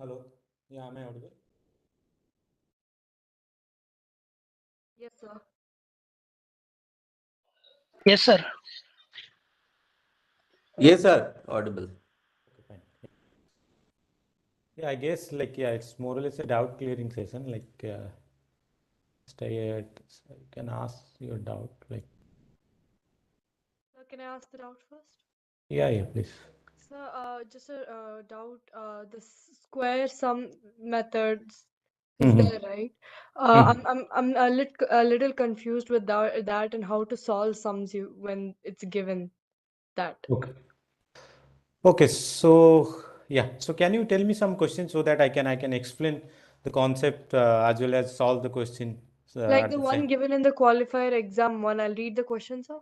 Hello. Yeah, am I audible? Yes, sir. Yes, sir. Yes, sir. Audible. Okay, fine. Yeah, I guess it's more or less a doubt clearing session. Stay at so you can ask your doubt. Sir, can I ask the doubt first? Yeah, please. Sir, just a doubt. The square sum methods is Mm-hmm. there, right? Mm-hmm. I'm a little confused with that and how to solve sums when it's given that. Okay. Okay. So yeah. So can you tell me some questions so that I can explain the concept as well as solve the question Like at the the one same. given in the qualifier exam one. I'll read the question, sir.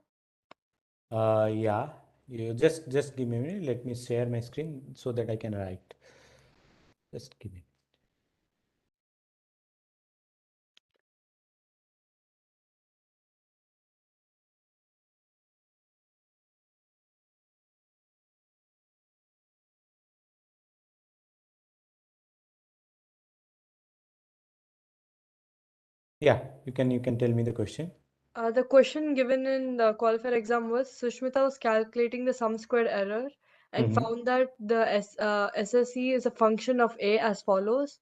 Yeah. You just give me a minute. Let me share my screen so that I can write. Just give me. Yeah, you can tell me the question. The question given in the qualifier exam was Sushmita was calculating the sum squared error and Mm-hmm. found that the SSE is a function of A as follows.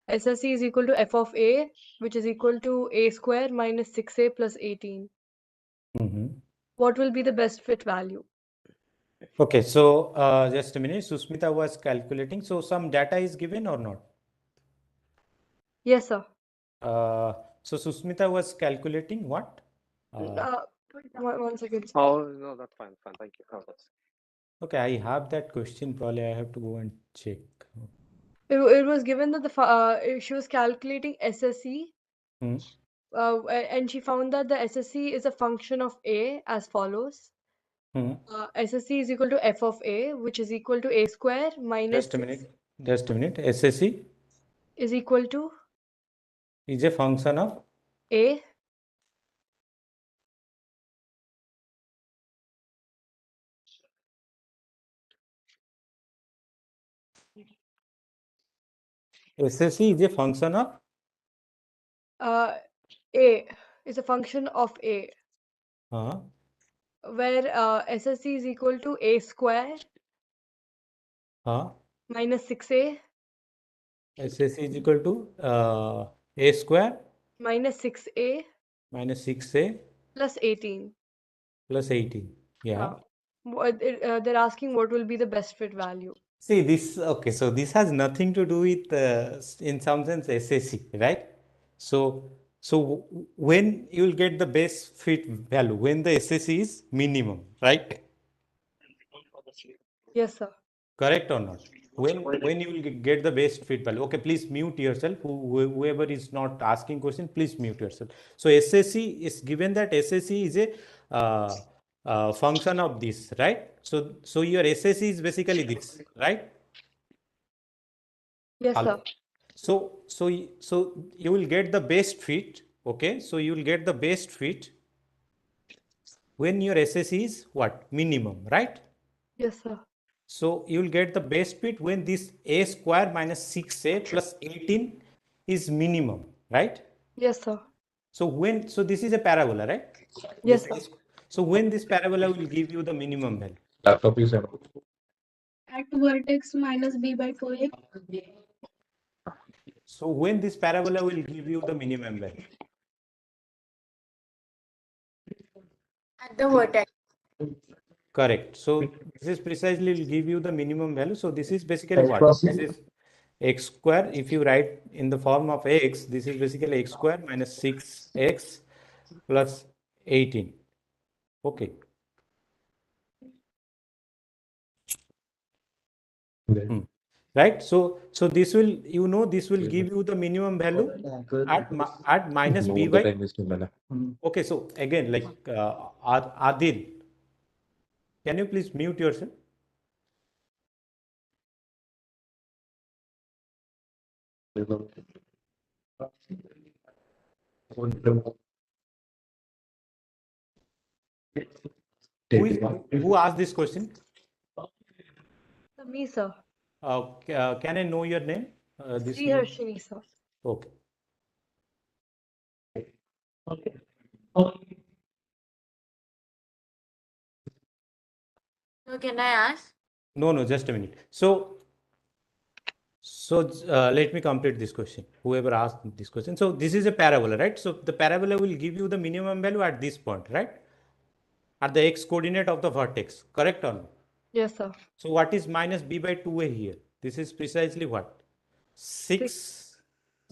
SSE is equal to f of A, which is equal to A square minus 6A plus 18. Mm-hmm. What will be the best fit value? Okay, so just a minute. Susmita was calculating. So some data is given or not? Yes, sir. So Susmita was calculating what? Uh, one second. Oh, no, that's fine. Thank you. Oh, that's... Okay, I have that question. Probably I have to go and check. It was given that she was calculating SSE, Hmm. and she found that the SSE is a function of A as follows. Hmm. SSE is equal to f of A, which is equal to A square minus Just a 6 minute. Just a minute. SSE is equal to is a function of A SSE is a function of A is a function of A, uh, where SSE is equal to A square uh, minus 6A SSE is equal to a square minus 6A minus 6a plus 18. plus 18. Yeah. They're asking what will be the best fit value. See this, okay, so this has nothing to do with, in some sense, SSE, right? So when you will get the best fit value, when the SSE is minimum, right? Yes, sir. Correct or not? When you will get the best fit value. Okay, please mute yourself. Whoever is not asking question, please mute yourself. So SSE is given that SSE is a function of this, right? So your SSE is basically this, right? Yes, sir. Hello. So you will get the best fit. Okay, so you will get the best fit when your SSE is what? Minimum, right? Yes, sir. So you will get the best fit when this a square minus 6a plus 18 is minimum, right? Yes, sir. So this is a parabola, right? Yes, This sir. is, so when this parabola will give you the minimum value? Laptop is on. At vertex minus b by 4a. So when this parabola will give you the minimum value? At the vertex. Correct. So this is precisely will give you the minimum value. So this is basically what? This is x square. If you write in the form of x, this is basically x square minus 6x plus 18. Okay. Hmm. Right. So this will, this will give you the minimum value at minus b by. Okay. So again, Adil, can you please mute yourself? Who asked this question? Me, sir. Can I know your name? This Sri name? Harshini, sir. Okay. Okay. So can I ask? No, just a minute. So let me complete this question. Whoever asked this question. So this is a parabola, right? So the parabola will give you the minimum value at this point, right? At the x coordinate of the vertex, correct or no? Yes, sir. So what is minus b by 2a here? This is precisely what? 6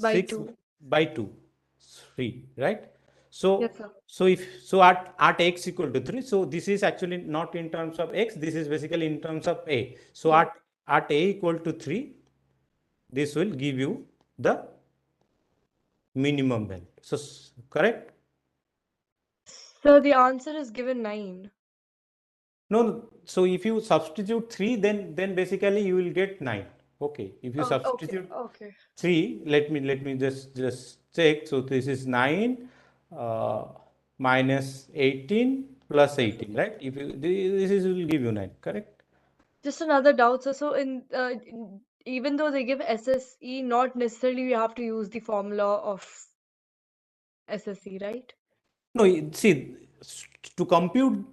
by 6 2. by 2, 3, right? So Yes, sir. at x equal to 3, so this is actually not in terms of x, this is basically in terms of a. So Yeah. at a equal to 3, this will give you the minimum value. So correct? So the answer is given 9. No. So if you substitute 3, then basically you will get 9. Okay. If you Oh, okay. substitute Okay. 3, let me just check. So this is 9 uh, minus 18 plus 18, right? If you this is will give you 9, correct? Just another doubt, sir. So even though they give SSE, not necessarily you have to use the formula of SSE, right? No, see, to compute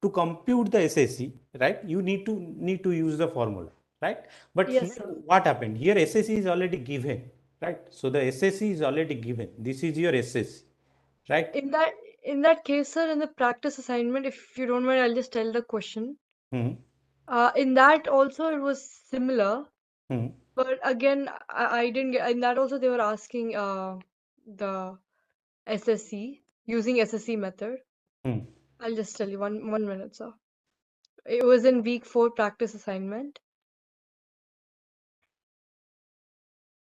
the SSE, right? You need to use the formula, right? But Yes, here sir. what happened? Here SSE is already given, right? So the SSE is already given. This is your SSE, right? In that case, sir, in the practice assignment, if you don't mind, I'll just tell the question. Hmm. In that also it was similar, Hmm. but again, I didn't get. In that also they were asking the SSE using SSE method. Hmm. I'll just tell you one minute, sir. It was in week 4 practice assignment.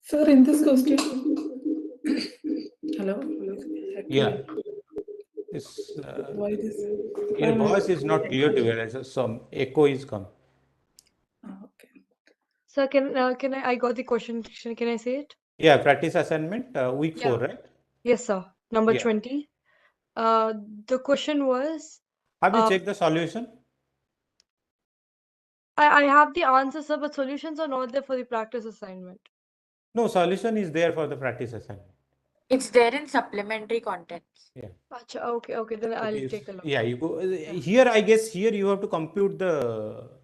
Sir, in this question, hello. Yeah. Actually, This why this? your voice is not clear to me. Some echo is come. Okay. Sir, can I got the question. Can I say it? Yeah, practice assignment week Yeah. 4, right? Yes, sir. Number Yeah. 20. The question was, Have you uh, checked the solution? I have the answer, sir, but solutions are not there for the practice assignment. No, solution is there for the practice assignment. It's there in supplementary contents. Yeah. Acha, okay, then I'll Okay. take a look. Yeah, you go here. I guess here you have to compute the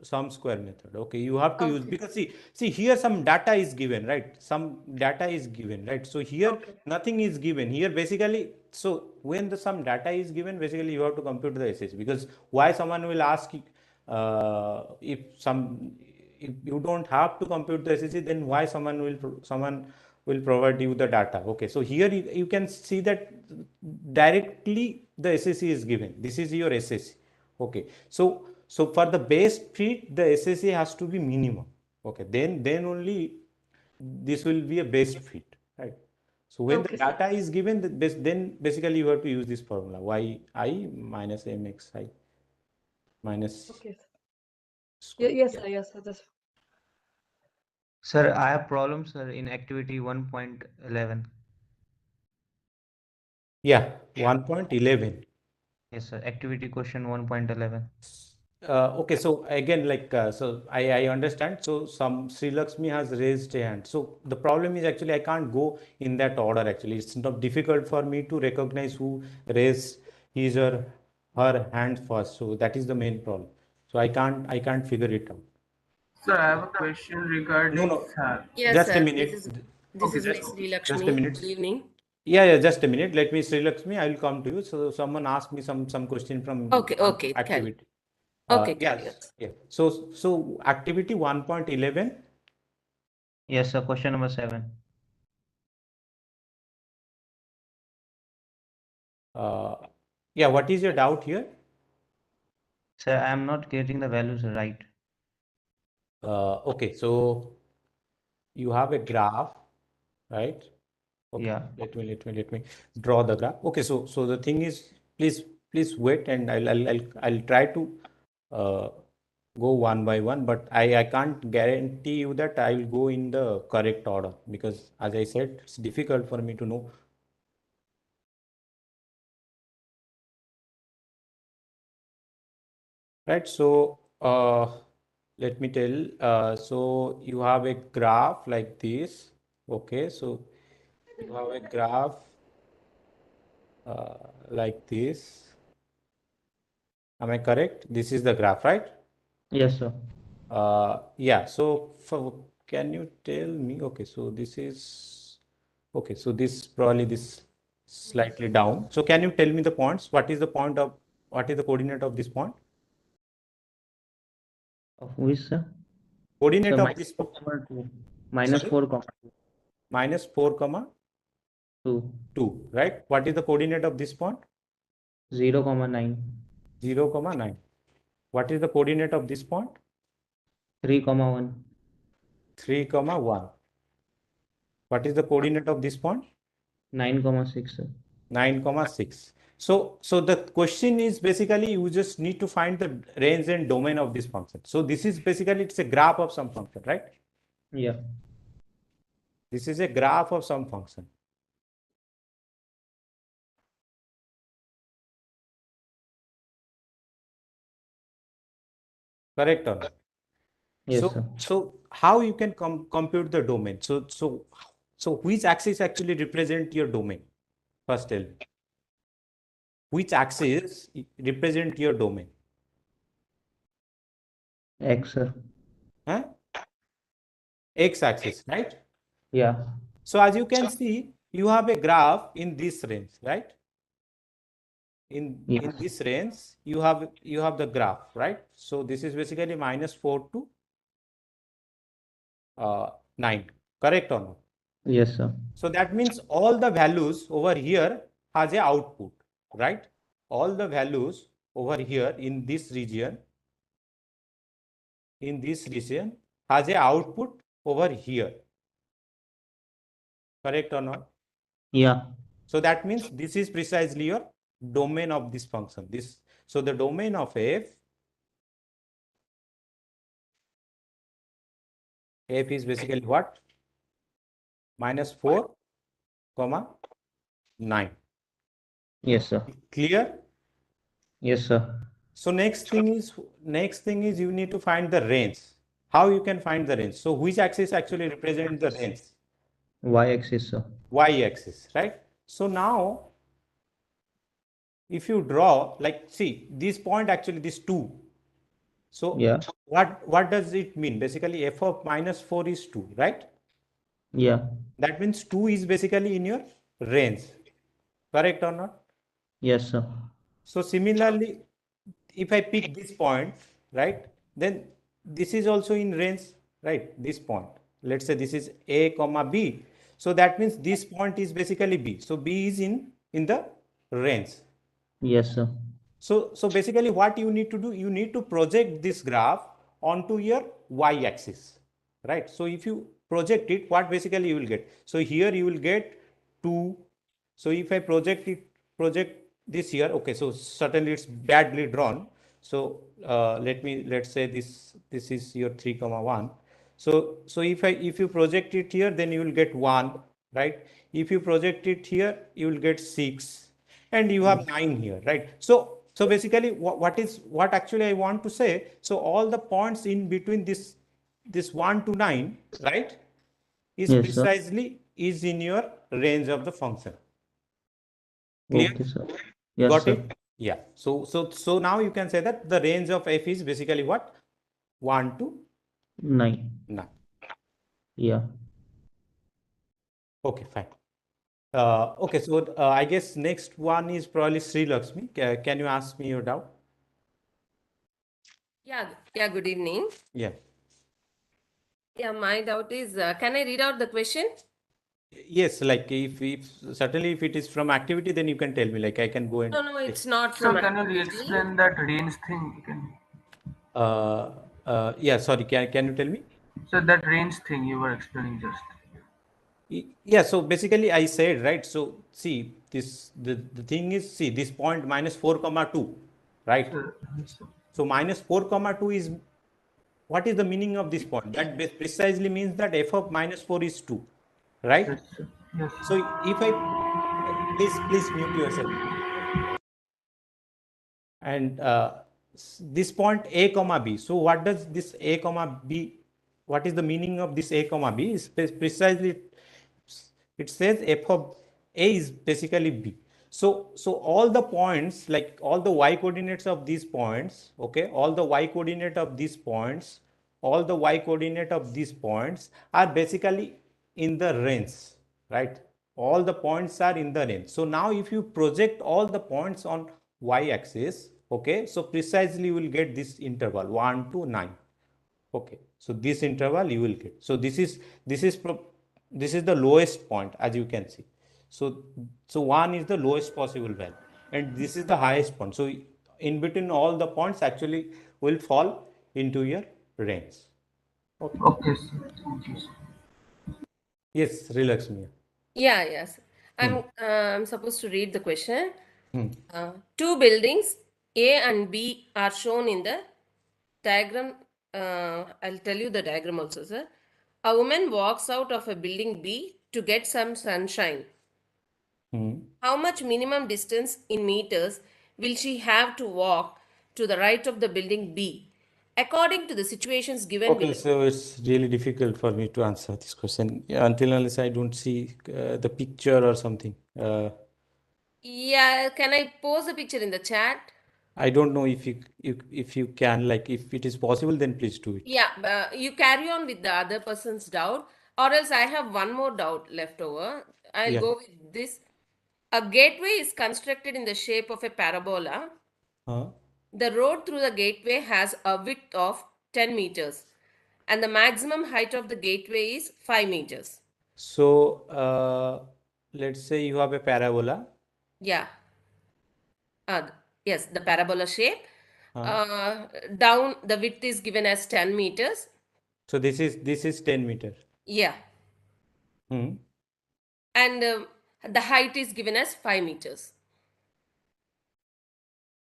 sum square method. Okay, you have to use Okay. because see here some data is given, right? Some data is given, right? So here Okay. nothing is given. Here basically, so when the some data is given, basically you have to compute the SH because why someone will ask if you don't have to compute the SSE, then why someone will provide you the data. Okay, so here you can see that directly the SSE is given. This is your SSE. Okay, so for the base fit, the SSE has to be minimum. Okay, then only this will be a best fit, right? So when the Okay, sir. data is given, then basically you have to use this formula yi minus mxi minus Okay, sir. square. Yes, Yeah. sir. Yes, sir. That's Sir, I have problems, sir, in activity 1.11. Yeah, 1.11. Yes, sir. Activity question 1.11. Okay, so again, like, so I understand. So some Sri Lakshmi has raised a hand. So the problem is actually I can't go in that order. Actually, it's not difficult for me to recognize who raised his or her hand first. So that is the main problem. So I can't figure it out. Sir, I have a question regarding No. Yes, Just a sir. minute. This Okay, is Miss Sri just a Lakshmi. minute. Good evening. Yeah, just a minute. Let me Sri Lakshmi. I will come to you. So someone asked me some question from Okay, tell. activity. Okay, tell. Yes, Yes. yeah. So activity 1.11. Yes, sir. Question number 7. Yeah, what is your doubt here? Sir, I am not getting the values right. Okay, so you have a graph, right? Okay, Yeah. let me draw the graph. Okay, so the thing is, please wait, and I'll try to uh, go one by one, but I can't guarantee you that I will go in the correct order because, as I said, it's difficult for me to know. Right, so let me tell. So you have a graph like this. Okay, so you have a graph like this. Am I correct? This is the graph, right? Yes, sir. Yeah. So can you tell me? Okay, so this is okay. So this probably this slightly down. So can you tell me the points? What is the point of what is the coordinate of this point? Of which, sir? Coordinate So of minus this 4, comma 2. Minus sorry? 4, comma 2. Minus 4 comma 2. 2, right? What is the coordinate of this point? 0, comma 9. 0 comma 9. What is the coordinate of this point? 3, comma 1. 3 comma 1. What is the coordinate of this point? 9, comma 6, sir. 9 comma 6. So the question is basically you just need to find the range and domain of this function. So this is basically it's a graph of some function, right? Yeah. This is a graph of some function. Correct or not? Yes, sir. So how you can compute the domain? So which axis actually represent your domain? First tell me. Which axis represent your domain? X, sir. Huh? X axis, right? Yeah. So as you can see, you have a graph in this range, right? In this range, you have the graph, right? So this is basically minus 4 to 9. Correct or not? Yes, sir. So that means all the values over here has a output, right? All the values over here in this region has a output over here. Correct or not? Yeah. So that means this is precisely your domain of this function. So the domain of f is basically what? Minus 4 comma 9. Yes, sir. Clear? Yes, sir. So next thing is you need to find the range. How you can find the range? So which axis actually represents the range? Y axis, sir. Y axis, right? So now if you draw, like, see this point actually this 2. So Yeah. what does it mean? Basically f of minus 4 is 2, right? Yeah. That means 2 is basically in your range. Correct or not? Yes, sir. So similarly, if I pick this point, right, then this is also in range, right? This point. Let's say this is A comma B. So that means this point is basically B. So B is in the range. Yes, sir. So basically what you need to do, you need to project this graph onto your y-axis, right? So if you project it, what basically you will get? So here you will get 2. So if I project this here, okay, so certainly it's badly drawn. So let's say this is your 3 comma 1. So if you project it here, then you will get 1, right? If you project it here, you will get 6, and you have 9 here, right? So basically what actually I want to say, so all the points in between this 1 to 9, right, is Yes, sir. precisely is in your range of the function. Clear? Okay, sir. You Yes, got sir. it? Yeah. So now you can say that the range of f is basically what? 1 to 9. 9. Yeah. Okay, fine. Okay, so I guess next one is probably Sri Lakshmi. Can you ask me your doubt? Yeah, good evening. Yeah. Yeah, my doubt is, can I read out the question? Yes, like if certainly if it is from activity, then you can tell me, like I can go and. No, it's not So from can you activity. re-explain that range thing again? Yeah, sorry, can you tell me? So that range thing you were explaining just. Yeah, so basically I said, right, so see this the thing is, see this point minus 4 comma 2, right? So minus 4 comma 2 is, what is the meaning of this point? That precisely means that f of minus 4 is 2, right? Yes, sir. Yes, sir. So if I please mute yourself. And this point A comma B. So what does this A comma B, what is the meaning of this A comma B? Is precisely, it says f of A is basically B. So all the points, like all the y coordinates of these points, okay, all the y coordinate of these points, all the y coordinate of these points are basically in the range, right? All the points are in the range. So now if you project all the points on y axis, okay, so precisely you will get this interval 1 to 9. Okay, so this interval you will get. So this is the lowest point, as you can see. So 1 is the lowest possible value, and this is the highest point. So in between all the points actually will fall into your range. Okay. Okay, sir. Thank you, sir. Yes, relax me. Yeah, yes. I'm supposed to read the question. Hmm. Two buildings, A and B, are shown in the diagram. I'll tell you the diagram also, sir. A woman walks out of a building B to get some sunshine. How much minimum distance in meters will she have to walk to the right of the building B, according to the situations given Okay, below? so it's really difficult for me to answer this question until unless I don't see the picture or something. Yeah, can I post the picture in the chat? I don't know if you can, like, if it is possible, then please do it. Yeah, you carry on with the other person's doubt, or else I have one more doubt left over. I'll Yeah. go with this. A gateway is constructed in the shape of a parabola. The road through the gateway has a width of 10 meters, and the maximum height of the gateway is 5 meters. So let's say you have a parabola. Yeah. Yes, the parabola shape. Down, the width is given as 10 meters. So this is 10 meter. Yeah. And the height is given as 5 meters.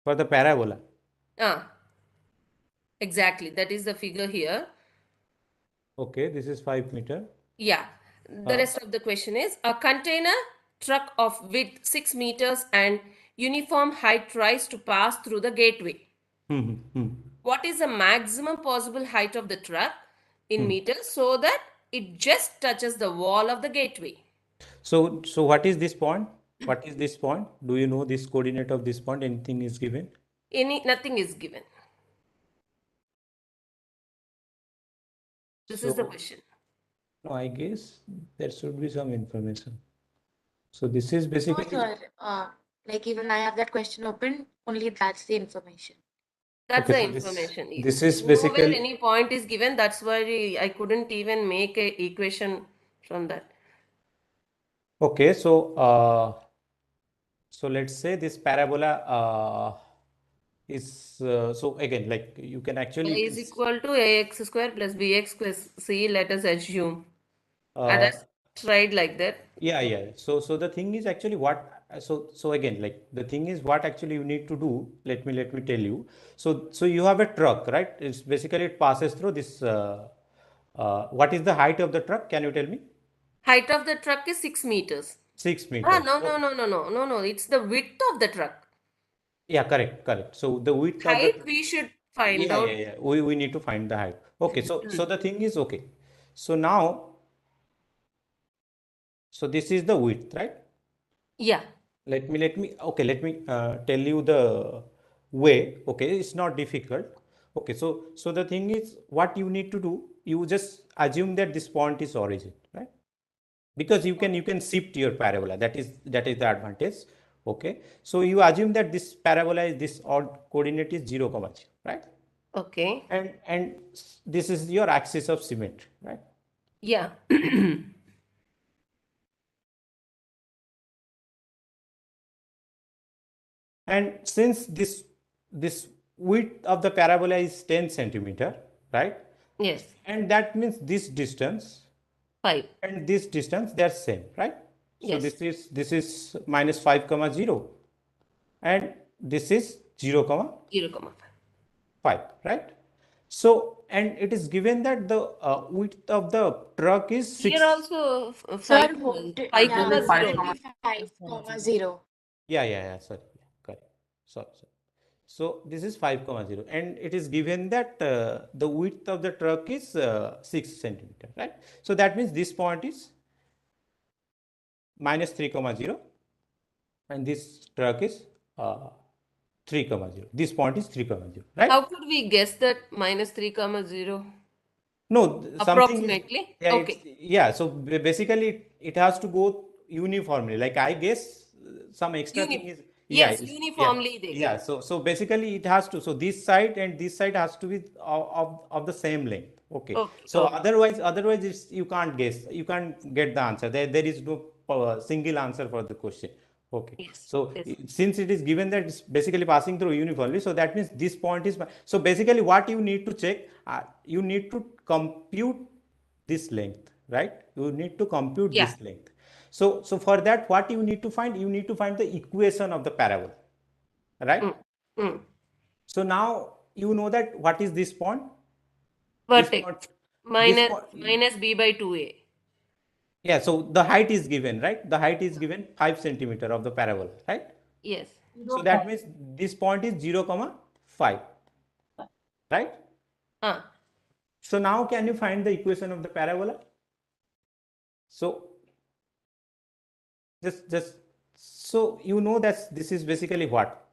For the parabola. Exactly. That is the figure here. Okay, this is 5 meter. Yeah. The rest of the question is, a container truck of width 6 meters and uniform height tries to pass through the gateway. What is the maximum possible height of the truck in meters so that it just touches the wall of the gateway? So what is this point? What is this point? Do you know this coordinate of this point? Anything is given? Nothing is given. This is the question. No, I guess there should be some information. So this is basically. No, sir. Like even I have that question open, only that's the information. That's Okay, the so information. this is Nowhere basically. any point is given. That's why I couldn't even make an equation from that. Okay, so let's say this parabola is so again, like you can actually. A is equal to ax square plus bx plus c. Let us assume. And that's tried like that. Yeah. So the thing is actually what. So again, like the thing is what actually you need to do. Let me tell you. So you have a truck, right? It's basically it passes through this. What is the height of the truck? Can you tell me? Height of the truck is 6 meters. 6 meters. No. It's the width of the truck. Yeah, correct. So the width of Height the. we should find out. Yeah. We need to find the height. Okay, so the thing is, okay. So now, so this is the width, right? Yeah. Let me tell you the way. Okay, it's not difficult. Okay, so the thing is, what you need to do, you just assume that this point is origin, right? Because you can shift your parabola. That is the advantage. Okay, so you assume that this parabola is this odd coordinate is 0, 0, right? Okay. And this is your axis of symmetry, right? Yeah. And since this width of the parabola is 10 centimeter, right? Yes. And that means this distance 5 and this distance, they are same, right? So yes. this is minus 5, 0, and this is 0, 5, right? So, and it is given that the width of the truck is 6. Here also 5, Sir, 5, 5, 0. 0. Yeah. Sorry. Correct. Sorry. So this is 5 comma 0, and it is given that the width of the truck is 6 centimeter, right? So that means this point is minus 3 comma 0, and this truck is 3 comma 0. This point is 3 comma 0, right? How could we guess that minus 3 comma 0? No, something is, Approximately. yeah, Okay. yeah. So basically, it has to go uniformly. Like I guess some extra thing is, yeah, Yes, yeah, uniformly they yeah. give. So basically, it has to. So this side and this side has to be of the same length. Okay. Okay, So okay. otherwise, it's, you can't guess. You can't get the answer. There is no single answer for the question. Okay. Yes, So yes. since it is given that it's basically passing through uniformly, so that means this point is, so basically what you need to check, you need to compute this length, right? You need to compute Yeah. this length. So for that, what you need to find? You need to find the equation of the parabola, right? So now you know that what is this point? This Vertex. point, Minus b by 2a. yeah, so the height is given, right? The height is given 5 centimeter of the parabola, right? Yes. So that means this point is 0 comma 5, right? So now can you find the equation of the parabola? So just so you know that this is basically what?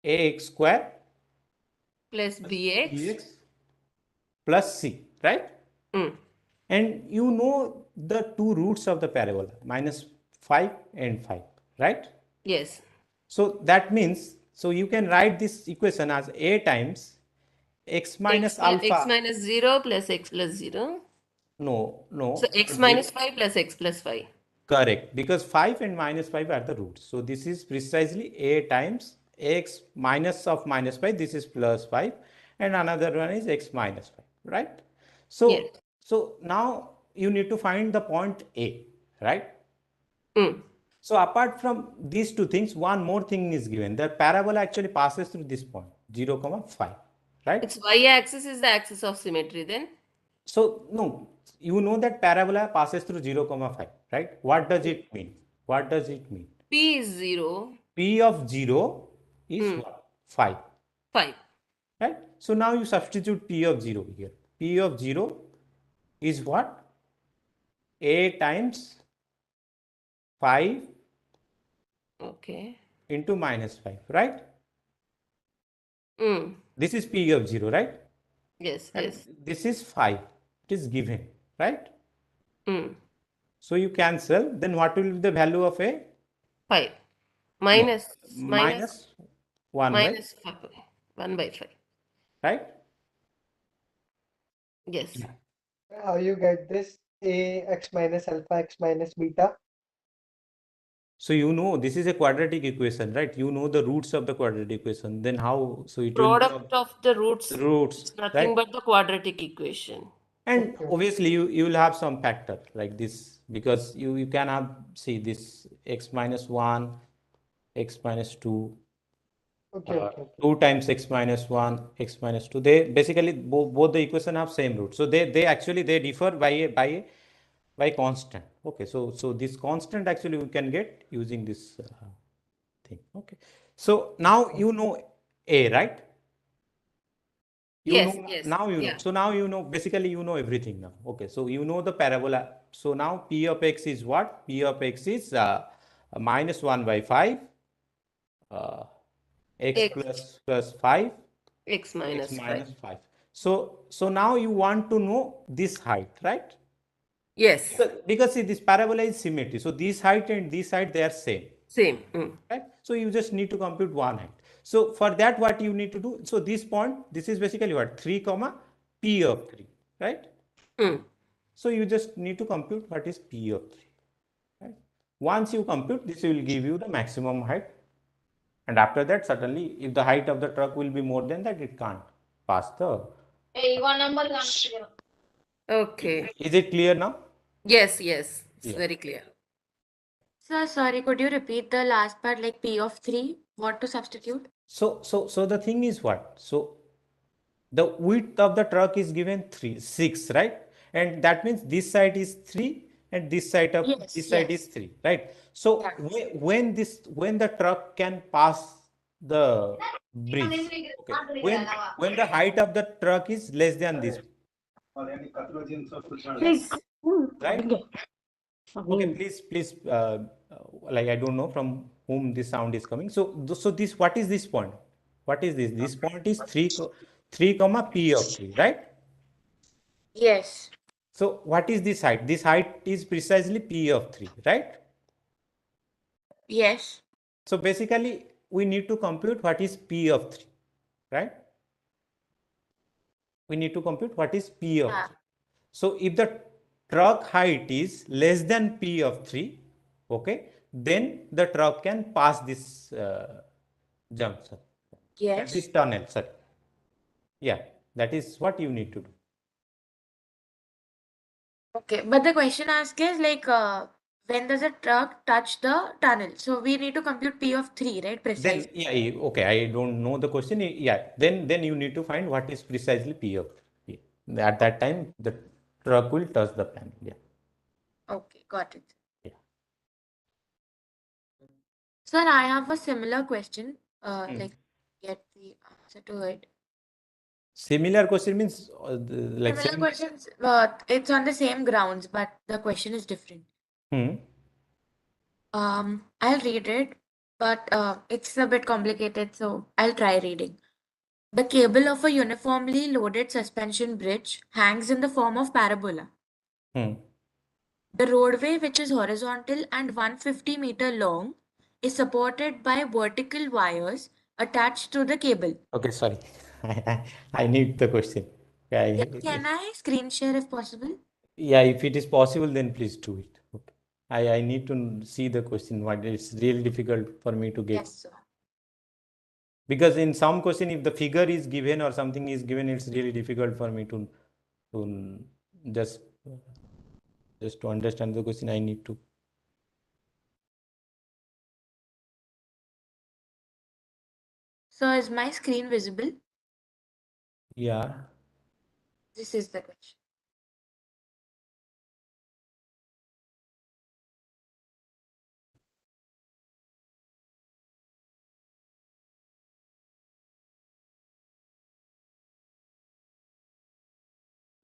Ax square Plus bx plus c, right? Mm. And you know the two roots of the parabola, minus 5 and 5, right? Yes. So that means, so you can write this equation as a times x minus alpha. X minus 0 plus x plus 0. No. So x minus 5 plus x plus 5. Correct, because 5 and minus 5 are the roots. So this is precisely a times x minus of minus 5, this is plus 5, and another one is x minus 5, right? So, yes. So now you need to find the point A, right? Mm. So apart from these two things, one more thing is given. The parabola actually passes through this point, 0 comma 5, right? Its y-axis is the axis of symmetry then? So no, you know that parabola passes through 0 comma 5, right? What does it mean? What does it mean? P is 0. P of 0 is what? 5. 5. Right? So now you substitute P of 0 here. P of 0 is what? A times 5 Okay. into minus 5, right? Mm. This is P of 0, right? Yes, And yes. this is 5. It is given, right? Mm. So you cancel. Then what will be the value of A? 5. Minus 1 by minus 5. 1 by 5. right? Yes. How you get this a x minus alpha x minus beta? So you know this is a quadratic equation, right? You know the roots of the quadratic equation. Then how? So it will Product be of the roots roots, nothing right? but the quadratic equation. And obviously you will have some factor like this, because you can have, see, this x minus 1, x minus 2, 2 times x minus 1, x minus 2. They basically both the equation have same root. So they actually they differ by constant. Okay, so this constant actually we can get using this thing. Okay, so now you know A, right? You Yes, know, yes. now you know. Yeah. So now you know, basically you know everything now. Okay, so you know the parabola. So now P of x is what? P of x is minus 1 by 5, x plus 5, x minus 5. So now you want to know this height, right? Yes. Because see, this parabola is symmetry. So this height and this height, they are same. Same. Right? So you just need to compute one height. So for that, what you need to do? So this point, this is basically what? 3 comma P of 3, right? So you just need to compute what is P of 3. Right? Once you compute, this will give you the maximum height. And after that, certainly, if the height of the truck will be more than that, it can't pass the. Okay. Is it clear now? Yes, yes. It's Yeah. very clear. Sir, sorry, could you repeat the last part, like P of 3? What to substitute? So the thing is what? So the width of the truck is given 6, right? And that means this side is 3 and this side of this side is 3, right? So when the truck can pass the bridge. Okay. When the height of the truck is less than this, Yes. right? Okay, please, like I don't know from whom this sound is coming. So this, what is this point? What is this? This point is 3 comma p of 3, right? Yes. So what is this height? This height is precisely p of 3, right? Yes. So basically, we need to compute what is p of 3, right? We need to compute what is p of 3. So if the truck height is less than p of 3, okay, then the truck can pass this junction. Yes. This tunnel, sorry. Yeah, that is what you need to do. Okay, but the question asked is like, when does a truck touch the tunnel? So we need to compute P of 3, right? Then, Precisely. yeah, okay, I don't know the question. Yeah, then you need to find what is precisely p of 3. At that time, the truck will touch the panel. Yeah. Okay, got it. Yeah. Sir, I have a similar question. Like, get the answer to it. Similar question means like Similar same. questions, it's on the same grounds, but the question is different. I'll read it, but it's a bit complicated, so I'll try reading. The cable of a uniformly loaded suspension bridge hangs in the form of parabola. The roadway, which is horizontal and 150-meter long, is supported by vertical wires attached to the cable. Okay, sorry. I need the question. Yeah, can I screen share if possible? Yeah, if it is possible, then please do it. Okay. I need to see the question. What it's really difficult for me to get. Yes, sir. Because in some question, if the figure is given or something is given, it's really difficult for me to just to understand the question. I need to. So is my screen visible? Yeah. This is the question.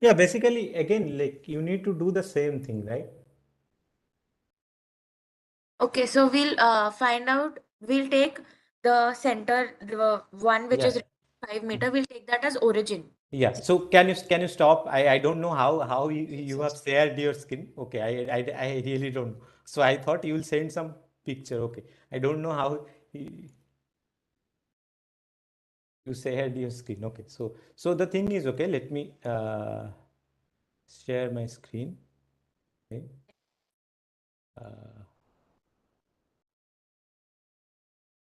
Yeah, basically, again, like you need to do the same thing, right? Okay, so we'll find out, we'll take the center, the one which is 5 meter, we'll take that as origin. Yeah. So can you stop? I don't know how you have shared your screen. Okay. I really don't know. So I thought you will send some picture. Okay. I don't know how you shared your screen. Okay. So the thing is, okay, let me share my screen. Okay.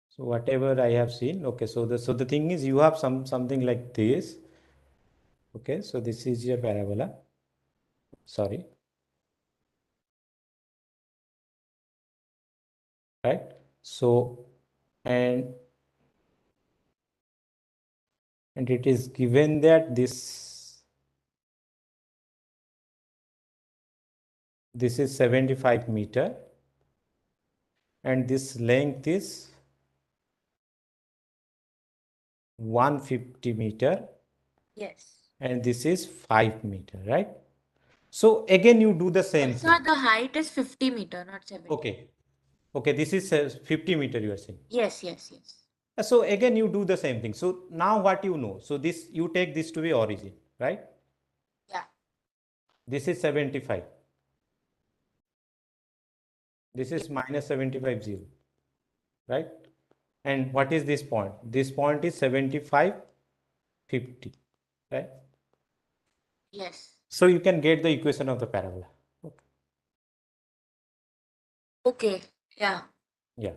So whatever I have seen, okay. So the thing is, you have something like this. Okay. So this is your parabola. Sorry. Right. So and it is given that this is 75 meter and this length is 150 meter. Yes. And this is 5 meter, right? So again you do the same thing. So the height is 50 meter, not 70. Okay, this is 50 meter you are saying. Yes. So again you do the same thing. So now what you know? So this, you take this to be origin, right? Yeah. This is 75. This is minus 75 0, right? And what is this point? This point is 75 50, right? Yes. So you can get the equation of the parabola. Okay. Yeah. Yeah.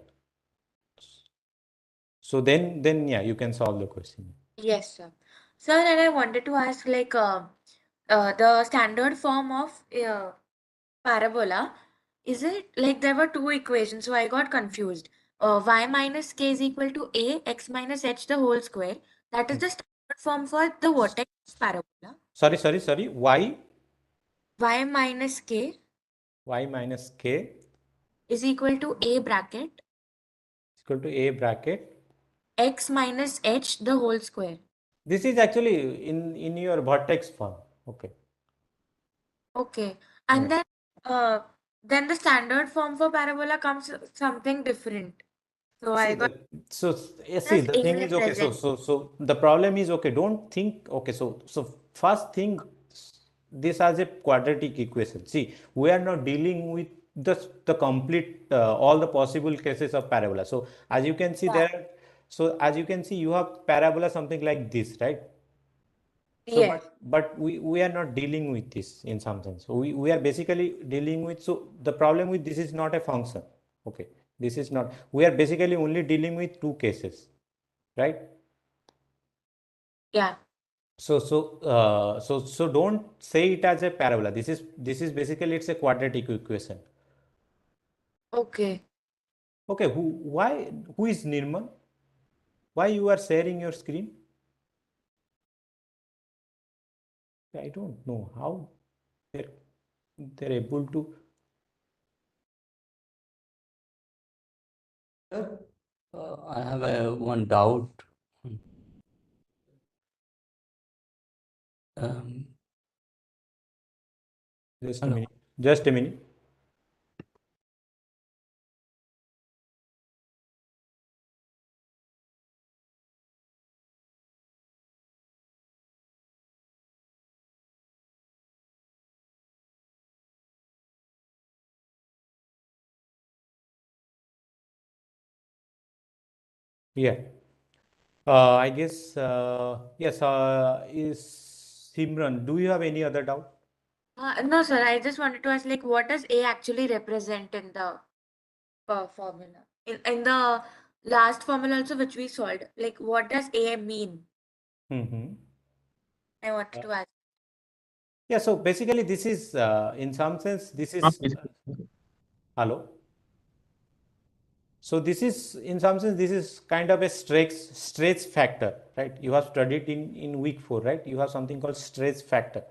So then yeah, you can solve the question. Yes, sir. Sir, and I wanted to ask, like, the standard form of parabola, is it like there were two equations, so I got confused. Y minus k is equal to a x minus h the whole square. That is the standard form for the vertex of parabola. Sorry. Y minus k k is equal to a bracket is equal to a bracket x minus h the whole square. This is actually in your vertex form. Okay. Okay. And then the standard form for parabola comes something different. So I got See, the thing is, okay, so the problem is, okay, don't think, okay, so first thing, this as a quadratic equation. See, we are not dealing with the complete all the possible cases of parabola. So as you can see there, so as you can see, you have parabola something like this, right? So, yes. but we are not dealing with this in some sense. So we are basically dealing with, so the problem with this is not a function. Okay. This is not, we are basically only dealing with two cases, right? Yeah. So don't say it as a parabola. This is basically, it's a quadratic equation. Okay. Okay. Who is Nirmal? Why you are sharing your screen? I don't know how they're able to. Sir, I have one doubt. Just a Hello. minute. Just a minute. Yeah. I guess, yes, is Simran, do you have any other doubt? No, sir. I just wanted to ask, like, what does A actually represent in the formula? In the last formula also, which we solved, like, what does A mean? Mm-hmm. I wanted to ask. Yeah, so basically this is, in some sense, this is, hello? So this is, in some sense, this is kind of a stretch factor, right? You have studied in week 4, right? You have something called stretch factor,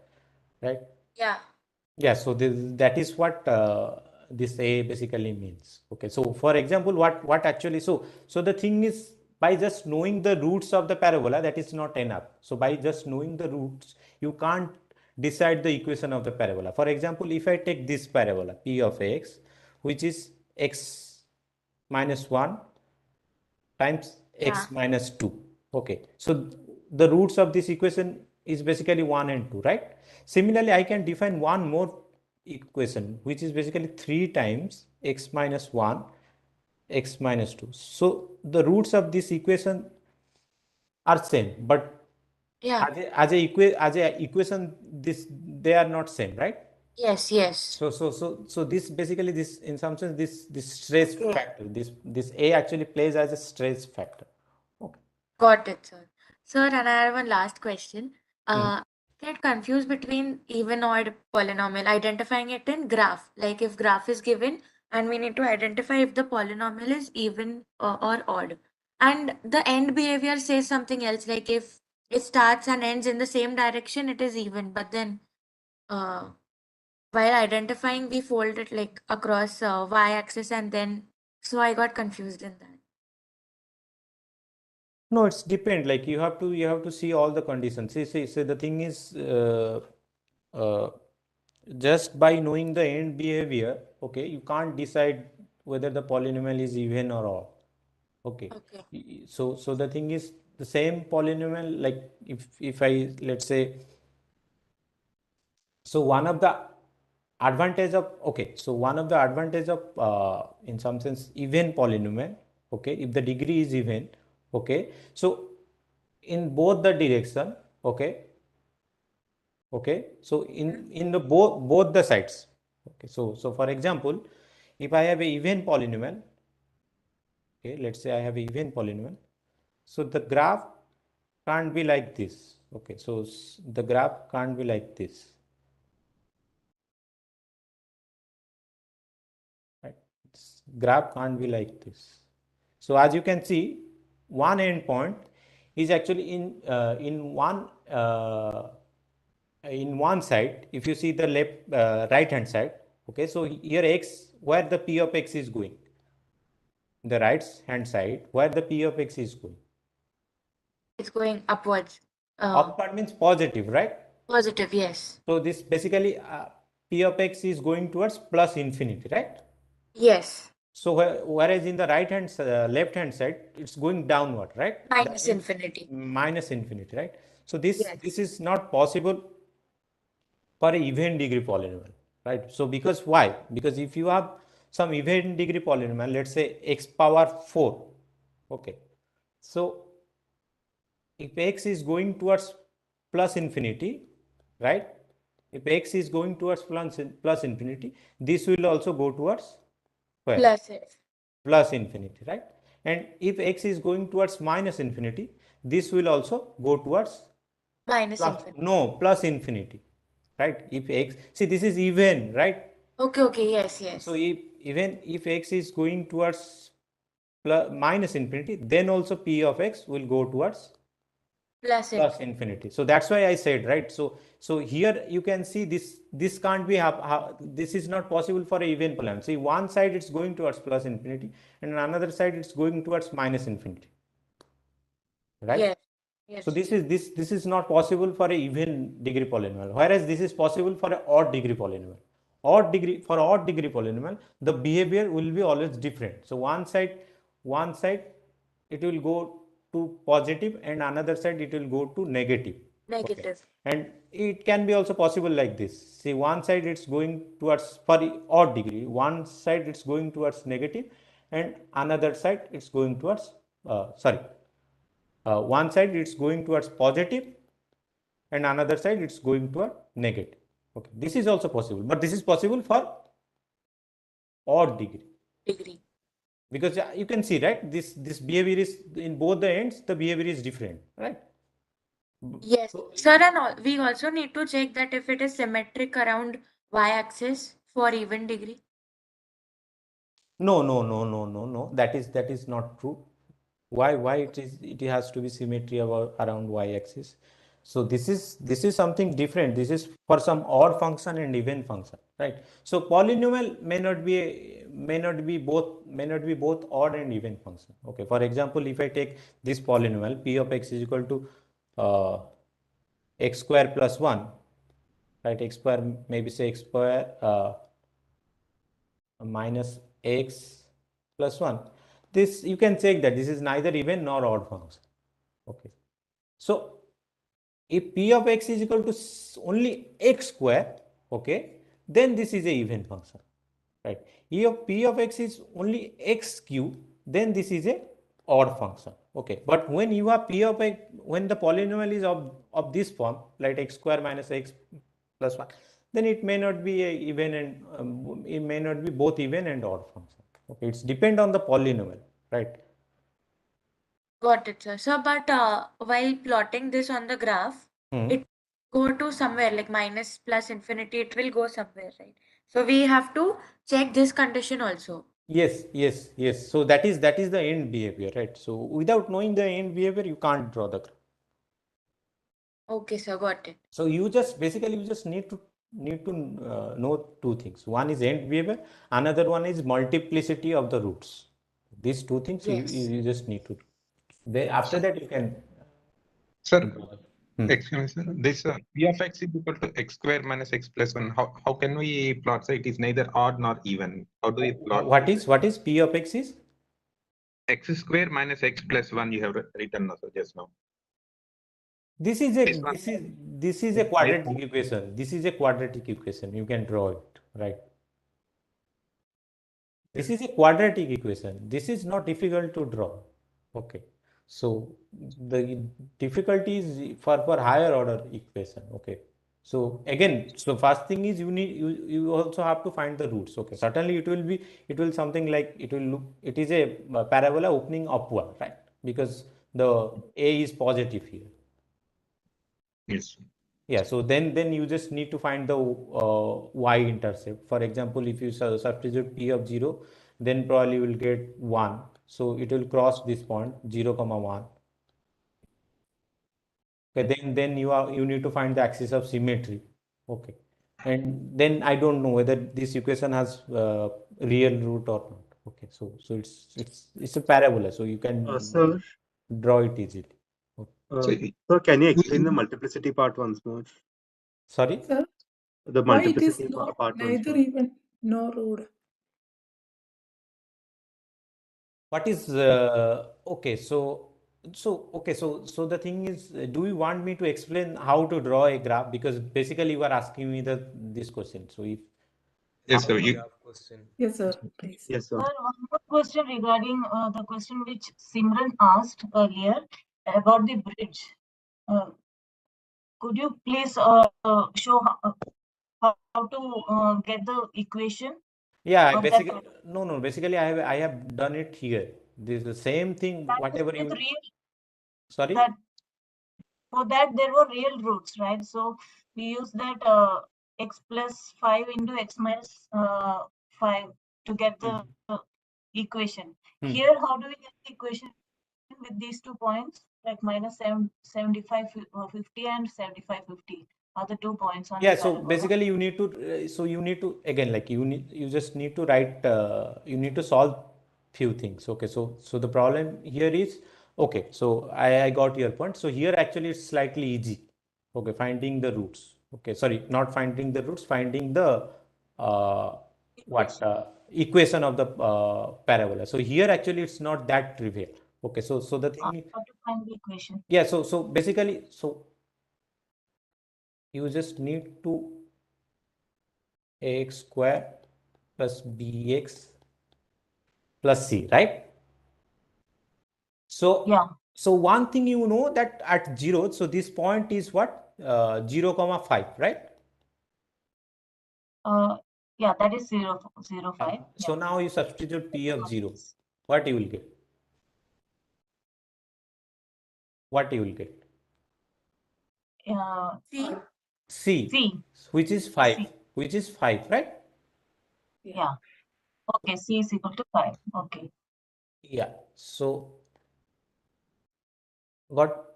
right? Yeah. Yeah, so that is what this A basically means. Okay, so for example, what actually, so the thing is, by just knowing the roots of the parabola, that is not enough. So by just knowing the roots, you can't decide the equation of the parabola. For example, if I take this parabola P of x, which is x minus 1 times x minus 2. Okay, so the roots of this equation is basically 1 and 2, right? Similarly, I can define one more equation, which is basically 3 times x minus 1, x minus 2. So the roots of this equation are same, but Yeah. as a equation, they are not same, right? Yes. Yes. So this basically, this in some sense, this stress factor, this A actually plays as a stress factor. Okay. Got it, sir. Sir, and I have one last question. Get confused between even odd polynomial, identifying it in graph. Like if graph is given and we need to identify if the polynomial is even or odd. And the end behavior says something else, like if it starts and ends in the same direction, it is even. But then while identifying, we fold it like across y-axis and then, so I got confused in that. No, it's depend. Like you have to see all the conditions. See, the thing is, uh, just by knowing the end behavior, okay, you can't decide whether the polynomial is even or odd. Okay. So the thing is, the same polynomial, like if I, let's say, so one of the advantage of, okay, so one of the advantage of in some sense even polynomial, okay, if the degree is even, okay, so in both the direction, okay, so in the both the sides, okay, so for example, if I have a even polynomial, okay, let's say I have a even polynomial, so the graph can't be like this, okay, so the graph can't be like this, right? Graph can't be like this. So as you can see, one endpoint is actually in one side. If you see the left right hand side, okay, so here x, where the p of x is going, the right hand side, where the p of x is going, It's going upwards. Upward means positive, right? Positive, yes. So this basically P of x is going towards plus infinity, right? Yes. So whereas in the left hand side, it's going downward, right? Minus infinity. Minus infinity, right? So this Yes. this is not possible for an even degree polynomial, right? So because why? Because if you have some even degree polynomial, let's say x power 4, okay. So if x is going towards plus infinity, right? If x is going towards plus infinity, this will also go towards where? Plus infinity, right? And if x is going towards minus infinity, this will also go towards plus infinity, right? If x, see, this is even, right? Okay, yes. So even if x is going towards minus infinity, then also p of x will go towards plus infinity. So that's why I said, right? So here you can see this can't be this is not possible for a even polynomial. See, one side it's going towards plus infinity, and another side it's going towards minus infinity, right? Yes. So this is not possible for a even degree polynomial, whereas this is possible for an odd degree polynomial. Odd degree polynomial, the behavior will be always different. So one side it will go to positive, and another side it will go to negative. Okay. And it can be also possible like this. See, one side it's going towards, for odd degree, one side it's going towards negative, and another side it's going towards one side it's going towards positive, and another side it's going toward negative. Okay, this is also possible, but this is possible for odd degree. Because you can see, right, this behavior is in both the ends, the behavior is different, right? Yes, sir, and we also need to check that if it is symmetric around y-axis for even degree. No. That is not true. Why it has to be symmetry around y-axis? So this is something different. This is for some odd function and even function, right? So polynomial may not be both odd and even function. Okay. For example, if I take this polynomial p of x is equal to x square plus 1, right? X square, maybe say x square minus x plus 1. This you can check that this is neither even nor odd function. Okay. So if p of x is equal to only x square, okay, then this is a even function, right? If p of x is only x cube, then this is a odd function. Okay. But when you have p of x, when the polynomial is of this form, like x square minus x plus 1, then it may not be a even and it may not be both even and odd function. Okay, it's depend on the polynomial, right? Got it, sir. So, but while plotting this on the graph, it go to somewhere like minus plus infinity. It will go somewhere, right? So we have to check this condition also. Yes. So that is the end behavior, right? So without knowing the end behavior, you can't draw the graph. Okay, sir, got it. So you just need to know two things. One is end behavior, another one is multiplicity of the roots. These two things you just need to do. Then after that you can. Sir, excuse me, sir. This p of x is equal to x square minus x plus 1. How can we plot? So it is neither odd nor even. How do we plot? What is p of x is? X square minus x plus 1 you have written also just now. This is a quadratic equation. This is a quadratic equation. You can draw it, right? This is a quadratic equation. This is not difficult to draw. Okay. So the difficulty is for higher order equation. Okay. So again, so first thing is you also have to find the roots. Okay. Certainly it will something like it is a parabola opening upward, right? Because the a is positive here. Yes. Yeah, so then you just need to find the y-intercept. For example, if you substitute p of 0, then probably you will get 1. So it will cross this point 0, 1. Okay, then you need to find the axis of symmetry. Okay, and then I don't know whether this equation has real root or not. Okay, so it's a parabola, so you can draw it easily. Okay. So, Sir, can you explain the multiplicity part once more? Sorry? Sir, The why it is multiplicity not part once neither more. even nor odd? What is okay? So the thing is, do you want me to explain how to draw a graph? Because basically you are asking me this question. So if yes, sir. Yes, sir. Please. Yes, sir. Sir, one more question regarding the question which Simran asked earlier about the bridge. Could you please show how to get the equation? yeah, Of basically that no. Basically, I have done it here. This is the same thing. Whatever you sorry. That for that there were real roots, right? So we use that x plus 5 into x minus 5 to get the equation. Here, how do we get the equation with these 2 points, like minus 75 50 and 75 50 are the 2 points on Yeah, the so parabola. basically you need to again, like you just need to write you need to solve few things. Okay, so the problem here is, okay, so I got your point. So here actually it's slightly easy. Okay, finding the roots. Okay, sorry, not finding the roots, finding the equation of the parabola. So here actually it's not that trivial. Okay, so the thing How to find the equation? yeah, so basically you just need to ax square plus bx plus c, right? So yeah. So one thing you know that at 0, so this point is what 0 comma 5, right? Yeah, that is 0 0 5. So now you substitute p of 0. What you will get? What you will get? C, which is 5, which is 5, right? Yeah. Okay, C is equal to 5. Okay. Yeah. So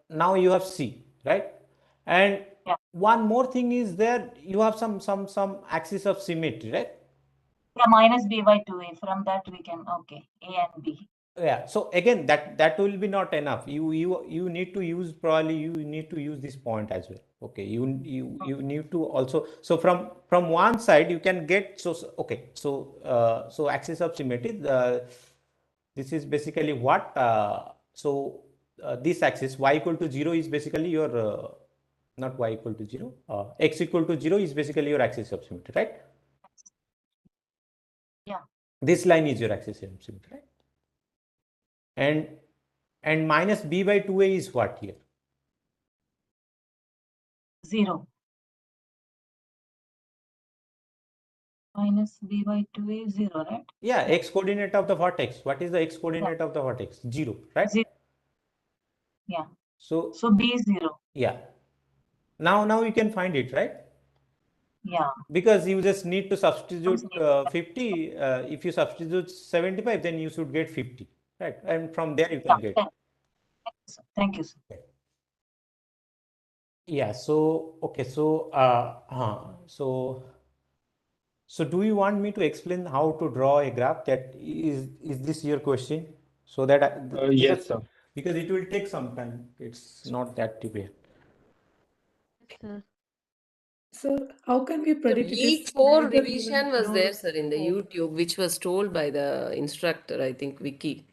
now you have C, right? And one more thing is there, you have some axis of symmetry, right? Yeah, minus b by 2a. From that we can, okay, a and b. Yeah, so again that will be not enough. You need to use, probably you need to use this point as well. Okay, you need to also, so from one side you can get, okay, so axis of symmetry, this is basically what this axis y equal to 0 is basically your not y equal to 0, x equal to 0 is basically your axis of symmetry, right? Yeah, this line is your axis of symmetry, right? And minus b by 2a is what here? 0. Minus b by 2a is 0, right? Yeah, x coordinate of the vertex. What is the x coordinate of the vertex? 0, right? 0. Yeah. So b is 0. Yeah. Now you can find it, right? Yeah. Because you just need to substitute 50. If you substitute 75, then you should get 50, right? And from there you can get. Thank you, sir. Yeah. So okay. So do you want me to explain how to draw a graph? That is this your question? So that yes, sir. Because it will take some time. It's not that trivial. Sir, how can we predict it Week is 4 neither revision even was nor there, sir, in the odd? YouTube, which was told by the instructor, I think, Vicky.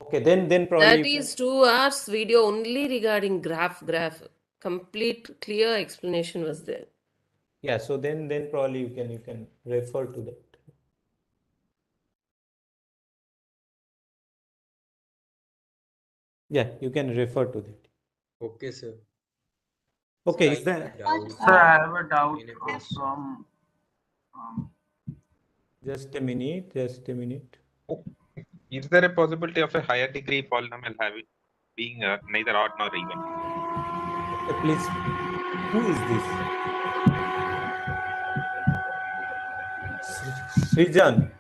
Okay, then probably That is 2 hours video only regarding graph. Complete clear explanation was there. Yeah, so then probably you can refer to that. Yeah, you can refer to that. Okay, sir. Okay, is there? Sir, I have a doubt from. Just a minute. Is there a possibility of a higher degree polynomial being neither odd nor even? Okay, please. Who is this? Srijan.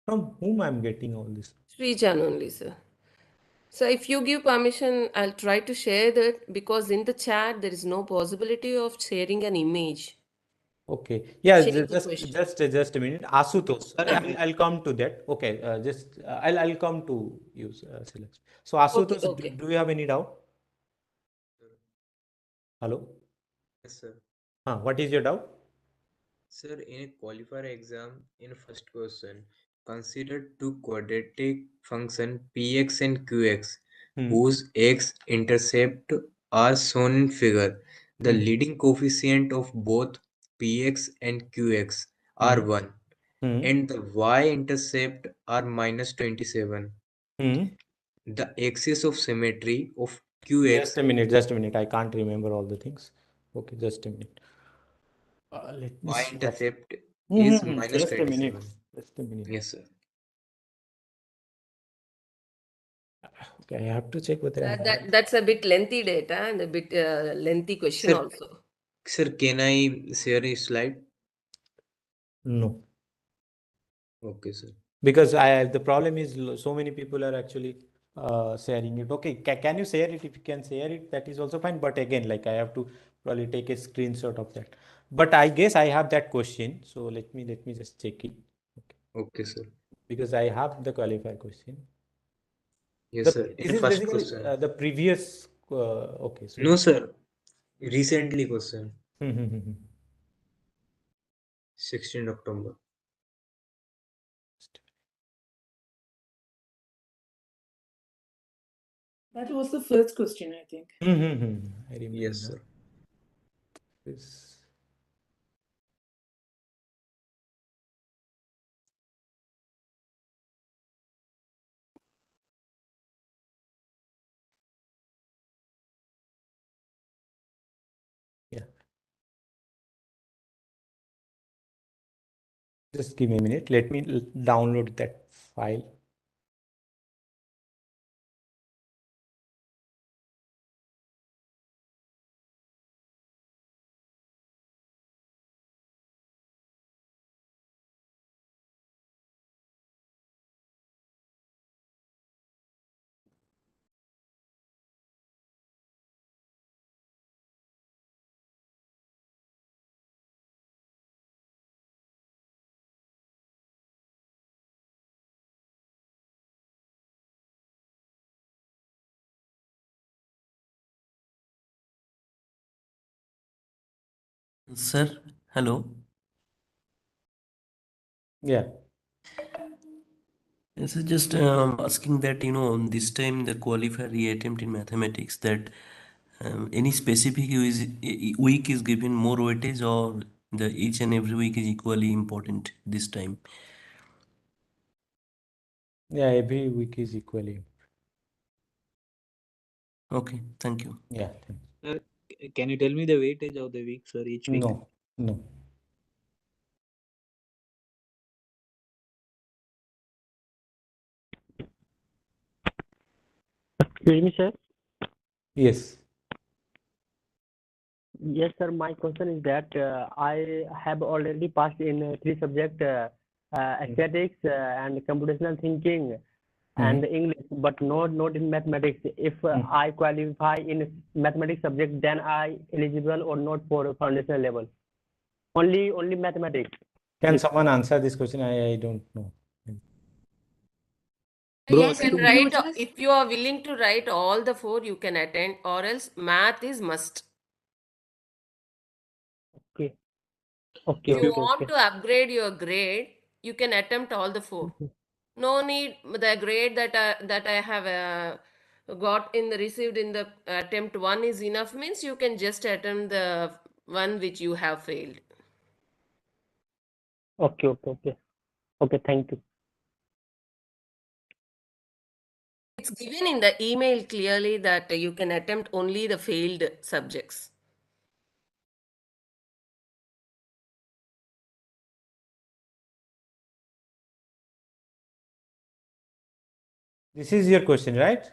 From whom I'm getting all this? Srijan only, sir. So if you give permission, I'll try to share that, because in the chat there is no possibility of sharing an image. Okay. Yeah, Change the question. just a minute. Asutosh. I'll come to that. Okay. I'll come to you, Silas. So Asutosh, Okay. do you have any doubt? Hello? Yes, sir. What is your doubt? Sir, in a qualifier exam, in first question, consider two quadratic function px and qx, whose x-intercept are shown in figure. The leading coefficient of both px and qx are 1, and the y-intercept are -27. The axis of symmetry of qx. Just a minute. I can't remember all the things. Okay, just a minute. Let me see. Y-intercept is -27. Just a minute. Just a minute. Yes, sir. Okay, I have to check whether I have. That's a bit lengthy data and a bit lengthy question Sir, also. Sir, can I share a slide? No. Okay, sir. Because the problem is so many people are actually sharing it. Okay, can you share it? If you can share it, that is also fine. But again, like I have to probably take a screenshot of that. But I guess I have that question. So let me just check it. Okay, sir. Because I have the qualifier question. Yes, sir. This is first basically question. the previous. Okay. So No, sir. Recently question. 16 October. That was the first question, I think. I remember. Yes, sir. This. Yeah. Just give me a minute. Let me download that file. Sir, hello. Yeah. Yes, just asking that, this time the qualifier reattempt in mathematics, that any specific week is given more weightage, or the each and every week is equally important this time? Yeah, every week is equally. Okay, thank you. Yeah. Can you tell me the weightage of the week, sir, each week? No. Excuse me, sir. Yes. Yes, sir. My question is that I have already passed in 3 subjects, aesthetics and computational thinking and English, but not in mathematics. If I qualify in mathematics subject, then I eligible or not for foundational level? Only mathematics. Can someone answer this question? I don't know. You can write, if you are willing to write all the 4, you can attend, or else math is must. Okay. If you want to upgrade your grade, you can attempt all the 4. No need the grade that I have got received in the attempt 1 is enough, means you can just attempt the one which you have failed. Okay, thank you. It's given in the email clearly that you can attempt only the failed subjects. This is your question, right?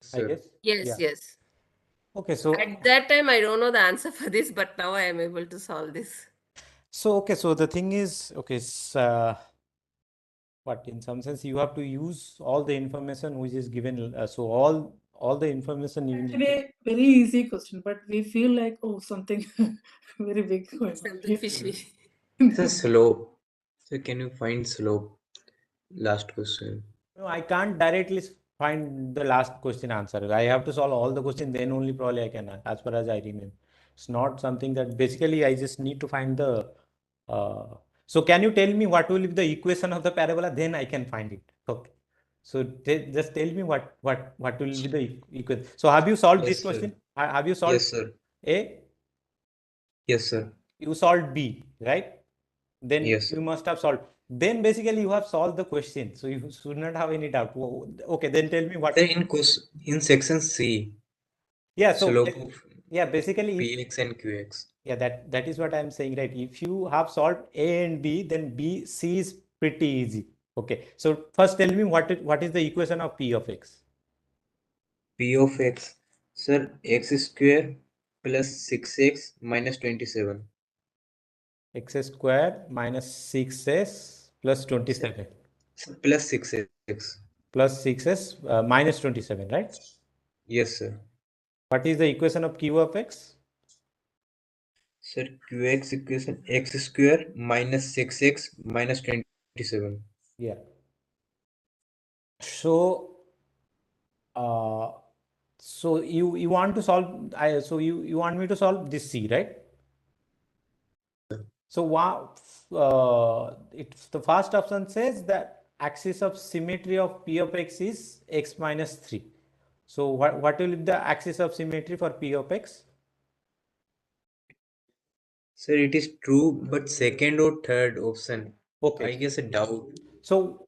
Sir. I guess. Yes. Okay, so at that time I don't know the answer for this, but now I am able to solve this. So the thing is, what in some sense you have to use all the information which is given. So all the information you need. Actually, very easy question, but we feel like something very big going on. Something fishy. It's a slope. So can you find slope? Last question. No, I can't directly find the last question answer. I have to solve all the questions, then only probably I can, as far as I remember. It's not something that basically I just need to find the. So can you tell me what will be the equation of the parabola? Then I can find it. Okay. So just tell me what will be the equation. So have you solved this Yes, sir. question? Have you solved Yes, sir. A? Yes, sir. You solved B, right? Then Yes, you sir. must have solved. Then basically you have solved the question. So you should not have any doubt. Okay, then tell me what. Sir, in section C, Yeah, so slope of yeah, basically if, Px and Qx. yeah, that is what I'm saying, right? If you have solved A and B, then B, C is pretty easy. Okay, so first tell me what is the equation of P of X? P of X, sir, x square plus 6x minus 27. X square minus 6s plus 27. Sir, plus 6x. Plus 6s minus 27, right? Yes, sir. What is the equation of Q of X? Sir, Qx equation x square minus 6x minus 27. Yeah. So, so you want to solve, so you want me to solve this C, right? So the first option says that axis of symmetry of P of X is x minus 3. So what will be the axis of symmetry for P of X? Sir, it is true, but second or third option. Okay. I guess a doubt. So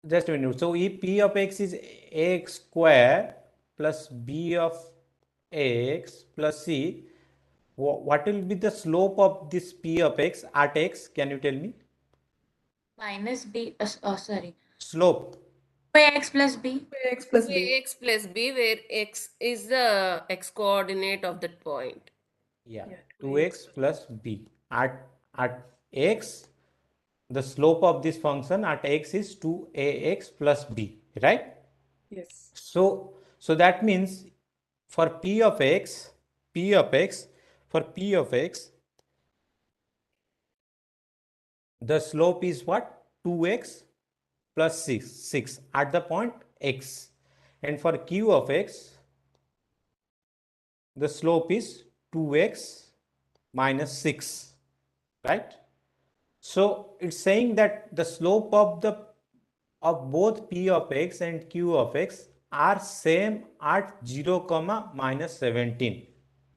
just a minute. So if P of X is ax square plus B of x plus C, what will be the slope of this P of X at X? Can you tell me? Minus b, sorry. Slope. Ax plus b. Ax plus b. Ax plus b, where x is the x coordinate of that point. Yeah, 2x plus b. At x, the slope of this function at x is 2ax plus b, right? Yes. So that means for P of x, for P of x, the slope is what? 2x plus 6 at the point x. And for Q of x, the slope is 2x minus 6, right? So it's saying that the slope of both P of x and Q of x are same at 0 comma minus 17,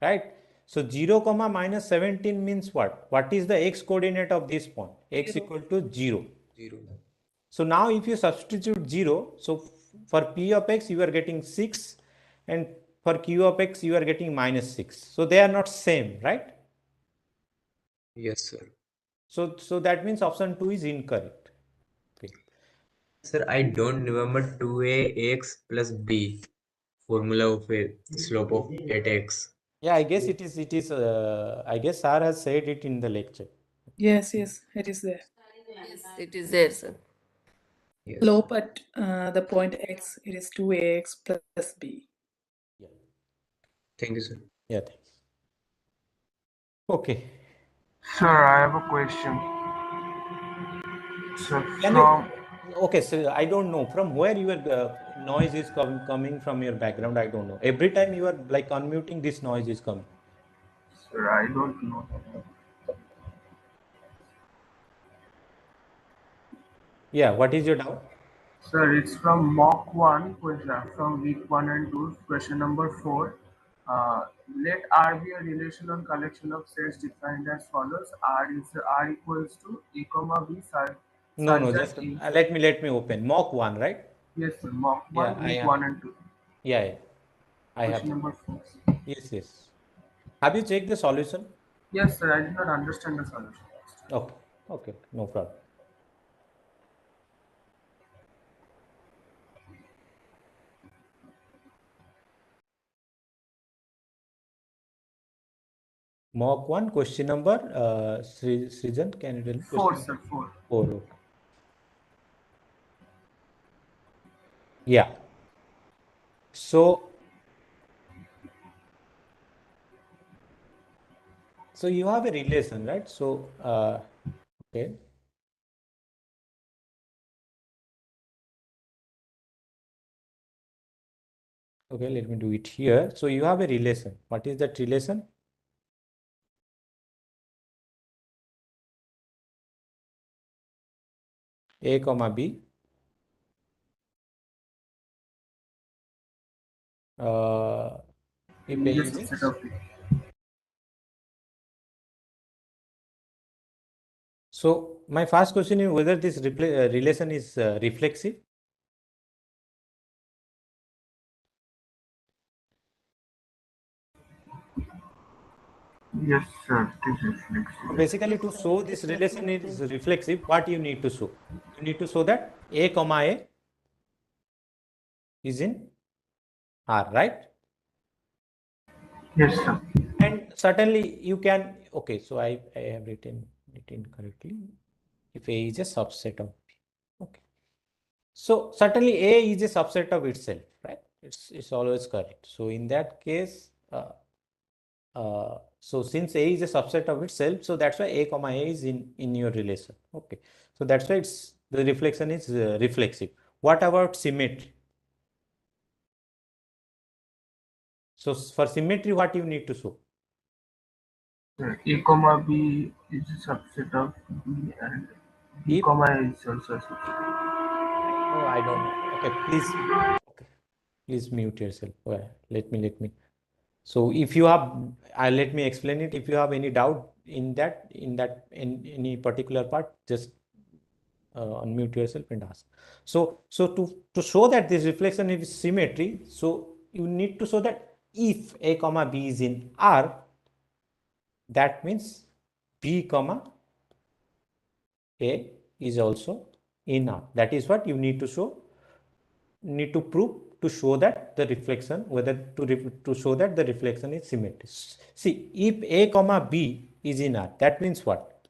right? So 0 comma minus 17 means what? What is the x coordinate of this point? X equal to 0. 0. So now if you substitute 0, so for P of x you are getting 6 and for Q of x you are getting minus 6. So they are not same, right? Yes, sir. So that means option 2 is incorrect. Okay. Sir, I don't remember 2ax plus b formula of a slope of 8x. Yeah, I guess it is. I guess sir has said it in the lecture. Yes, it is there. Yes, it is there, sir. Yes. Slope at the point x, it is 2ax plus b. Yeah. Thank you, sir. Yeah, thanks. Okay. Sir, I have a question. So Okay, so I don't know from where your noise is coming from your background. I don't know. Every time you are like unmuting, this noise is coming. Sir, I don't know. Yeah, what is your doubt? Sir, it's from mock 1 question from week 1 and 2, question number 4. Let R be a relational collection of sets defined as follows. R equals to A comma B such No, that just A. let me open mock 1, right? Yes, sir. Mock Yeah, 1, week 1 and 2. Yeah, I have. Question number 4. Yes. Have you checked the solution? Yes, sir. I did not understand the solution. Okay, no problem. Mock 1, question number, Srijan, can you tell me? 4, sir. 4. 4, okay. Yeah. So you have a relation, right? So, okay. Okay, let me do it here. So you have a relation. What is that relation? A comma B. If A Yes, is a set of B. So my first question is whether this relation is reflexive. Yes, sir. It is reflexive. So basically, to show this relation is reflexive, what you need to show? You need to show that A comma A is in R, right? Yes, sir. And certainly you can, okay, so I have written it incorrectly. If A is a subset of B. Okay. So certainly A is a subset of itself, right? It's always correct. So in that case, so since A is a subset of itself, so that's why A comma A is in your relation. Okay. So that's why the reflection is reflexive. What about symmetry? So for symmetry, what you need to show? A comma B is a subset of B and B comma A is also a subset. Oh, I don't know. Okay, please mute yourself. Let me. So if you have, let me explain it. If you have any doubt in any particular part, just unmute yourself and ask. So to show that this reflection is symmetry, so you need to show that if A comma B is in R, that means B comma A is also in R. That is what you need to show. Need to prove to show that the reflection, to show that the reflection is symmetric. See, if A comma B is in R, that means what?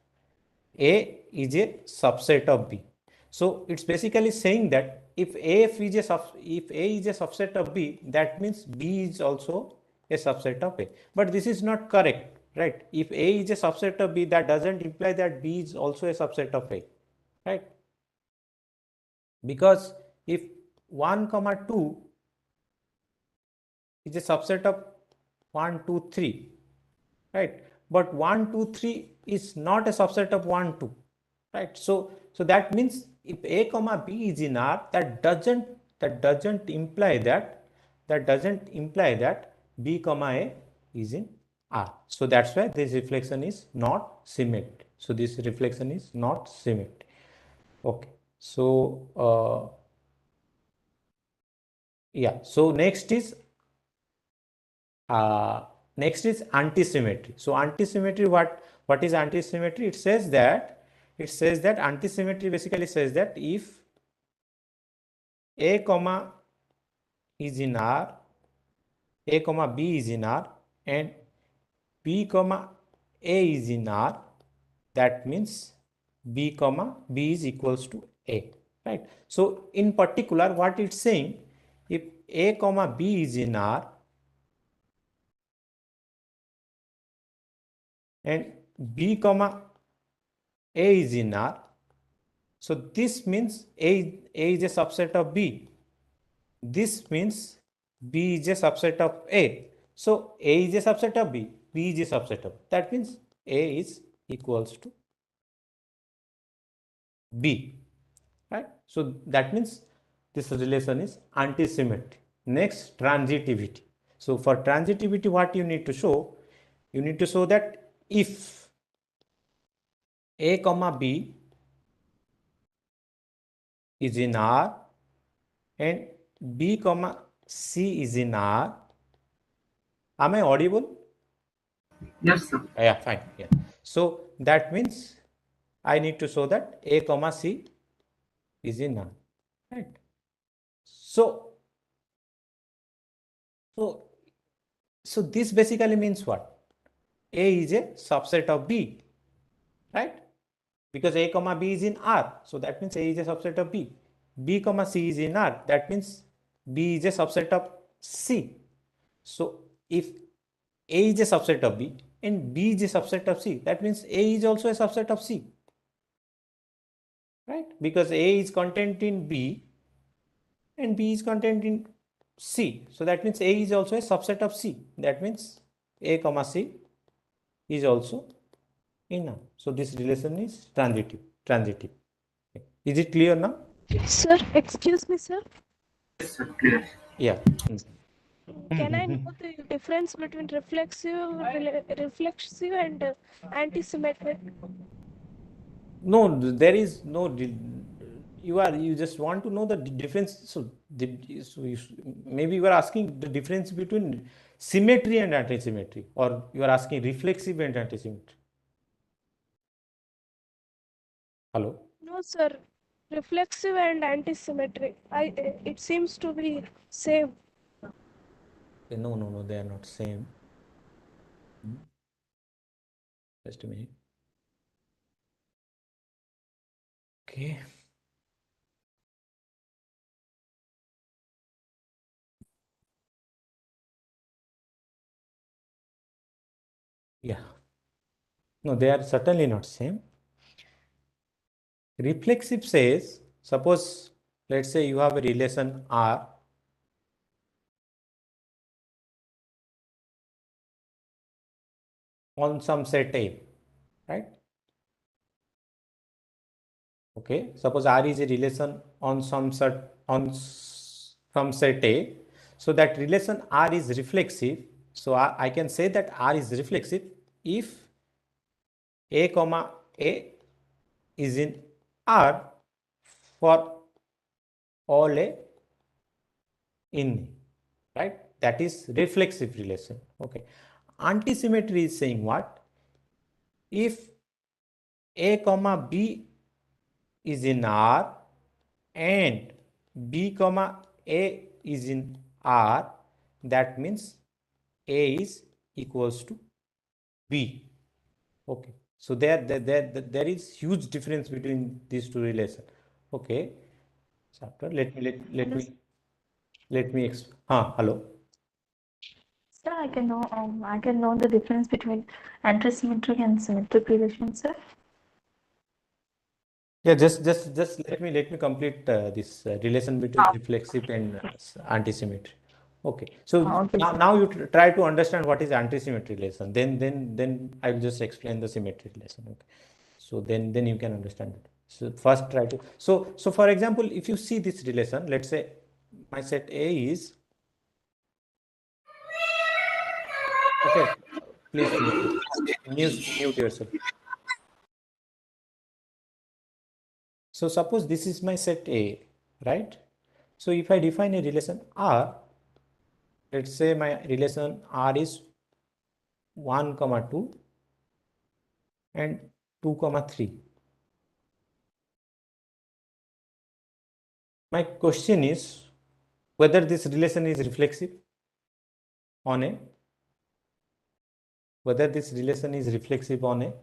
A is a subset of B. So it's basically saying that if A is a subset of B, that means B is also a subset of A. But this is not correct, right? If A is a subset of B, that doesn't imply that B is also a subset of A, right? Because if 1 comma 2 is a subset of 1 2 3, right? But 1 2 3 is not a subset of 1 2, right? So that means if A comma B is in R, that doesn't imply that B comma A is in R. So that's why this reflection is not symmetric. So this reflection is not symmetric. Okay. So yeah. So next is antisymmetry. So antisymmetry, what is antisymmetry? It says that antisymmetry basically says that if A comma is in R, A comma B is in R, and B comma A is in R, that means B comma B is equals to A, right? So in particular, what it's saying, if A comma B is in R and B comma A is in R, so this means A is a subset of B. This means B is a subset of A. So A is a subset of B, B is a subset of. That means A is equals to B, right? So that means this relation is antisymmetric. Next, transitivity. So for transitivity, what you need to show? You need to show that if A comma B is in R and B comma C is in R. Am I audible? Yes, sir. Yeah, fine. Yeah. So that means I need to show that A comma C is in R, right? So this basically means what? A is a subset of B, right? Because A comma B is in R, so that means A is a subset of B. B comma C is in R, that means B is a subset of C. So if A is a subset of B and B is a subset of C, that means A is also a subset of C, right? Because A is contained in B and B is contained in C. So that means A is also a subset of C. That means A comma C is also in R. So this relation is transitive. Is it clear now? Sir, excuse me, sir. Yes, sir, clear. Yeah. Can I know the difference between reflexive and antisymmetric? No, there is no. You just want to know the difference. So, maybe you are asking the difference between symmetry and antisymmetry, or you are asking reflexive and antisymmetry. Hello. No, sir. Reflexive and antisymmetric. It seems to be same. No, they are not same. Just a minute. Okay. Yeah. No, they are certainly not same. Reflexive says, suppose, let's say you have a relation R on some set A, right? Okay, suppose R is a relation on some set A, so that relation R is reflexive. So I can say that R is reflexive if A comma A is in R for all A in A, right? That is reflexive relation. Okay. Antisymmetry is saying what? If A comma B is in R and B comma A is in R, that means A is equals to B. Okay. So there is huge difference between these two relations. Okay. Chapter. Let me hello. Sir, I can know the difference between antisymmetric and symmetric relations, sir. Yeah, just let me complete this relation between reflexive and antisymmetry. Okay, so Okay. now you try to understand what is antisymmetry relation. Then I will just explain the symmetry relation. Okay, so then you can understand it. So first try to so for example, if you see this relation, let's say my set A is okay. Please mute yourself. So suppose this is my set A, right? So if I define a relation R, let's say my relation R is 1, 2 and 2, 3. My question is whether this relation is reflexive on A, whether this relation is reflexive on A.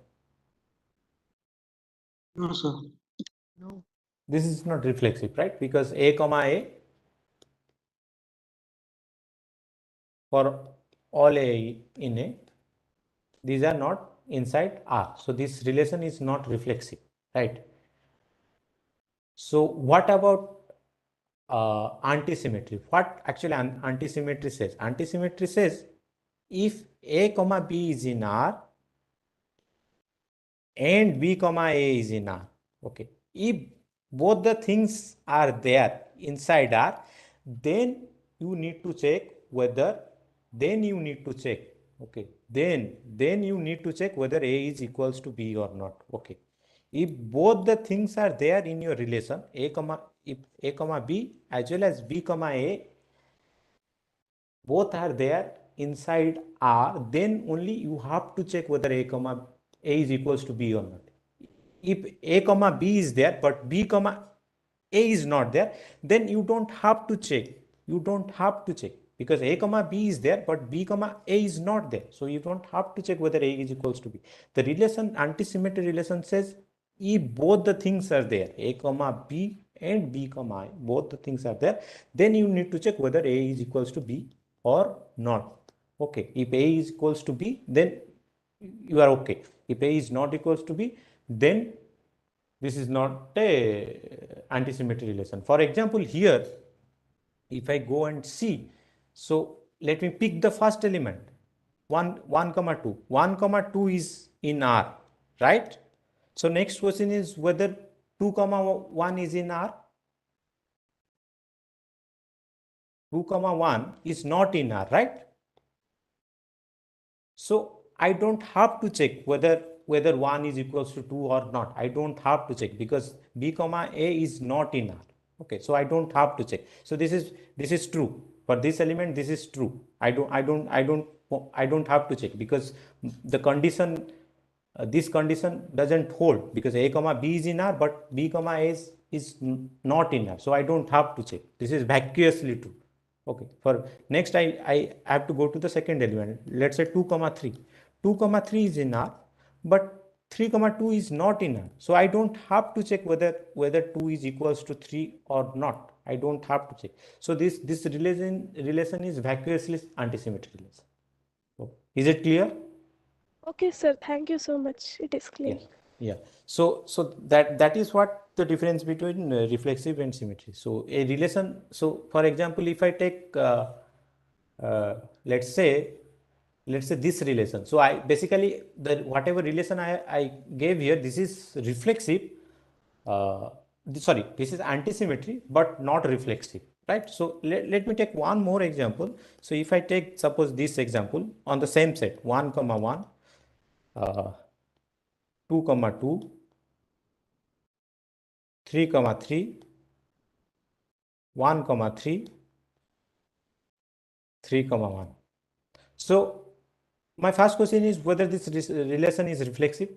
No, sir. No. This is not reflexive, right? Because A comma A for all A in A, these are not inside R. So this relation is not reflexive, right? So what about antisymmetry? What actually antisymmetry says? Antisymmetry says if A comma B is in R and B comma A is in R, okay, if both the things are there inside R, then you need to check whether then you need to check whether A is equals to B or not. Okay, if both the things are there in your relation if A comma B as well as B comma A both are there inside R, then only you have to check whether A is equals to B or not. If A comma B is there but B comma A is not there, then you don't have to check. Because A comma B is there but B comma A is not there. So you don't have to check whether A is equals to B. The relation antisymmetry relation says if both the things are there, A comma B and B comma I, both the things are there, then you need to check whether A is equals to B or not. Okay, if A is equals to B, then you are okay. If A is not equals to B, then this is not a antisymmetry relation. For example, here if I go and see, so let me pick the first element, 1, comma 2. 1, comma 2 is in R, right? So next question is whether 2, comma 1 is in R. 2, comma 1 is not in R, right? So I don't have to check whether 1 is equals to 2 or not. I don't have to check because B comma A is not in R. Okay, so I don't have to check. So this is true. For this element, this is true. I don't have to check because the condition, this condition doesn't hold because A comma B is in R, but B comma A is not in R. So I don't have to check. This is vacuously true. Okay, for next I have to go to the second element. Let's say 2 comma 3. 2 comma 3 is in R, but 3 comma 2 is not in R. So I don't have to check whether 2 is equals to 3 or not. I don't have to check. So this relation is vacuously antisymmetric relation. So, is it clear? Okay, sir. Thank you so much. It is clear. Yeah. So that is what the difference between reflexive and symmetry. So a relation. So for example, if I take let's say this relation. So I basically the whatever relation I gave here, this is reflexive. Sorry, this is antisymmetry, but not reflexive, right? So let me take one more example. So if I take suppose this example on the same set, 1 comma 1, 2 comma 2, 3 comma 3, 1 comma 3, 3 comma 1. So my first question is whether this relation is reflexive.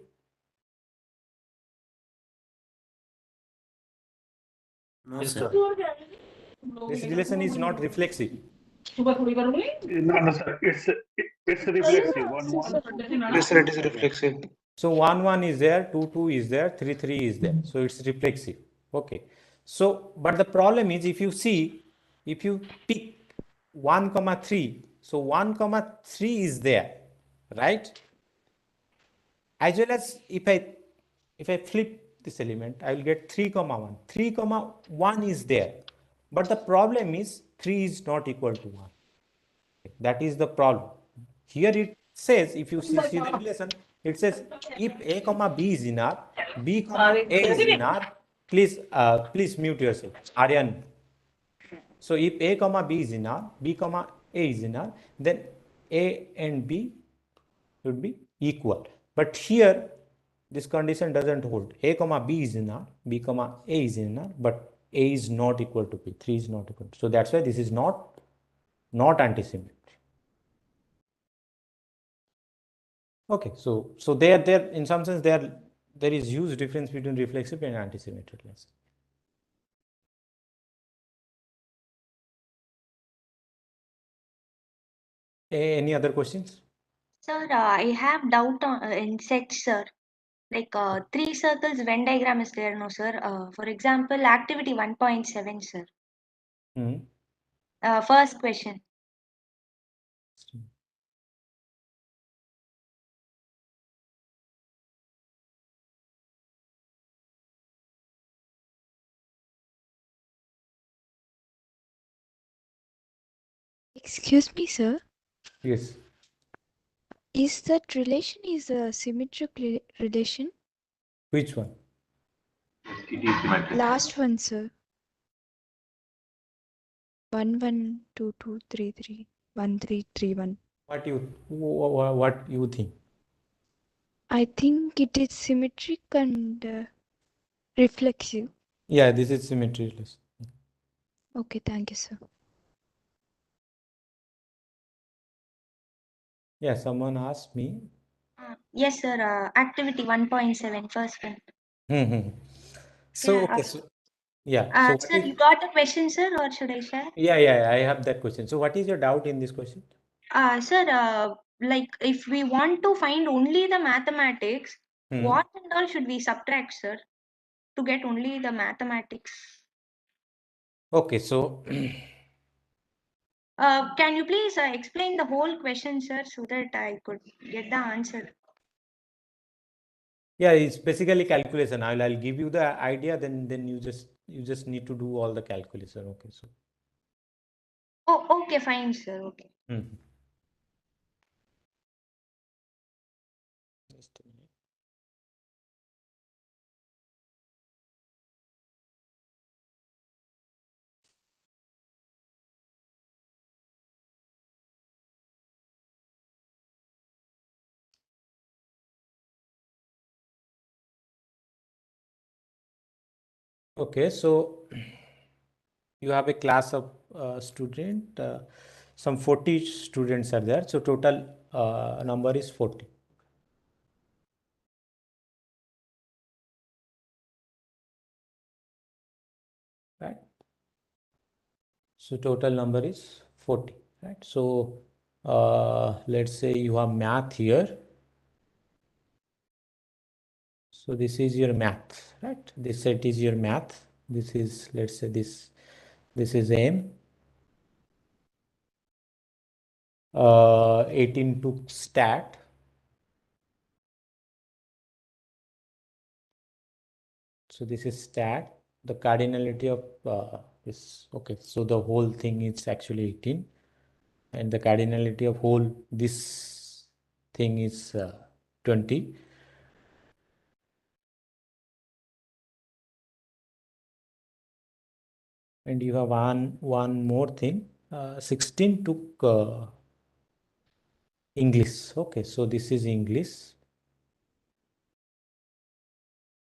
No, sir. This relation is not reflexive. No, sir. It's reflexive. 1, 1. Yes, sir, it is reflexive. So 1, 1 is there, 2, 2 is there, 3, 3 is there. So it's reflexive. Okay. So, but the problem is if you see, if you pick 1 comma 3, so 1 comma 3 is there, right? As well as if I flip this element, I will get 3 comma 1. 3 comma 1 is there. But the problem is 3 is not equal to 1. That is the problem. Here it says, if you see the relation, it says if A comma B is in R, B comma A is in R, please mute yourself. Aryan. So if A comma B is in R, B comma A is in R, then A and B should be equal. But here this condition doesn't hold. A comma B is in R, B comma A is in R, but A is not equal to B, 3 is not equal to. So that's why this is not antisymmetry. Okay, so there in some sense there is huge difference between reflexive and antisymmetric relation. Any other questions? Sir, I have doubt on in sets, sir. Like 3 circles Venn diagram is there, no, sir? For example, activity 1.7, sir. First question. Excuse me, sir. Yes. Is that relation is a symmetric relation? Which one? Last one, sir. 1 1 2 2 3 3 1 3 3 1. What you think? I think it is symmetric and reflexive. Yeah, this is symmetry relation. Okay, thank you, sir. Yeah, someone asked me. Yes, sir. Activity 1.7, first one. So Yeah, okay, so yeah. So what sir, is? you got the question, sir, or should I share? Yeah, I have that question. So what is your doubt in this question? Sir, like if we want to find only the mathematics, what and all should we subtract, sir, to get only the mathematics? Okay, so can you please explain the whole question, sir, so that I could get the answer? yeah, it's basically calculation. I'll give you the idea, then you just need to do all the calculation. Okay, so Oh, okay, fine, sir. Okay. Just a minute. Okay, so you have a class of student, some 40 students are there. So total number is 40. Right? So total number is 40, right? So let's say you have math here. So this is your math, right? This set is your math. This is, let's say this is M. 18 took stat. So this is stat. The cardinality of this, okay, so the whole thing is actually 18. And the cardinality of whole this thing is 20. And you have one more thing. 16 took English. Okay, so this is English.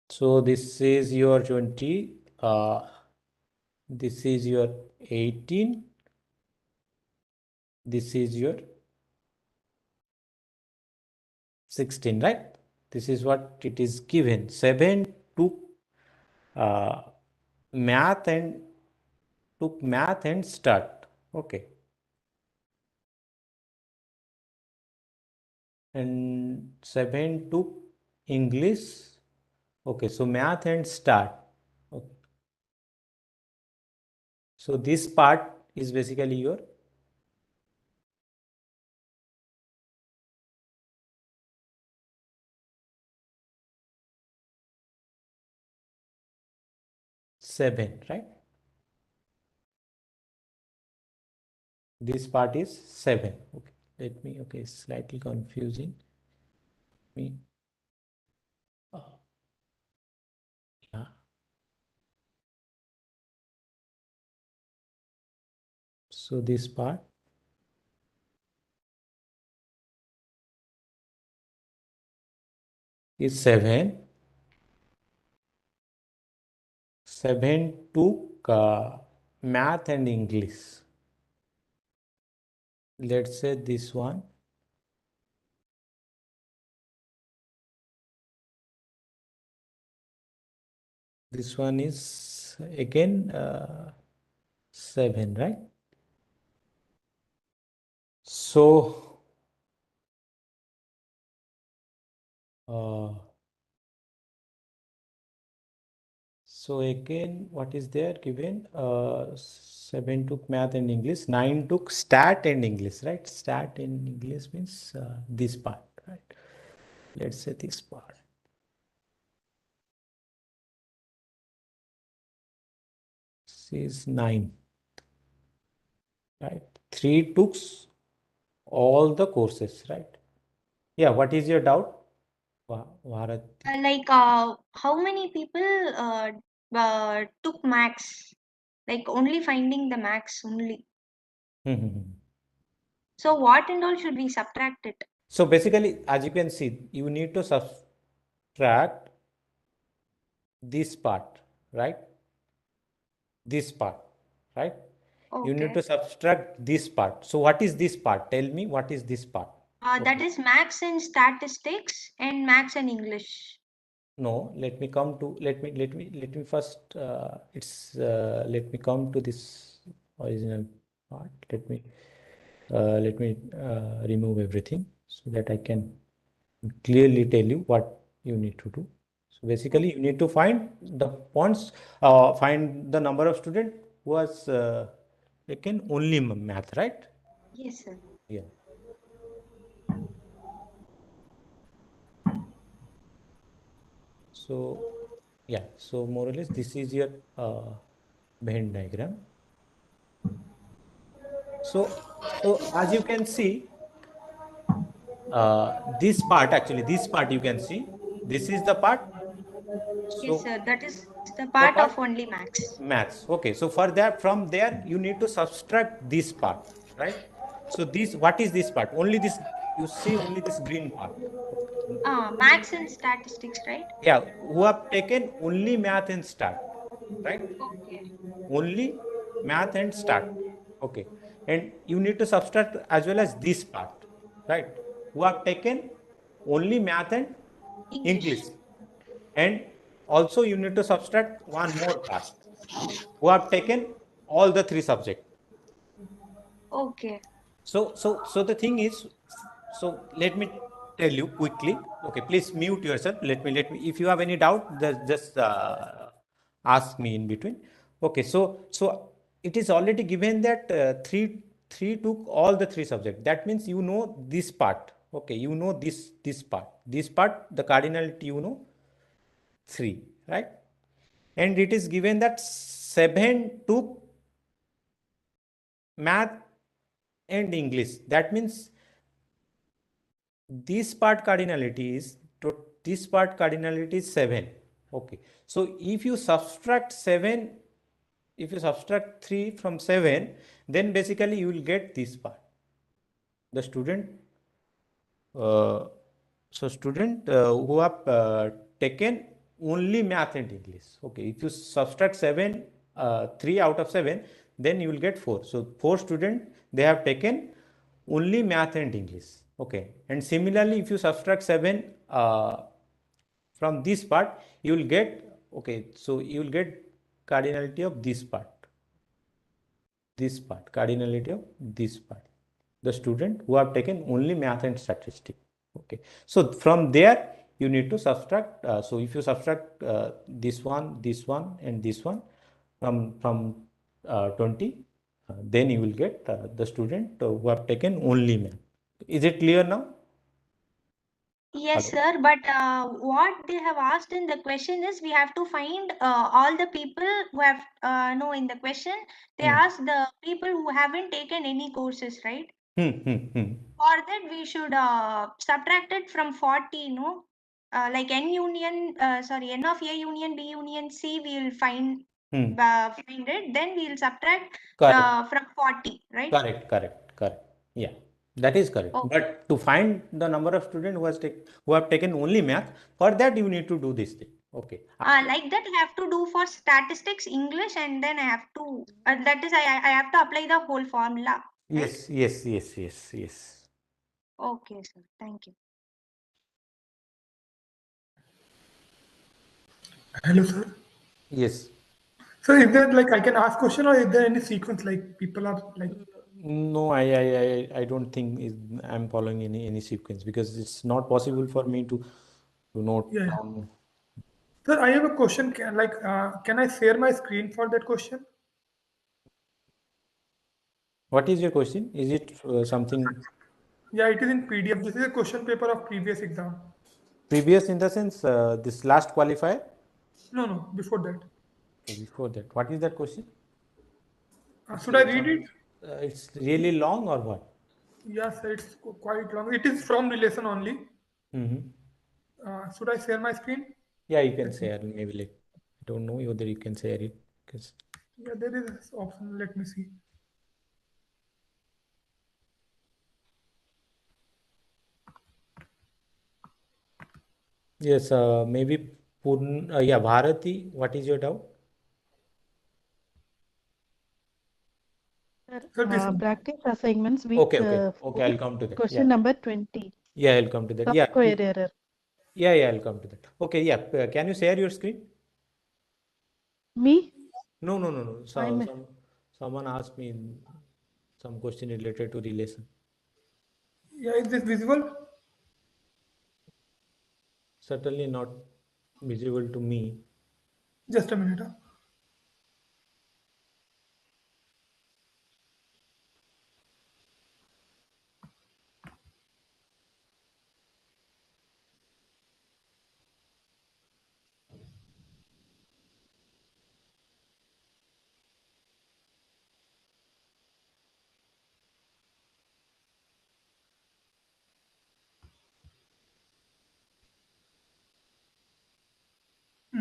So this is your 20. This is your 18. This is your 16, right? This is what it is given. 7 took math and start. Okay. And 7 took English. Okay, so math and start. Okay. So this part is basically your seven, right? This part is 7. Okay, let me, okay, slightly confusing. Me. Yeah. So this part is 7. 7 took math and English. Let's say this one. This one is again 7, right? So so again, what is there given? 7 took math and English. 9 took stat and English, right? Stat and English means this part, right? Let's say this part. This is 9, right? 3 took all the courses, right? Yeah, what is your doubt? Bharat? How many people took max? Like only finding the max only. So what and all should we subtract it? So basically, as you can see, you need to subtract this part, right? This part, right? You need Okay. to subtract this part. So what is this part? Tell me what is this part? That is max in statistics and max in English. No, let me come to, let me first, let me come to this original part. Let me remove everything so that I can clearly tell you what you need to do. So basically, you need to find the points, find the number of students who has taken only math, right? Yes, sir. Yeah. So yeah, so more or less this is your Venn diagram. So as you can see, this part you can see, this is the part. Yes, So sir. That is the the part part of only max. maths. Okay, so for that, from there you need to subtract this part, right? So this, what is this part? Only this, you see only this green part. Max and statistics, right? Yeah, who have taken only math and stat, right? Okay. Only math and stat. Okay, and you need to subtract as well as this part, right? Who have taken only math and English. And also you need to subtract one more part, who have taken all the three subjects. Okay. So the thing is, so let me tell you quickly. Okay, please mute yourself. Let me. If you have any doubt, just ask me in between. Okay, so it is already given that three took all the three subjects. That means you know this part. Okay, you know this part. This part, the cardinality you know 3, right? And it is given that 7 took math and English. That means this part cardinality is this part cardinality is 7. Okay, so if you subtract 7, if you subtract 3 from 7, then basically you will get this part. The student who have taken only math and English. Okay, if you subtract 7, 3 out of 7, then you will get 4. So 4 students, they have taken only math and English. Okay, and similarly, if you subtract 7 from this part, you will get, okay, so you will get cardinality of this part, cardinality of this part, the student who have taken only math and statistics. Okay, so from there you need to subtract. So if you subtract this one, and this one from 20, then you will get the student who have taken only math. Is it clear now? Yes, Hello? sir. But what they have asked in the question is we have to find all the people who have no in the question. They ask the people who haven't taken any courses, right? For that, we should subtract it from 40, no? Like N union, N of A union, B union, C, we will find it. Then we will subtract Correct. from 40, right? Correct. Yeah, that is correct. Okay. But to find the number of students who have taken only math, for that you need to do this thing. Okay. Like that, I have to do for statistics, English, and then I have to, that is, I have to apply the whole formula. Right? Yes. Okay, sir. Thank you. Hello, sir. Yes. So is there like I can ask question or is there any sequence like people are like? No, I don't think I'm following any sequence, because it's not possible for me to note Yeah. down. Sir, I have a question. Can I share my screen for that question? What is your question? Is it something Yeah, it is in PDF. This is a question paper of previous exam. previous, in the sense this last qualifier? No, before that. Okay, before that. What is that question? Should I read it? It's really long or what? Yes, it's quite long. It is from relation only. Should I share my screen? Yeah, you can share. Maybe like, I don't know whether you can share it, because Yeah, there is this option. Let me see. yes, maybe yeah, Bharati, what is your doubt? Practice assignments week Okay, 4, I'll come to that. question number 20. Yeah, I'll come to that. Sum Yeah. square error. Yeah, I'll come to that. Okay, yeah. Can you share your screen? Me? No. Someone asked me some question related to relation. Yeah, is this visible? Certainly not visible to me. Just a minute.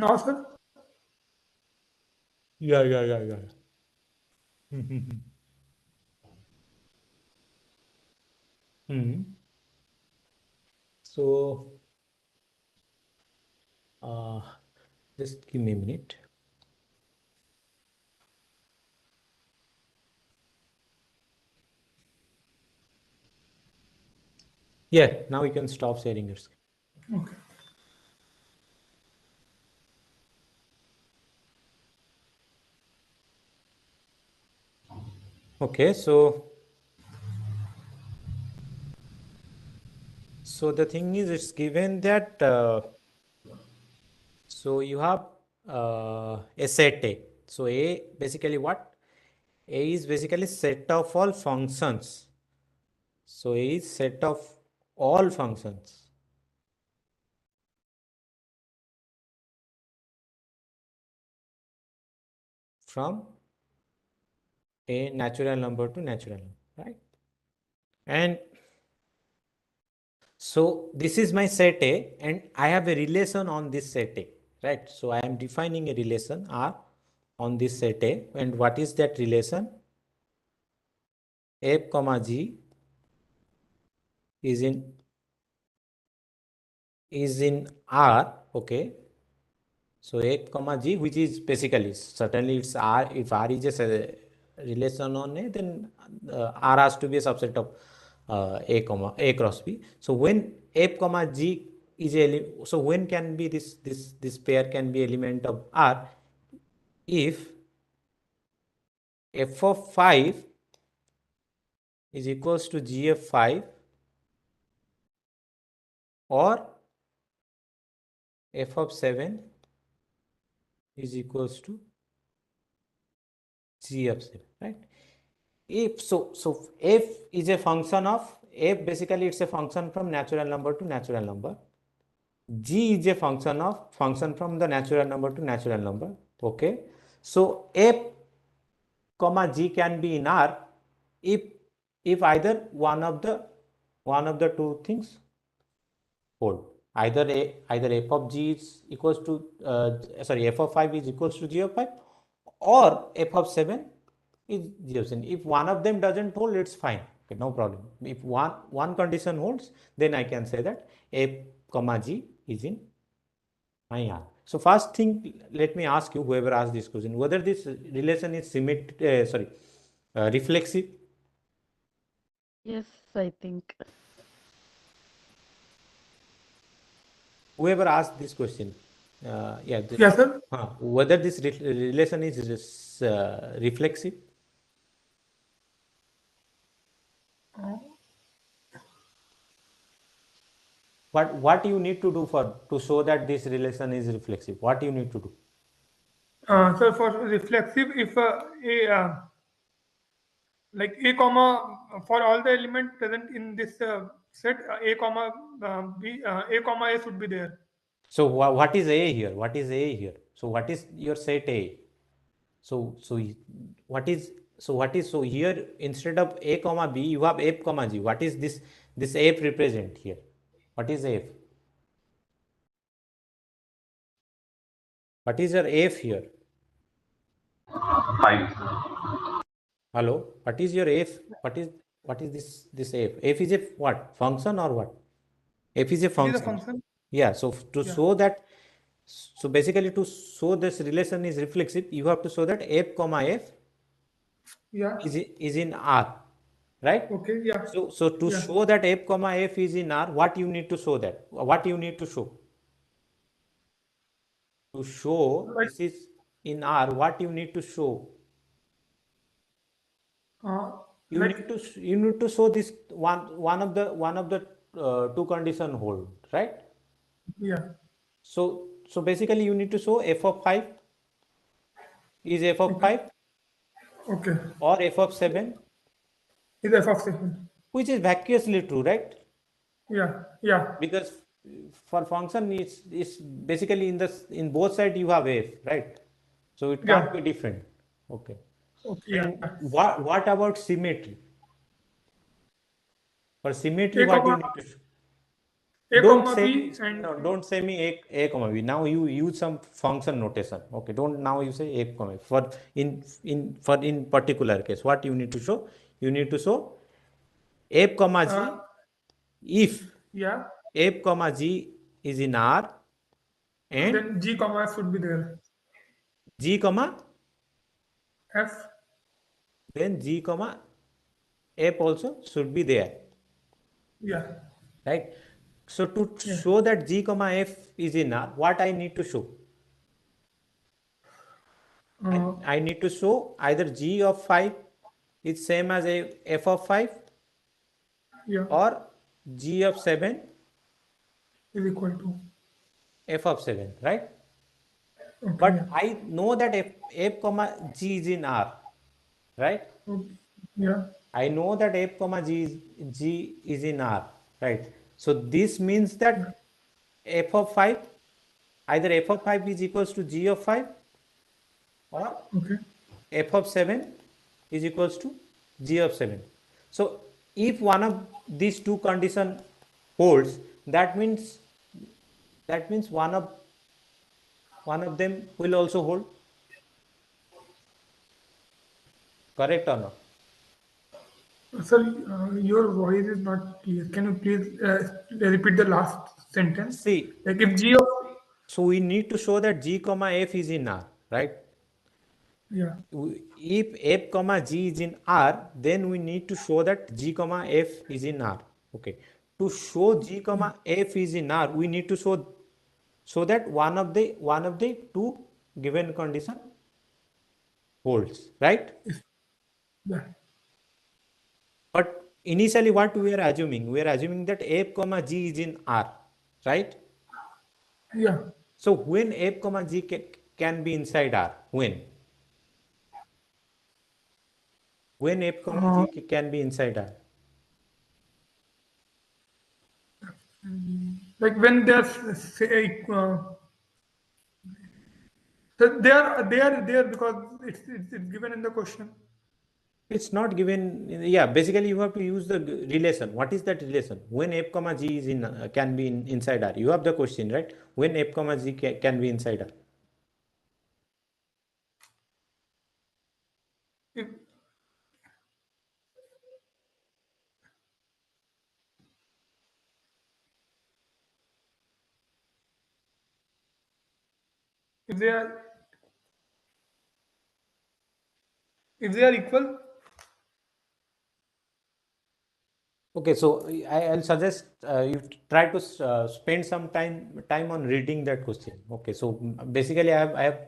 No, sir. Yeah. So, just give me a minute. Yeah, now you can stop sharing your screen. Okay. Okay, so the thing is, it's given that so you have a set A. So A basically what? A is basically set of all functions. So A is set of all functions from a natural number to natural number, right? And so this is my set A, and I have a relation on this set A, right? So I am defining a relation R on this set A, and what is that relation? F comma G is in R, okay? So F comma G, which is basically certainly it's R. If R is a relation on A, then R has to be a subset of A cross B. So when F comma G is so when can be this pair can be element of R if f of 5 is equals to G of 5 or f of 7 is equals to G of 7, right? If so f is a function of f, basically it's a function from natural number to natural number. G is a function from the natural number to natural number. Okay, so f comma G can be in R if either one of the two things hold. Either f of G is equals to f of 5 is equals to G of 5, or f of 7 is G of 7. If one of them doesn't hold, it's fine. Okay, no problem. If one condition holds, then I can say that f comma G is in my R. So first thing, let me ask you, whoever asked this question, whether this relation is reflexive. Yes, I think. Whoever asked this question, Yes, sir. whether this relation is reflexive. What you need to do to show that this relation is reflexive? What you need to do? So for reflexive, if like a comma for all the elements present in this set, a comma b, a comma a should be there. So what is A here? What is A here? So what is your set A? So here instead of A comma B, you have F comma G. What is this F represent here? What is F? What is your F here? 5. Hello, what is your F? What is this F? F is a what? Function or what? F is a function. It is a function. Yeah, so to show that, so basically to show this relation is reflexive, you have to show that F comma F is in R, right? Okay, yeah. So to show that F comma F is in R, what you need to show that? What you need to show? To show this is in R, what you need to show? You need to show this one of the two condition hold, right? Yeah. So basically you need to show f of 5 is f of 5. Okay. Or f of 7 is f of 7. Which is vacuously true, right? Yeah. Because for function is basically in both sides you have f, right? So it can't be different. Okay. And what about symmetry? For symmetry, what you need to show? A don't comma say B me, and no, don't say me a comma b. Now you use some function notation. Okay, don't now you say a comma b. For in particular case, what you need to show? You need to show f comma g if yeah, f comma g is in R and then G comma F should be there. g comma F, then g comma f also should be there, yeah, right? So to yeah. show that g comma f is in R, what I need to show? I need to show either g of 5 is same as a f of 5 yeah, or g of 7 is equal to. f of 7, right? Okay, But yeah. I know that f comma g is in R, right? Okay, yeah, I know that f comma g is in R, right? So this means that f of 5, either f of 5 is equals to g of 5 or okay, f of 7 is equals to g of 7. So if one of these two condition holds, that means one of them will also hold. Correct or not? Sir, your voice is not clear. Can you please repeat the last sentence? See, Like if G of, so we need to show that g comma f is in R, right? yeah, If f comma g is in R, then we need to show that g comma f is in R. Okay. To show g comma f is in R, we need to show that one of the two given condition holds, right? yeah, But initially, what we are assuming? We are assuming that f comma g is in R, right? yeah. So when f comma g can be inside R? When f comma g can be inside R? Like when they are say, they are there because it's given in the question. It's not given. Yeah, basically you have to use the relation. What is that relation? When f comma g is in can be inside R. You have the question, right? When f comma g can be inside R. If if they are equal, Okay, so I'll suggest you try to spend some time on reading that question. Okay, so basically I have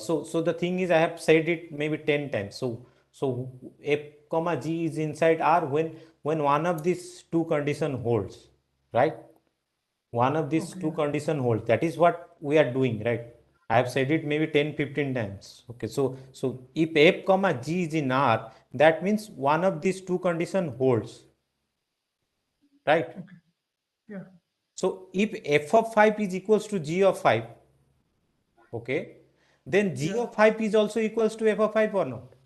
so the thing is I have said it maybe 10 times. So f comma g is inside R when one of these two condition holds, right? One of these okay, two condition holds. That is what we are doing, right? I have said it maybe 10-15 times. Okay, so if f comma g is in R, that means one of these two condition holds, right? yeah, So if f of 5 is equals to g of 5, okay, then g yeah, of 5 is also equals to f of 5 or not?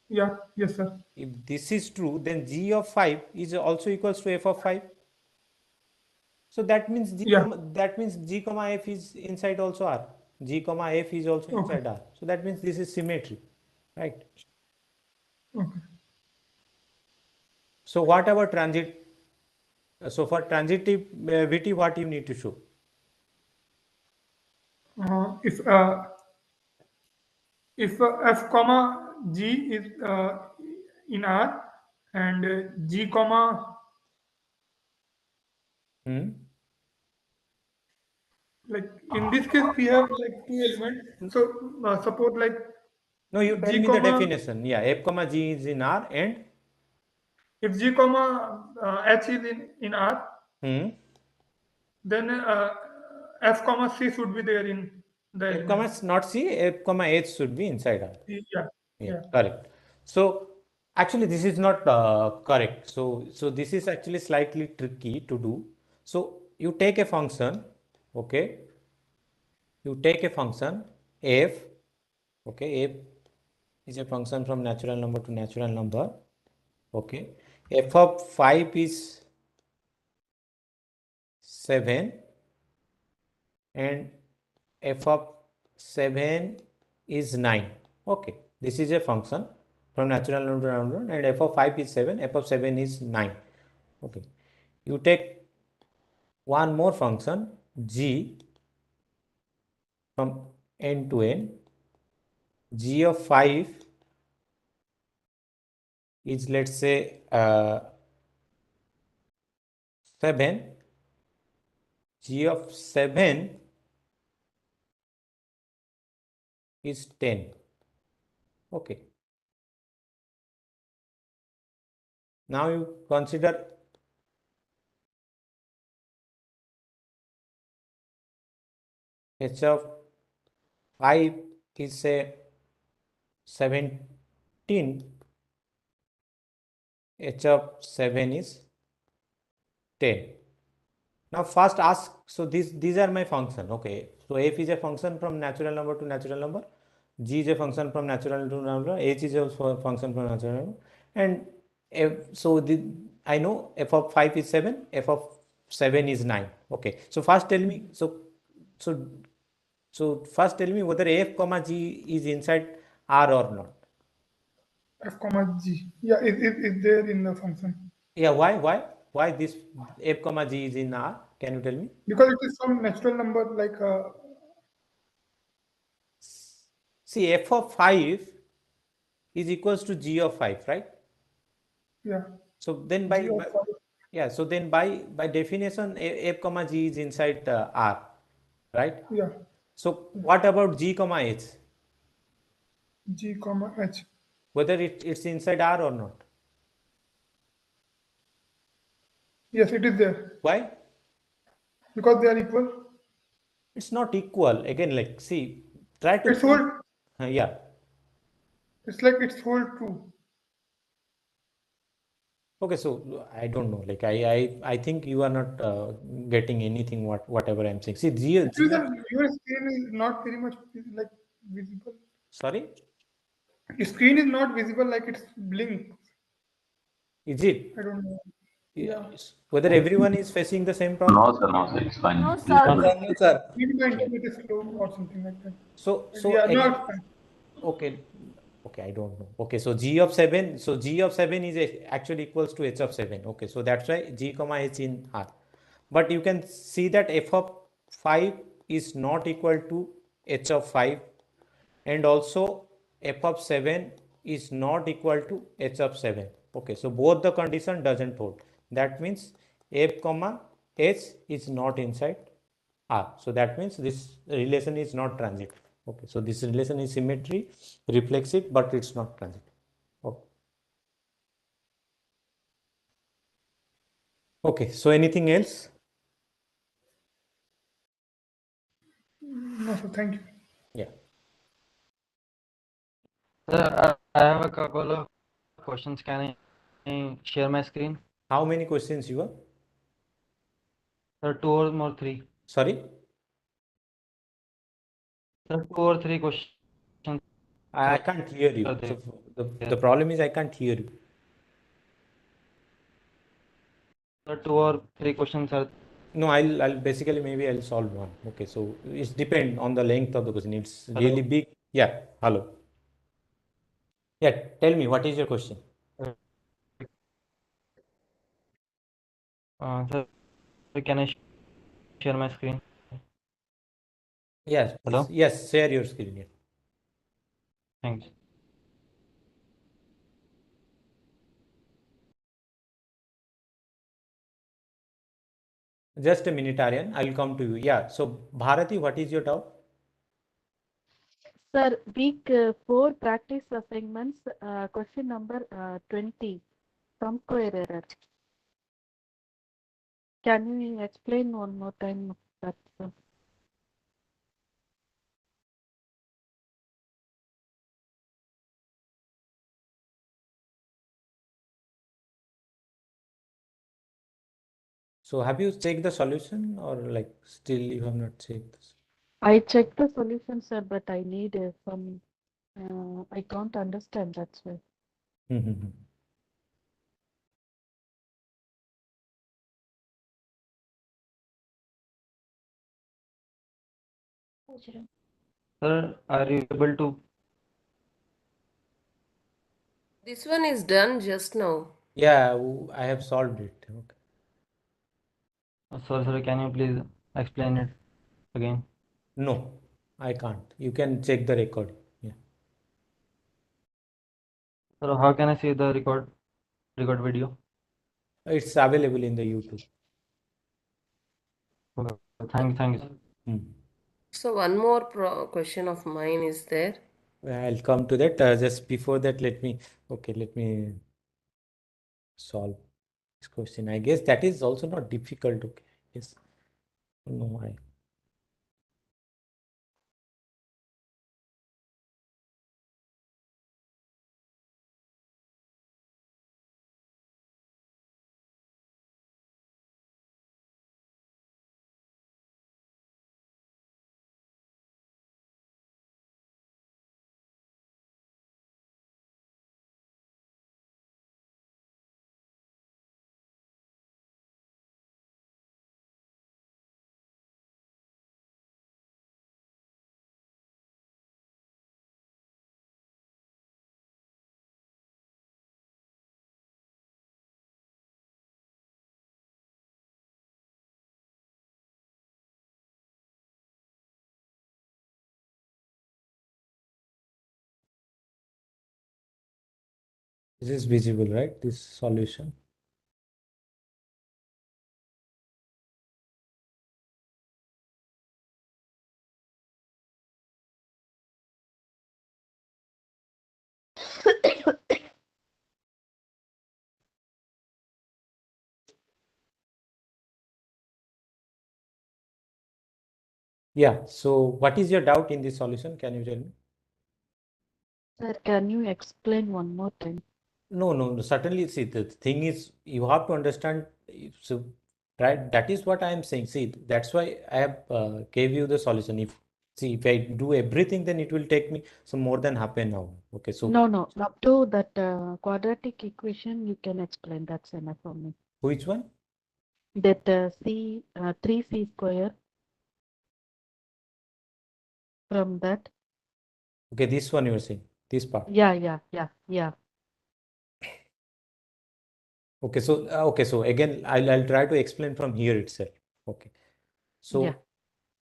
yeah, yes, sir. If this is true, then g of 5 is also equals to f of 5. So that means Yeah, g comma f is inside also R. G comma f is also okay, inside R. So that means this is symmetry, right? okay. So what about transit? So for transitivity, what you need to show? If f comma g is in R and g comma, like in this case we have like two elements. So suppose like No, you tell g me the comma, definition. Yeah, f comma g is in R and if g comma h is in R, then f comma c should be there in the f comma element. not c, f comma h should be inside R. Yeah, Yeah, yeah, correct. So actually this is not correct. So this is actually slightly tricky to do. So you take a function, okay? You take a function f, okay? F is a function from natural number to natural number, okay? F of 5 is 7 and f of 7 is 9. Okay, this is a function from natural number to natural number, and f of 5 is 7, f of 7 is 9. Okay, you take one more function g from n to n. G of 5 is, let's say, 7. G of 7 is 10. Okay. Now you consider h of 5 is, say, 17. H of 7 is 10. Now first ask, so these are my function. Okay, so f is a function from natural number to natural number, g is a function from natural to number, h is a function from natural number, and f, so I know f of 5 is 7, f of 7 is 9. Okay, so first tell me, so first tell me whether f comma g is inside R or not. F comma g, yeah, is there in the function. Yeah, why this f comma g is in R? Can you tell me? Because it is some natural number, like see, f of 5 is equals to g of 5, right? yeah. So then yeah, so then by definition f comma g is inside R, right? Yeah. So what about g comma h? G comma h. Whether it's inside R or not? Yes, it is there. Why? Because they are equal. It's not equal. Again, like, see, try to It's whole. yeah. It's like it's whole true. Okay, so I don't know. Like I think you are not getting anything whatever I'm saying. See, Your screen is not very much like visible. Sorry? Your screen is not visible, like it's blink. Is it? I don't know. Yeah. Whether everyone is facing the same problem? No, sir, it's fine. No, sir. Maybe my internet is slow or something like that. So yeah, again, no, it's fine. Okay, I don't know. Okay, so g of 7, so g of 7 is actually equals to h of 7. Okay, so that's why g comma h in R. But you can see that f of 5 is not equal to h of 5, and also f of 7 is not equal to h of 7. Okay, so both the condition doesn't hold. That means f comma h is not inside R. So that means this relation is not transitive. Okay, so this relation is symmetry, reflexive, but it's not transitive. Okay. Okay, so anything else? No, sir, thank you. Yeah. Sir, I have a couple of questions. Can I share my screen? How many questions you have? Sir, 2 or more 3. Sorry? Sir, 2 or 3 questions. I can't hear you. So the problem is I can't hear you. Sir, 2 or 3 questions are. No, I'll basically maybe I'll solve one. Okay, so it's depend on the length of the question. It's really big. Yeah. Hello. Yeah. Tell me, what is your question? Sir, can I share my screen? Yes. Hello. Yes. Share your screen. Yeah. Thanks. Just a minute, Aryan. I'll come to you. Yeah. So Bharati, what is your doubt? Sir, week 4 practice assignments, question number 20, sum square error. Can you explain one more time that? So have you checked the solution, or like still you have not checked this? I checked the solution, sir, but I need some. I can't understand. That's why. Sir, are you able to? This one is done just now. Yeah, I have solved it. Okay. Sorry, can you please explain it again? No, I can't. You can check the record. Yeah. So how can I see the record video? It's available in the YouTube. Okay. Thank you, sir. So one more question of mine is there. I'll come to that. Just before that, let me solve this question. I guess that is also not difficult. Okay. Yes. No, this is visible, right? This solution. Yeah. So what is your doubt in this solution? Can you tell me? Sir, can you explain one more time? No. Certainly, see, the thing is, you have to understand. So, right, that is what I am saying. See, that's why I have gave you the solution. If I do everything, then it will take me some more than half an hour. Okay, so No. Up to that quadratic equation, you can explain. That's enough for me. which one? That 3c square. From that. Okay, this one you are saying, this part. Yeah. Okay, so again, I'll try to explain from here itself. Okay, so Yeah.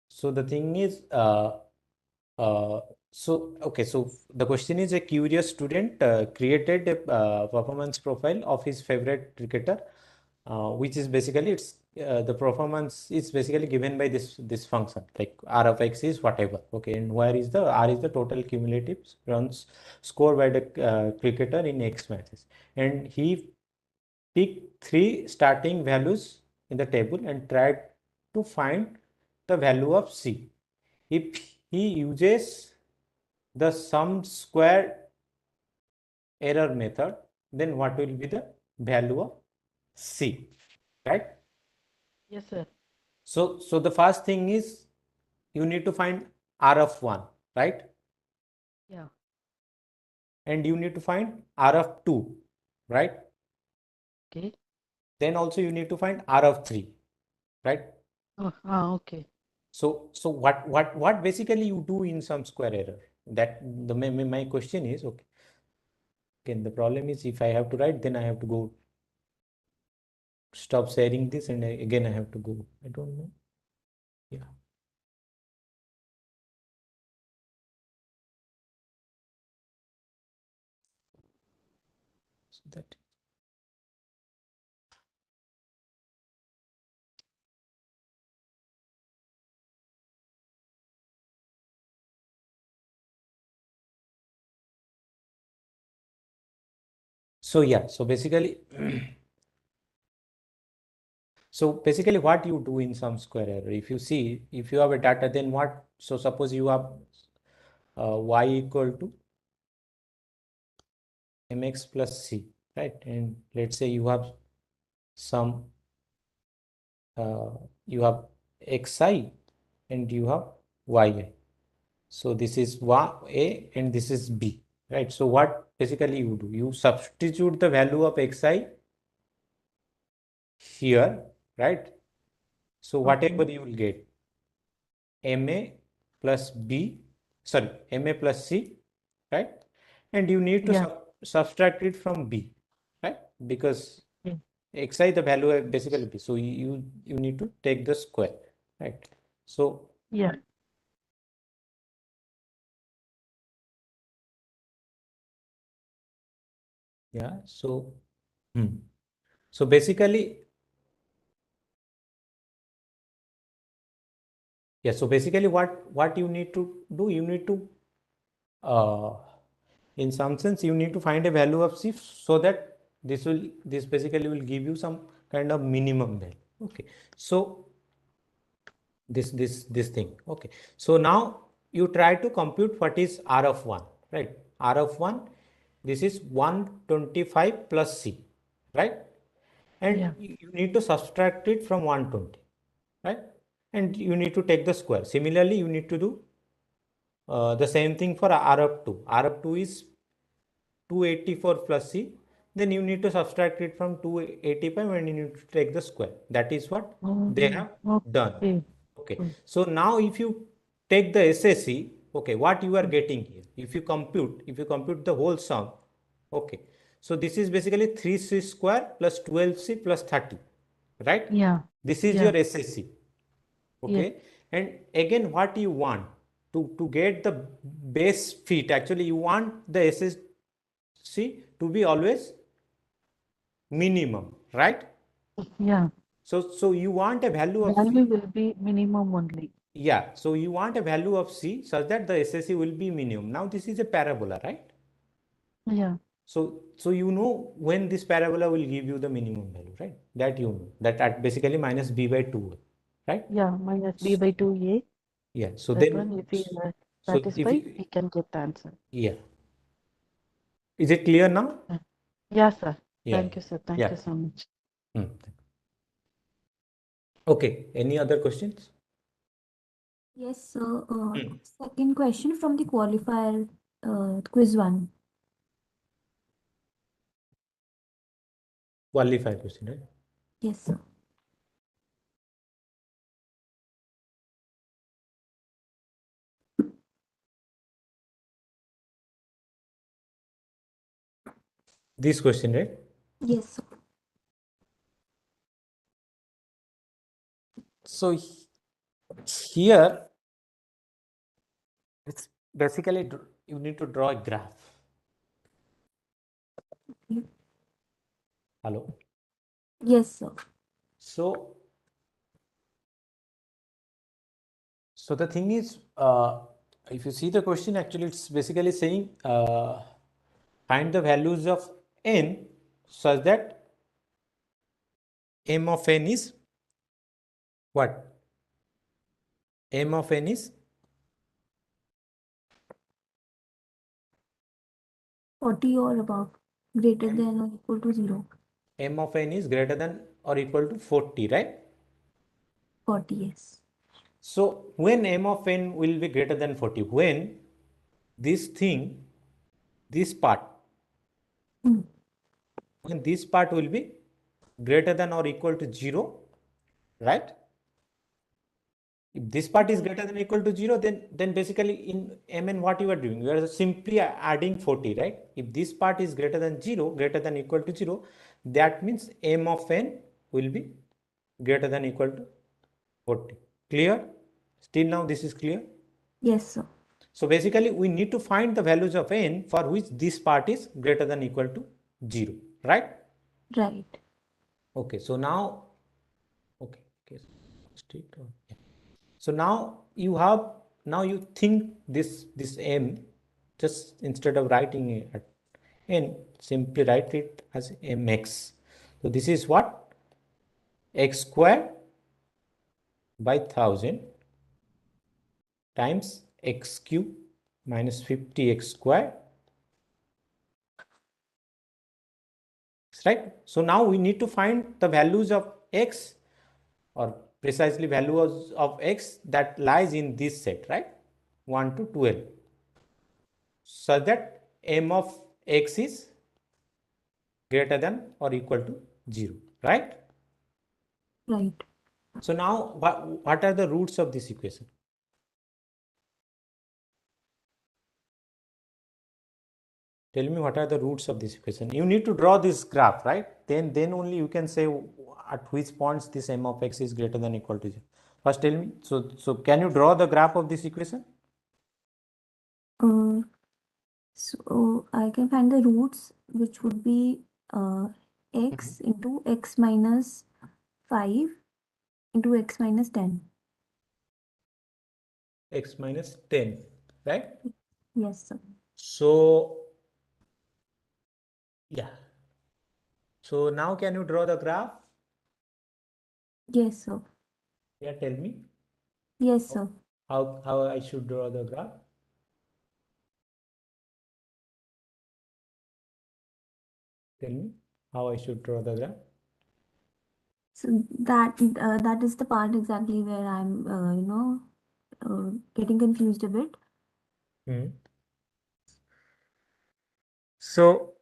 so the thing is, so the question is, a curious student created a performance profile of his favorite cricketer, which is basically the performance is basically given by this function, like r of x is whatever. Okay, and where is the r is the total cumulative runs scored by the cricketer in x matches, and he picked 3 starting values in the table and tried to find the value of c. If he uses the sum square error method, then what will be the value of c, right? Yes, sir. So the first thing is you need to find r of 1, right? Yeah. And you need to find r of 2, right? Okay. Then also you need to find r of 3, right? Okay. So what basically you do in some square error? That my question is, okay. Again, the problem is, if I have to write, then I have to go stop sharing this, and again I have to go. I don't know. Yeah. So that. So yeah, so basically what you do in some square error, if you see, if you have a data, then what, so suppose you have y equal to mx plus c, right? And let's say you have some you have xi and you have yi. So this is a and this is b, right? So what basically you do, you substitute the value of xi here, right? So whatever you will get, ma plus B, sorry, MA plus C, right? And you need to subtract it from B, right? Because xi the value of basically B. So you need to take the square, right? So Yeah. yeah, so so basically yeah, so basically what you need to do, you need to in some sense you need to find a value of C so that this basically will give you some kind of minimum value. Okay, so this thing. Okay, so now you try to compute what is R of 1, right? R of 1, this is 125 plus C, right? And you need to subtract it from 120, right? And you need to take the square. Similarly, you need to do the same thing for R of 2. R of 2 is 284 plus C. Then you need to subtract it from 285 and you need to take the square. That is what they have done. Okay. So now if you take the SSE, okay, what you are getting here? If you compute the whole sum, okay. So this is basically 3C square plus 12C plus 30, right? Yeah. This is your SSE. Okay. And again, what you want to get the base fit, actually you want the SSC to be always minimum, right? Yeah. So you want a value of Value will be minimum only. Yeah, so you want a value of C such that the SSE will be minimum. Now this is a parabola, right? Yeah. So you know when this parabola will give you the minimum value, right? That you know, that at basically minus B by 2, right? Yeah, minus B by 2A. Yeah, so That then, one, if we are so if satisfied, we can get the answer. yeah. Is it clear now? Yeah, sir. Yeah. Thank you, sir. Thank you so much. Okay, any other questions? Yes, so second question from the qualifier quiz 1. Qualified question, right? Yes, sir. This question, right? Yes, sir. So here, it's basically you need to draw a graph. Okay. Hello? Yes, sir. So the thing is, if you see the question, actually it's basically saying find the values of n such that m of n is what? M of n is 40 or above, greater than or equal to 0. M of n is greater than or equal to 40, right? 40, yes. So when m of n will be greater than 40, when this thing, this part, when this part will be greater than or equal to 0, right? If this part is greater than or equal to 0, then basically in mn what you are doing? You are simply adding 40, right? If this part is greater than 0, greater than or equal to 0, that means m of n will be greater than or equal to 40. Clear? Still now this is clear? Yes, sir. So basically we need to find the values of n for which this part is greater than or equal to 0, right? Right. Okay, so now, okay. So now you have, now you think this m, just instead of writing it at n, simply write it as mx. So this is what? X square by 1000 times x cube minus 50x square, right? So now we need to find the values of x, or precisely values of x that lies in this set, right? 1 to 12, so that m of x is greater than or equal to 0, right? Right. So now what are the roots of this equation? Tell me what are the roots of this equation. You need to draw this graph, right? Then only you can say at which points this m of x is greater than or equal to 0. First tell me, so can you draw the graph of this equation? So I can find the roots, which would be x into x minus 5 into x minus 10. X minus 10, right? Yes, sir. So, yeah. So now can you draw the graph? Yes, sir. Yeah, tell me. Yes, sir. How I should draw the graph? Tell me how I should draw the graph. So that is the part exactly where I'm getting confused a bit. So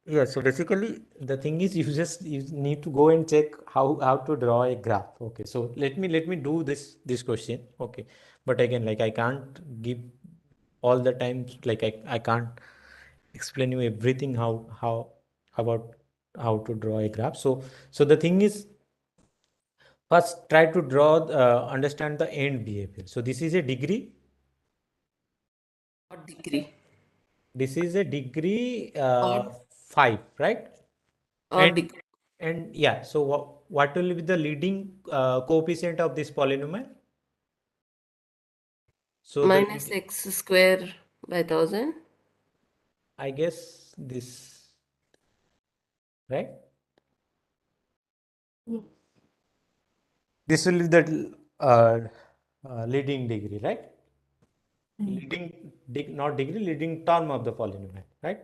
yeah, so basically the thing is you need to go and check how to draw a graph. Okay, so let me do this question. Okay, but again, like I can't give all the time, like I can't explain you everything how about how to draw a graph. So the thing is, first try to draw understand the end behavior. So this is a degree. What degree? This is a degree Odd. 5, right? Odd degree. And yeah, so what will be the leading coefficient of this polynomial? So Minus x square by 1000. I guess this, right? Yes. This will be the leading degree, right? Not degree, leading term of the polynomial, right?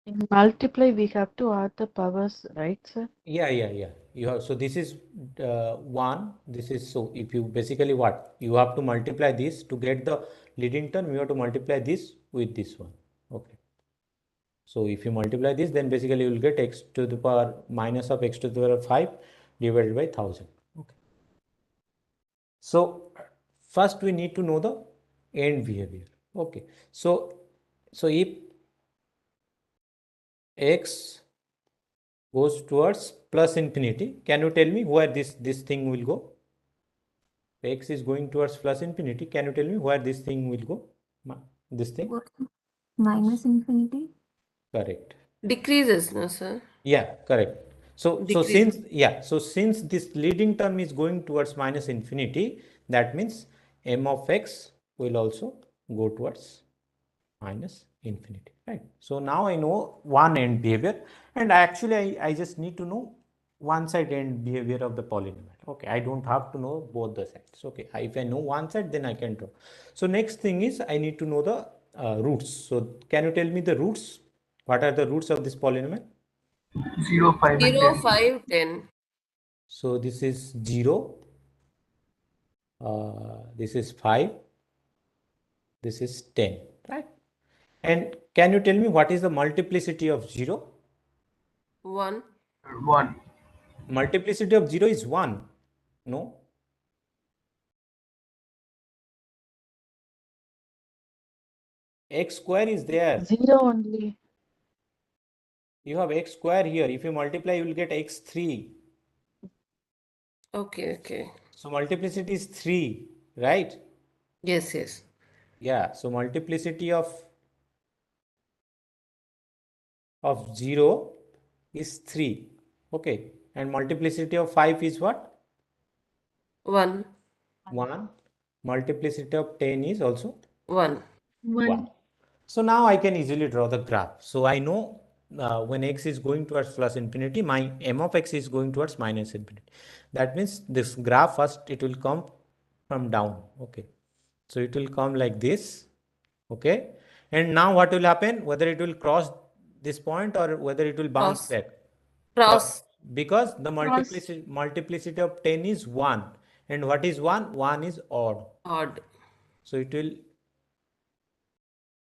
In multiply, we have to add the powers, right, sir? Yeah. You have, so this is 1. This is, so if you basically what you have to multiply this to get the leading term, you have to multiply this with this one. Okay. So if you multiply this, then basically you will get x to the power minus of x to the power 5 divided by 1000. Okay. So first we need to know the end behavior. Okay. So if x goes towards plus infinity, can you tell me where this thing will go? X is going towards plus infinity. Can you tell me where this thing will go? This thing? Minus infinity? Correct. Decreases, no, sir? Yeah, correct. So Decrease. since this leading term is going towards minus infinity, that means m of x will also go towards minus infinity, right? So now I know one end behavior, and actually I just need to know one side end behavior of the polynomial. Okay, I don't have to know both the sides. Okay, if I know one side, then I can draw. So next thing is I need to know the roots. So can you tell me the roots? What are the roots of this polynomial? 0, 5, and 0, 10. 5, 10. So this is 0, this is 5, this is 10, right? And can you tell me what is the multiplicity of 0? 1. 1. Multiplicity of 0 is 1. No? X square is there. 0 only. You have x square here. If you multiply, you will get x3. Okay. So multiplicity is 3, right? Yes. Yeah. So multiplicity of 0 is 3. Okay. And multiplicity of 5 is what? 1. 1. Multiplicity of 10 is also 1. 1. So now I can easily draw the graph. So I know when x is going towards plus infinity, my m of x is going towards minus infinity. That means this graph first it will come from down. Okay. So it will come like this. Okay. And now what will happen? Whether it will cross this point or whether it will bounce back. Cross. Because the multiplicity of 10 is 1. And what is 1? 1 is odd. So it will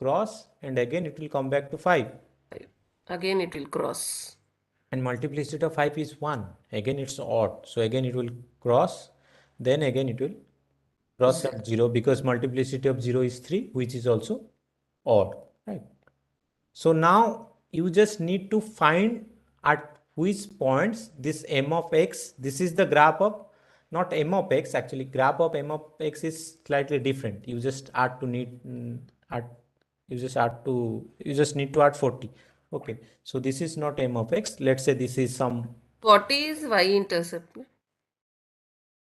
cross and again it will come back to 5. Again it will cross. And multiplicity of 5 is 1. Again it's odd. So again it will cross. Then again it will cross at 0 because multiplicity of 0 is 3, which is also odd. Right. So now you just need to find at which points this m of x, this is the graph of, not m of x, actually graph of m of x is slightly different. You just add to need, you just need to add 40. Okay, so this is not m of x. Let's say this is some. 40 is y-intercept.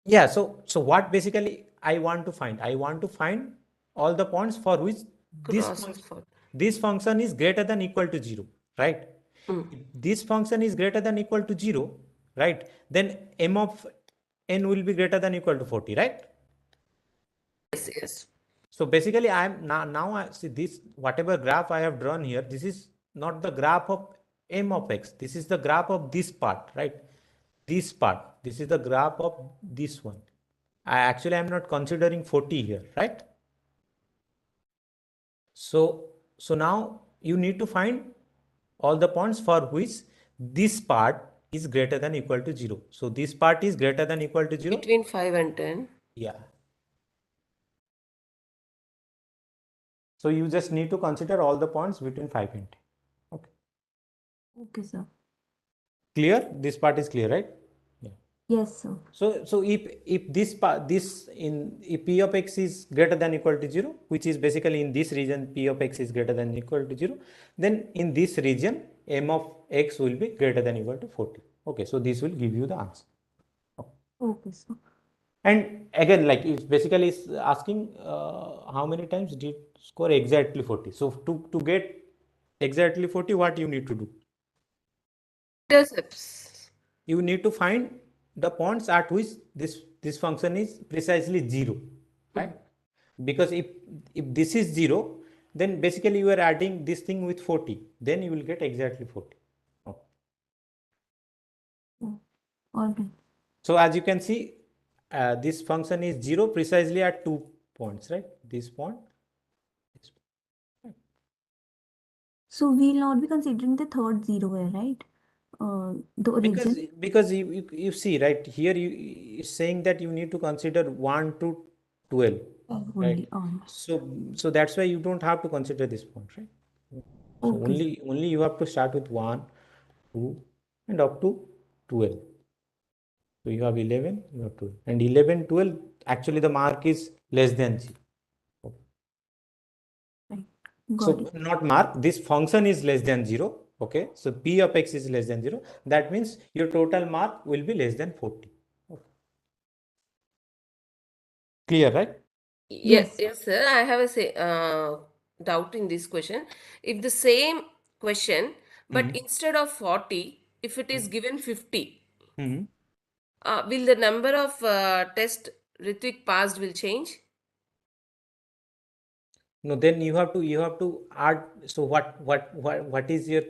Yeah, so what basically I want to find? I want to find all the points for which this function is greater than equal to 0, right? If this function is greater than equal to 0, right? Then m of n will be greater than equal to 40, right? Yes, yes. So basically I am now I see this, whatever graph I have drawn here, this is not the graph of m of x. This is the graph of this part, right? This part, this is the graph of this one. I am not considering 40 here, right? So now you need to find all the points for which this part is greater than equal to 0. So this part is greater than equal to 0. Between 5 and 10. Yeah. So you just need to consider all the points between 5 and 10. Okay. Okay, sir. Clear? This part is clear, right? Yeah. Yes, sir. So if this part, if p of x is greater than equal to 0, which is basically in this region p of x is greater than equal to 0, then in this region m of x will be greater than equal to 40. Okay, so this will give you the answer. Okay, sir. And again, like it's basically asking how many times did score exactly 40. So to get exactly 40, what you need to do? Intercepts. You need to find the points at which this function is precisely 0, right? Because if this is 0, then basically you are adding this thing with 40, then you will get exactly 40. Okay. Okay. So as you can see, this function is 0 precisely at 2 points, right? This point. So we'll not be considering the third 0 here, right? The origin. Because you see, right, here it's saying that you need to consider 1 to 12, right? So that's why you don't have to consider this point, right? So Okay. only you have to start with 1, 2, and up to 12. So you have 11, you have 12, and 11, 12. Actually, the mark is less than 0. So not mark, this function is less than 0. Okay, so p of x is less than 0. That means your total mark will be less than 40. Okay. Clear, right? Yes, sir. I have a doubt in this question. If the same question, but instead of 40, if it is given 50, will the number of test Ritvik passed will change? No, then you have to add. So what is your?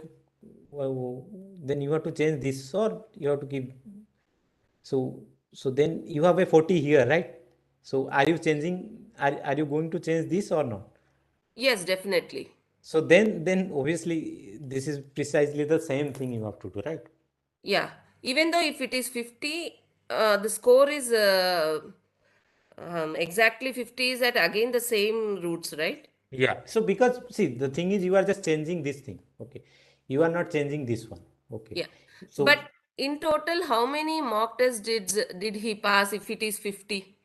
Then you have to change this, or you have to give. So then you have a 40 here, right? So are you changing? Are you going to change this or not? Yes, definitely. So then obviously this is precisely the same thing you have to do, right? Yeah. Even though if it is 50, the score is exactly 50 is at again the same roots, right? Yeah. So because see, the thing is you are just changing this thing. Okay. You are not changing this one. Okay. Yeah. So But in total, how many mock tests did he pass if it is 50?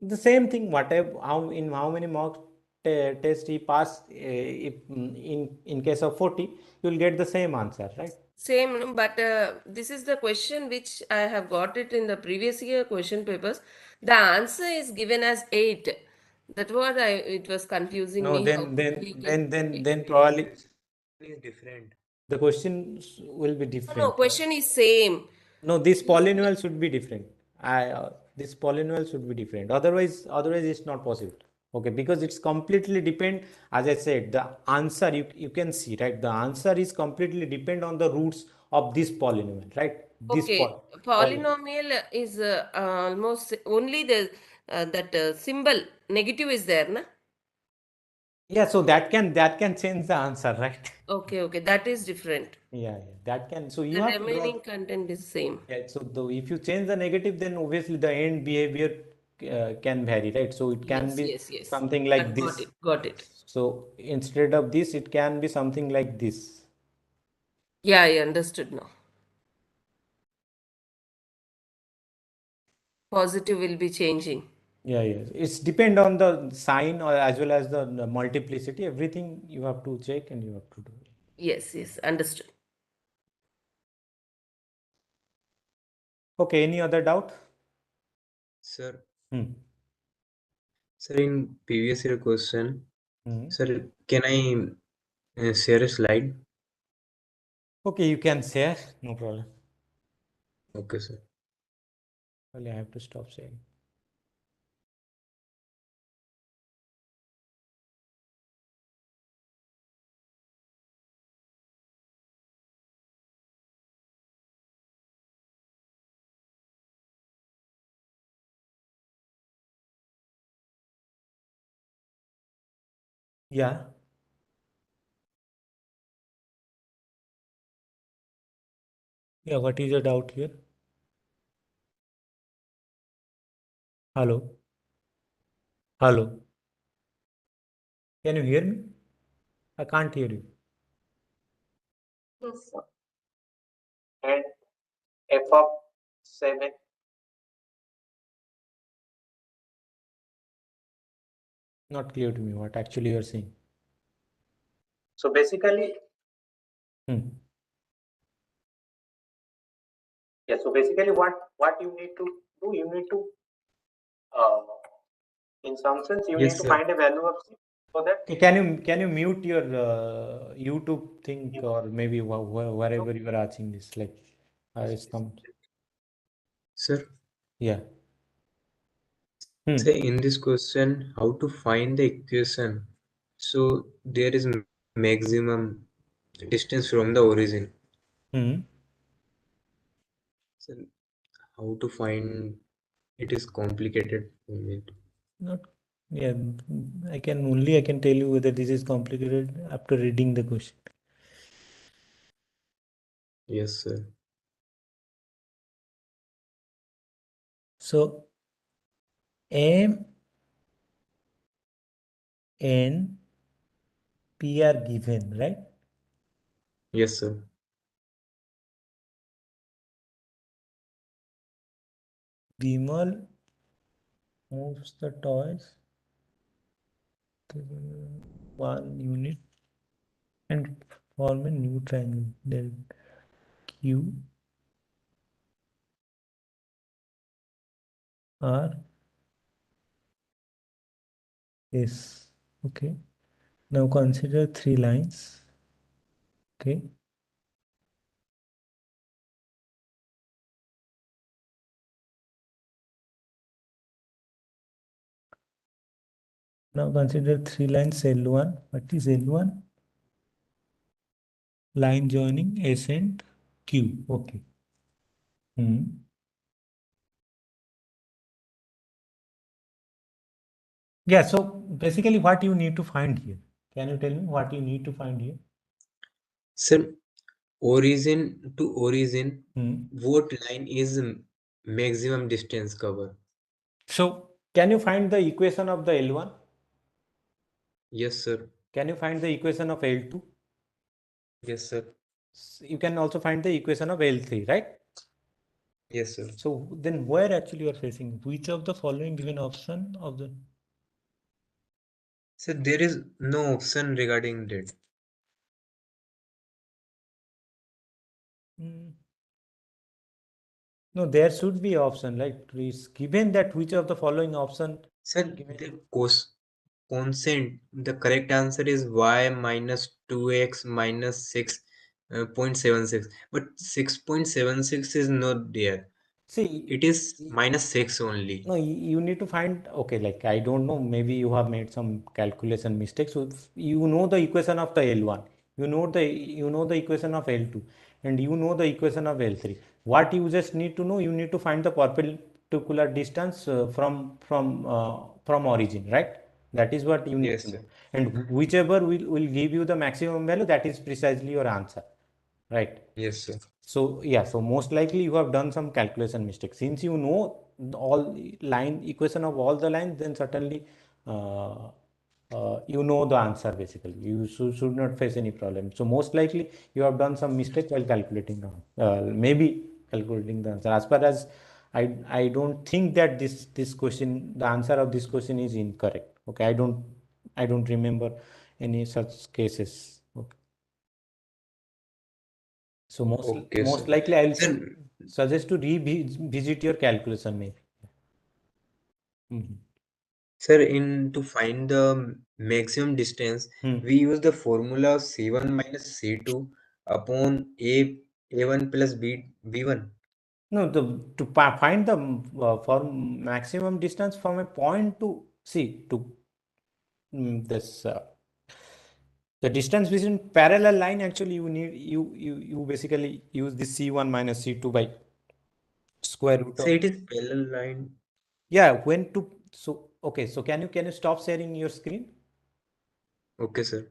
the same thing, whatever, how many mock test he passed, if in case of 40, you will get the same answer, right? Same, but this is the question which I have got it in the previous year question papers. The answer is given as 8. That what it was confusing No, me. How could he get then probably Is different. the questions will be No, different. question is same. No, this polynomial should be different. This polynomial should be different. Otherwise it's not possible. Okay, because it's completely depend. As I said, the answer you can see, right? The answer is completely depend on the roots of this polynomial, right? This Okay, polynomial is almost only the that symbol negative is there, na? Yeah, so that can change the answer, right? Okay, that is different. Yeah, that can. So you The have to remaining draw. content is same. Yeah, so if you change the negative, then obviously the end behavior can vary, right? So it can Yes, be yes, yes. something like Got this. it, got it. So instead of this, it can be something like this. Yeah, I understood now. Positive will be changing. Yeah, it's depend on the sign or as well as the multiplicity. Everything you have to check and you have to do. Yes, yes, understood. Okay, any other doubt? Sir. Hmm. Sir, in previous year question, Hmm. sir, can I share a slide? Okay, you can share, no problem. Okay, sir. Well, I have to stop sharing. Yeah. Yeah, what is the doubt here? Hello? Hello? Can you hear me? I can't hear you. Yes, sir. And f of 7. Not clear to me what actually you're saying. So basically, yeah, so basically what you need to do, you need to, in some sense, you Yes, need to sir. find a value of c so that. Okay, can you mute your YouTube thing or maybe wherever you are watching this, like it's come. Sir. Yeah. Say in this question, how to find the equation? So there is maximum distance from the origin. So how to find it is complicated for me. Not, yeah, I can tell you whether this is complicated after reading the question. Yes, sir. So M, N, P are given, right? Yes, sir. Bimal moves the toys to 1 unit and form a new triangle. Then Q, R, S. Okay. Now consider 3 lines. Okay. Now consider 3 lines L1. What is L1? Line joining S and Q. Okay. Yeah, so basically what you need to find here? Can you tell me what you need to find here? Sir, origin to origin, what line is maximum distance cover? So can you find the equation of the L1? Yes, sir. Can you find the equation of L2? Yes, sir. You can also find the equation of L3, right? Yes, sir. So then where actually you are facing? Which of the following given option of the? Sir, there is no option regarding that. No, there should be option, like it's given that which of the following option. Sir, the constant, the correct answer is y minus 2x minus 6.76. But 6.76 is not there. See, it is minus 6 only. No, you need to find, okay, like I don't know, maybe you have made some calculation mistakes. So you know the equation of the L1, you know the equation of L2, and you know the equation of L3. What you just need to know, you need to find the perpendicular distance from origin, right? That is what you need Yes, to know. sir. And whichever will give you the maximum value, that is precisely your answer, right? Yes, sir. So yeah, so most likely you have done some calculation mistake. Since you know all line equation of all the lines, then certainly you know the answer basically. You should not face any problem. So most likely you have done some mistake while calculating the maybe calculating the answer. As far as I don't think that this question, the answer of this question is incorrect. Okay, I don't remember any such cases. Okay. So Okay, most sir. likely I'll Sir, suggest to revisit your calculation maybe. sir, in to find the maximum distance, we use the formula C1 minus C2 upon A1 plus B1. No, to find the for maximum distance from a point to see to this the distance between parallel line, actually you need you basically use the C1 minus C2 by square root So of. it is parallel line. Yeah, when to so okay, so can you stop sharing your screen? Okay, sir.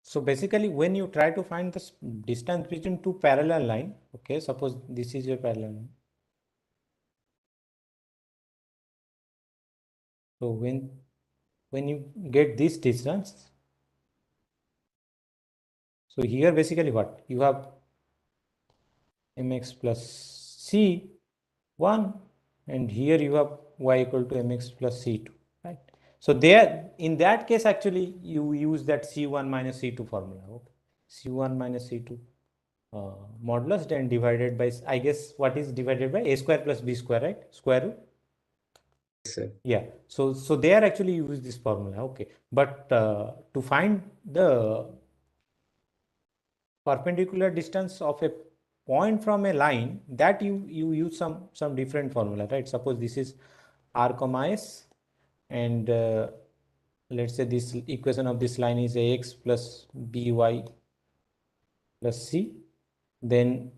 So basically, when you try to find the distance between two parallel line, okay, suppose this is your parallel line. So when you get this distance, so here basically what you have mx plus c1, and here you have y equal to mx plus c2, right? So there, in that case, actually you use that c1 minus c2 formula. Okay, c1 minus c2 modulus, then divided by, I guess, what is divided by a square plus b square, right? Square root. Sir. Yeah. So there actually you use this formula. Okay, but to find the perpendicular distance of a point from a line, that you use some different formula, right? Suppose this is r comma s, and let's say this equation of this line is ax plus by plus c, then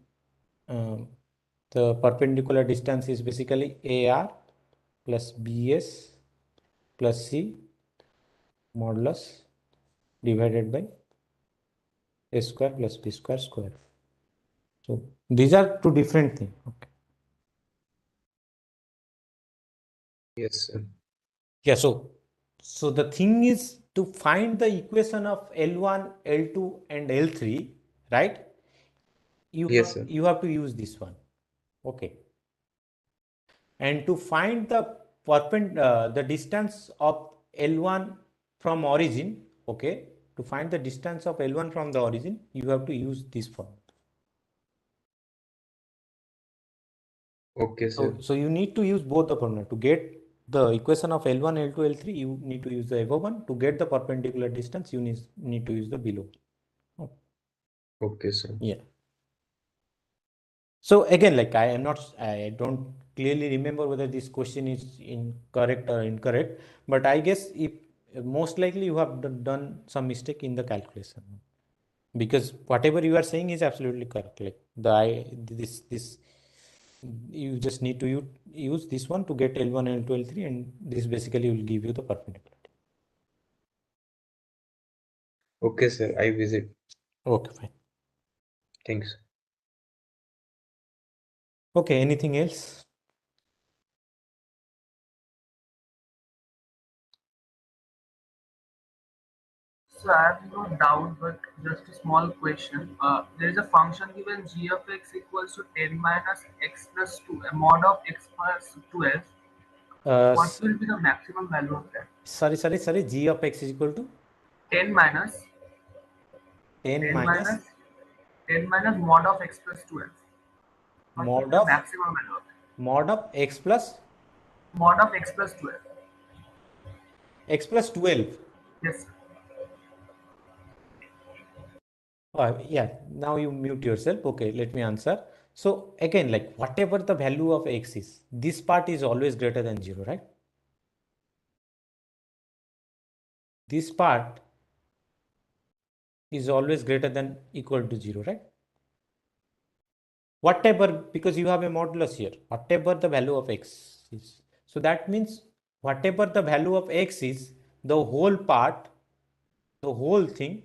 the perpendicular distance is basically ar plus bs plus c modulus divided by a square plus b square square. So these are two different things. Okay. Yes, sir. Yeah. So the thing is to find the equation of L1, L2, and L3, right? Yes, sir. You have to use this one. Okay. And to find the distance of L1 from origin, okay, to find the distance of L1 from the origin, you have to use this formula. Okay, sir. So you need to use both the formula to get the equation of L1, L2, L3. You need to use the above one. To get the perpendicular distance, you need to use the below. Okay, sir. Yeah. So again, like I don't clearly remember whether this question is incorrect or incorrect, but I guess if most likely you have done some mistake in the calculation, because whatever you are saying is absolutely correct. Like this you just need to use this one to get L1, L2, L3, and this basically will give you the perpendicular. Okay, sir. I visit. Okay, fine. Thanks. Okay, anything else? So I have no doubt, but just a small question. There is a function given g of x equals to 10 minus x plus 2, a mod of x plus 12. What will be the maximum value of that? Sorry. G of x is equal to 10 minus 10 minus 10 minus mod of x plus 12. What will be mod the of maximum value of x plus mod of x plus 12? X plus 12. Yes. Yeah, now you mute yourself. Okay, let me answer. So again, like whatever the value of x is, this part is always greater than 0, right? This part is always greater than equal to 0, right? whatever, because you have a modulus here, whatever the value of x is. So that means whatever the value of x is, the whole part, the whole thing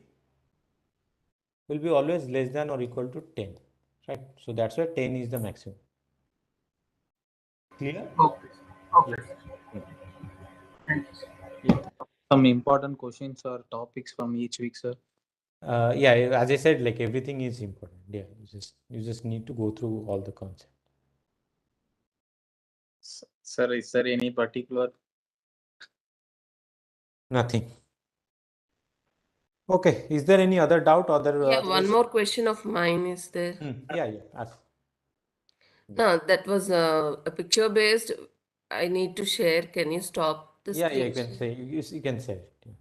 will be always less than or equal to 10, right? So that's why 10 is the maximum. Clear? Okay. Okay. Yeah. Thank you, sir. Yeah. Some important questions or topics from each week, sir. Yeah, as I said, like everything is important. Yeah, you just need to go through all the concepts. Sir, is there any particular? Nothing. Okay, is there any other doubt? Yeah, one more question of mine is there. Yeah, ask. No, that was a picture based. I need to share. Can you stop the Yeah, screen? you can say, you can say it. Yeah.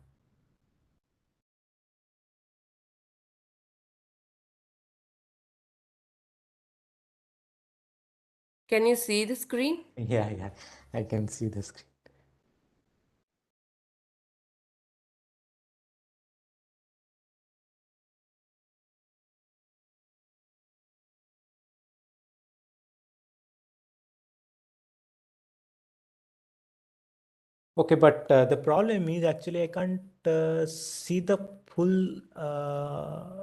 Can you see the screen? Yeah, I can see the screen. Okay, but the problem is actually I can't see the full,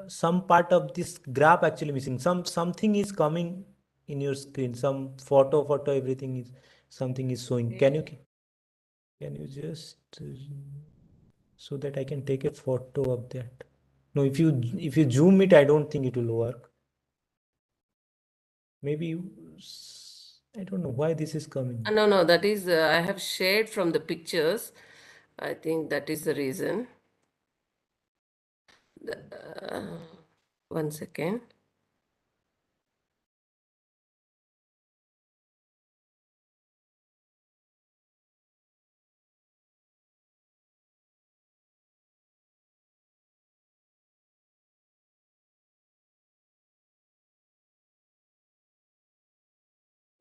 some part of this graph actually missing. Something is coming in your screen, some photo, everything is, something is showing. Can you just, so that I can take a photo of that? No, if you zoom it, I don't think it will work. Maybe I don't know why this is coming. No, that is, I have shared from the pictures. I think that is the reason. One second.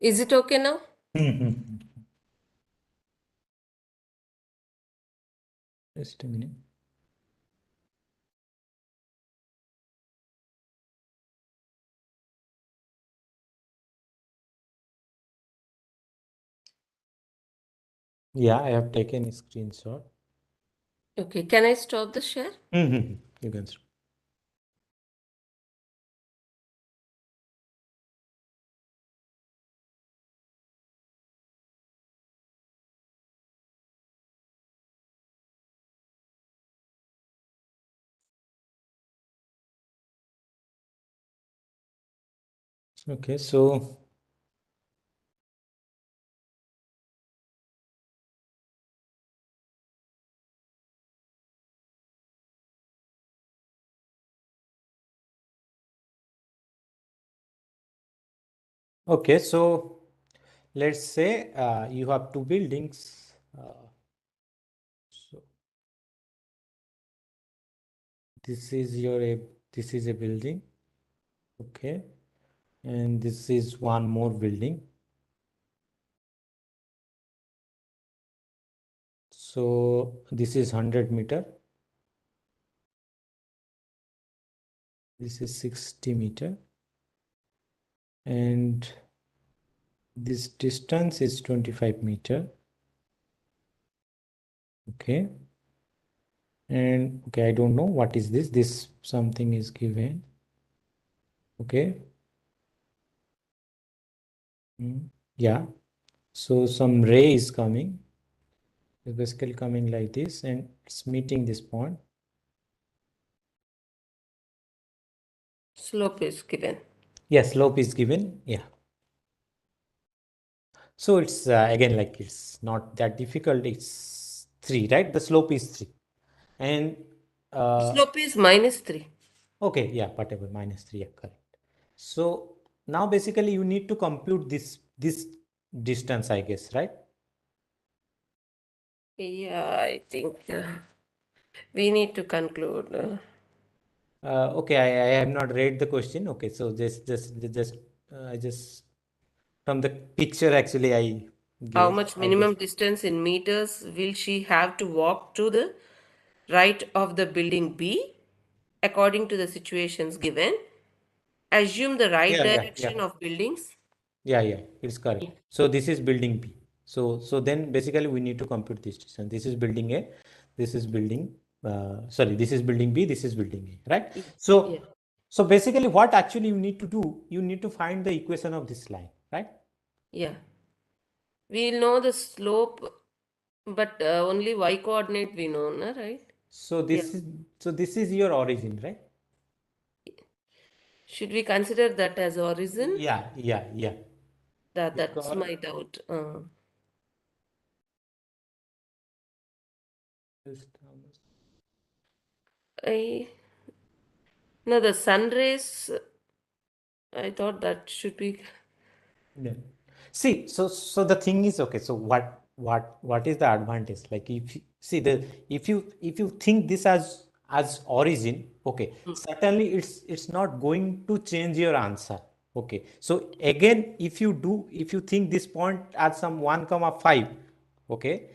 Is it okay now? Just a minute. Yeah, I have taken a screenshot. Okay, can I stop the share? You can stop. Okay, so okay, so let's say you have two buildings. So this is this is a building, okay, and this is one more building. So this is 100 meter. This is 60 meter, and this distance is 25 meter. Okay, and okay, I don't know what is this. This something is given. Okay. Yeah. So some ray is coming. It's basically coming like this, and it's meeting this point. Slope is given. Yeah, slope is given. Yeah. So it's again, like it's not that difficult. It's 3, right? The slope is 3, and slope is -3. Okay, yeah, whatever, -3. Yeah, correct. So now basically you need to compute this distance, I guess, right? Yeah, I think we need to conclude. Okay, I have not read the question. Okay, so I just from the picture actually I gave. How much minimum distance in meters will she have to walk to the right of the building B according to the situations given, assume the right Yeah, direction of buildings? Yeah, it's correct. So this is building B. So then basically we need to compute this distance. This is building A, this is building, this is building B, this is building A, right? So basically what actually you need to do, you need to find the equation of this line, right? Yeah. We know the slope, but only y coordinate we know, na, right? So this is your origin, right? Should we consider that as origin? Yeah. That's my doubt. No, the sun rays, I thought that should be. Yeah. See, so the thing is, okay, so what is the advantage? Like if you see if you think this as origin, okay, certainly it's not going to change your answer. Okay, so again, if you think this point at some 1,5, okay,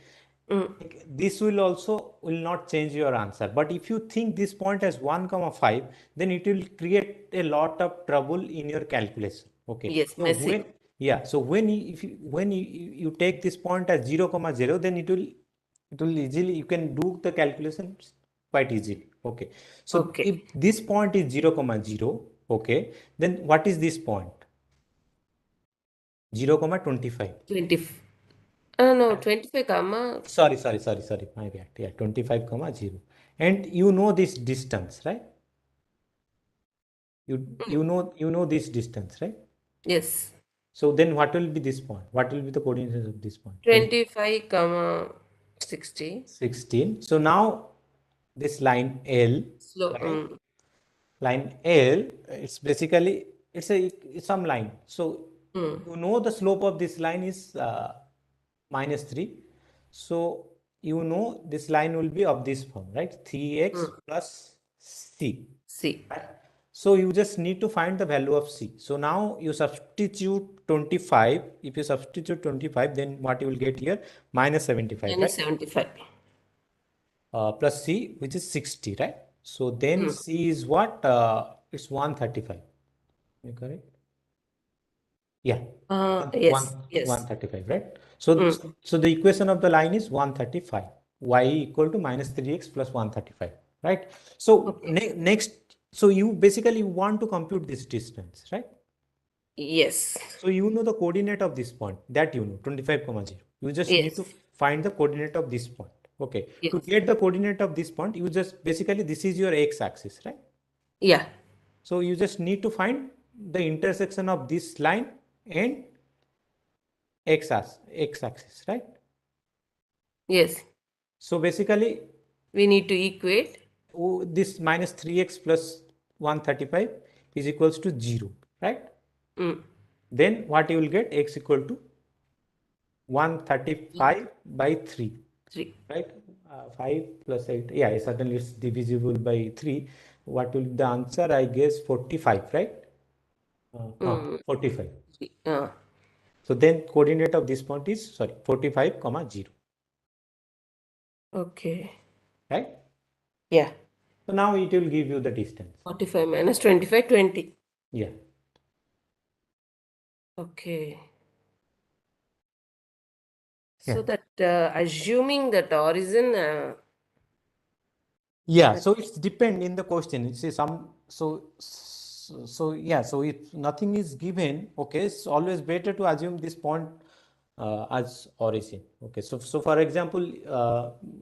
this will not change your answer. But if you think this point as 1,5, then it will create a lot of trouble in your calculation. Okay. Yes, so messy. when you take this point as 0,0, then it will easily, you can do the calculations quite easily. Okay. So if this point is 0,0, okay, then what is this point? 0,25. 25 comma. Sorry. My bad. Yeah, 25, 0. And you know this distance, right? You know this distance, right? Yes. So then what will be this point? What will be the coordinates of this point? 25, comma 16. 16. So now this line L, right? Line L, it's basically it's some line. So you know the slope of this line is -3. So you know this line will be of this form, right? 3x plus c. Right? So you just need to find the value of c. So now you substitute 25. If you substitute 25, then what you will get here? -75. Right? 75. Plus c, which is 60, right? So then c is what? It's 135. You correct? Yeah. Yes. 135, right? So so the equation of the line is 135. Y equal to -3x plus 135, right? So next, so you basically want to compute this distance, right? Yes. So you know the coordinate of this point, that you know, 25, 0. You just need to find the coordinate of this point. Okay. To get the coordinate of this point, you just basically, this is your x-axis, right? Yeah. So you just need to find the intersection of this line and x-axis, right? Yes. So basically, we need to equate this -3x plus 135 is equals to 0, right? Then what you will get? X equal to 135 by 3. Right? 5 plus 8. Yeah, certainly it's divisible by 3. What will be the answer? I guess 45, right? 45. So then coordinate of this point is, 45, 0. Okay. Right? Yeah. So now it will give you the distance. 45 minus 25, 20. Yeah. Okay. So that assuming that origin. Yeah, so it's depend in the question. It's some so yeah. So if nothing is given, okay, it's always better to assume this point as origin. Okay, so for example,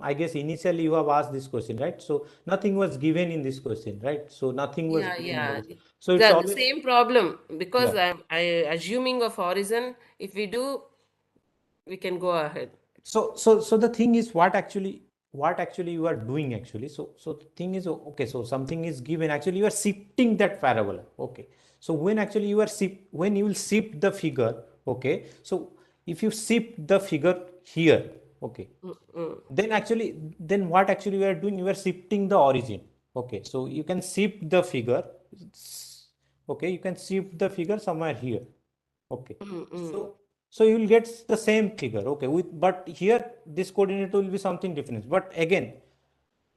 I guess initially you have asked this question, right? So nothing was given in this question, right? So nothing was given. So it's always the same problem because I assuming of origin. If we do, we can go ahead. So the thing is, what actually you are doing actually. So the thing is, okay, so something is given. Actually, you are shifting that parabola. Okay. So when actually you are when you will shift the figure, okay. So if you shift the figure here, okay, then what actually you are doing? You are shifting the origin. Okay. So you can shift the figure. Okay. You can shift the figure somewhere here. Okay. So you will get the same figure, okay, but here this coordinate will be something different. But again,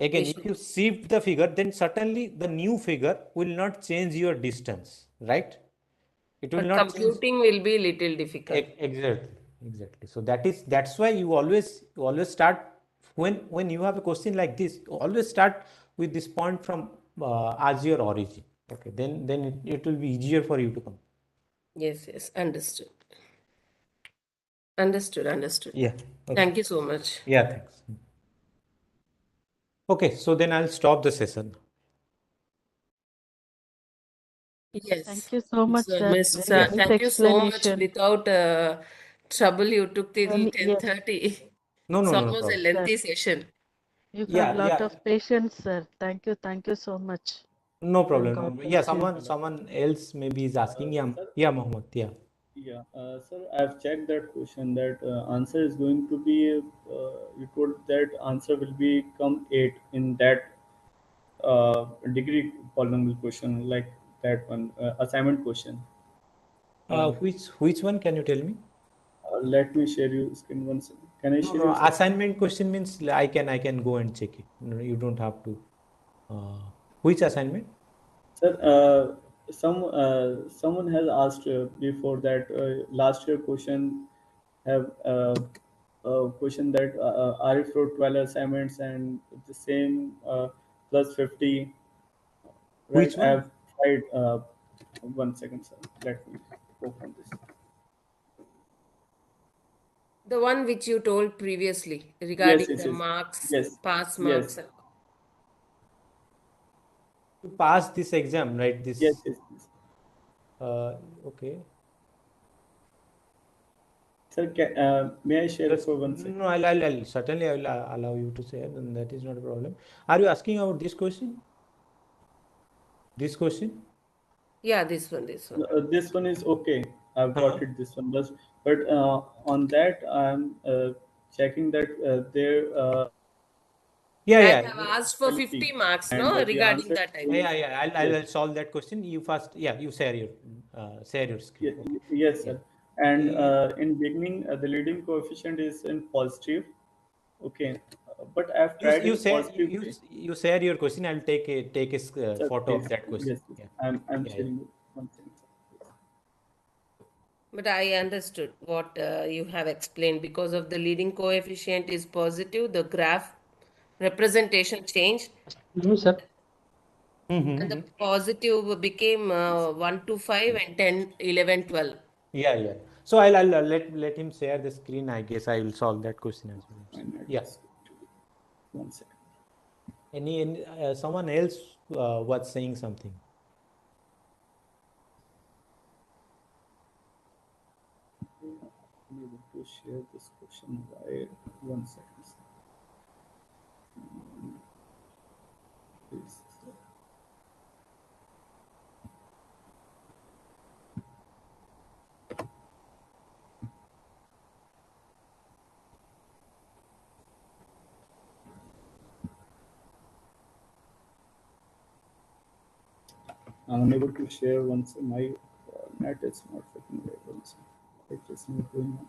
Again, if you shift the figure, then certainly the new figure will not change your distance, right? It will But not change. computing will be little difficult. Exactly. So that's why you always start when you have a question like this, always start with this point from as your origin. Okay, then it will be easier for you to come. Yes, understood. Yeah. Okay. Thank you so much. Yeah, thanks. Okay, so then I'll stop the session. Yes. Thank you so much, sir. Miss, Very nice thank you so much. explanation. Without trouble, you took till Yes. 10:30. No It's problem. almost a lengthy session. You have lot of patience, sir. Thank you so much. No And problem. God Yeah, bless you. someone else maybe is asking. Yeah, Mohammed. Yeah. Yeah, sir, I've checked that question. That answer is going to be. You told that answer will become 8 in that degree polynomial question, like that one assignment question. Which one can you tell me? Let me share you screen once. Can I share you? Assignment question means I can go and check it. No, you don't have to. Which assignment? Sir, someone has asked before that last year question have question that Arif wrote 12 assignments and the same plus 50. Right, Which I one? have tried. 1 second, sir. Let me open this. The one which you told previously regarding Yes, the marks, yes, pass yes, marks. To pass this exam, right? This. yes. Okay. Sir, may I share for 1 second? No, I'll certainly I will allow you to share, and that is not a problem. Are you asking about this question? This question? Yeah, this one. This one is okay. I've got it. This one, but on that I'm checking that there. I have asked for 50 marks, and no, the regarding answer. that. Yeah. I'll solve that question. You first. Yeah, you share your screen. Okay. Yes, sir. And in beginning, the leading coefficient is in positive. Okay, but I've tried You in share positive. you share your question. I'll take a Sir, photo please. of that question. Yes, Yeah. I'm sharing it. 1 second. But I understood what you have explained. Because of the leading coefficient is positive, the graph representation changed. Sir. And the positive became 1 to 5 and 10, 11, 12. Yeah. So I'll let him share the screen. I guess I will solve that question as well. Yeah. 1 second. Any someone else was saying something. I'm able to share this question by 1 second. Please. I'm unable to share once my net is not working right once. It is not going on.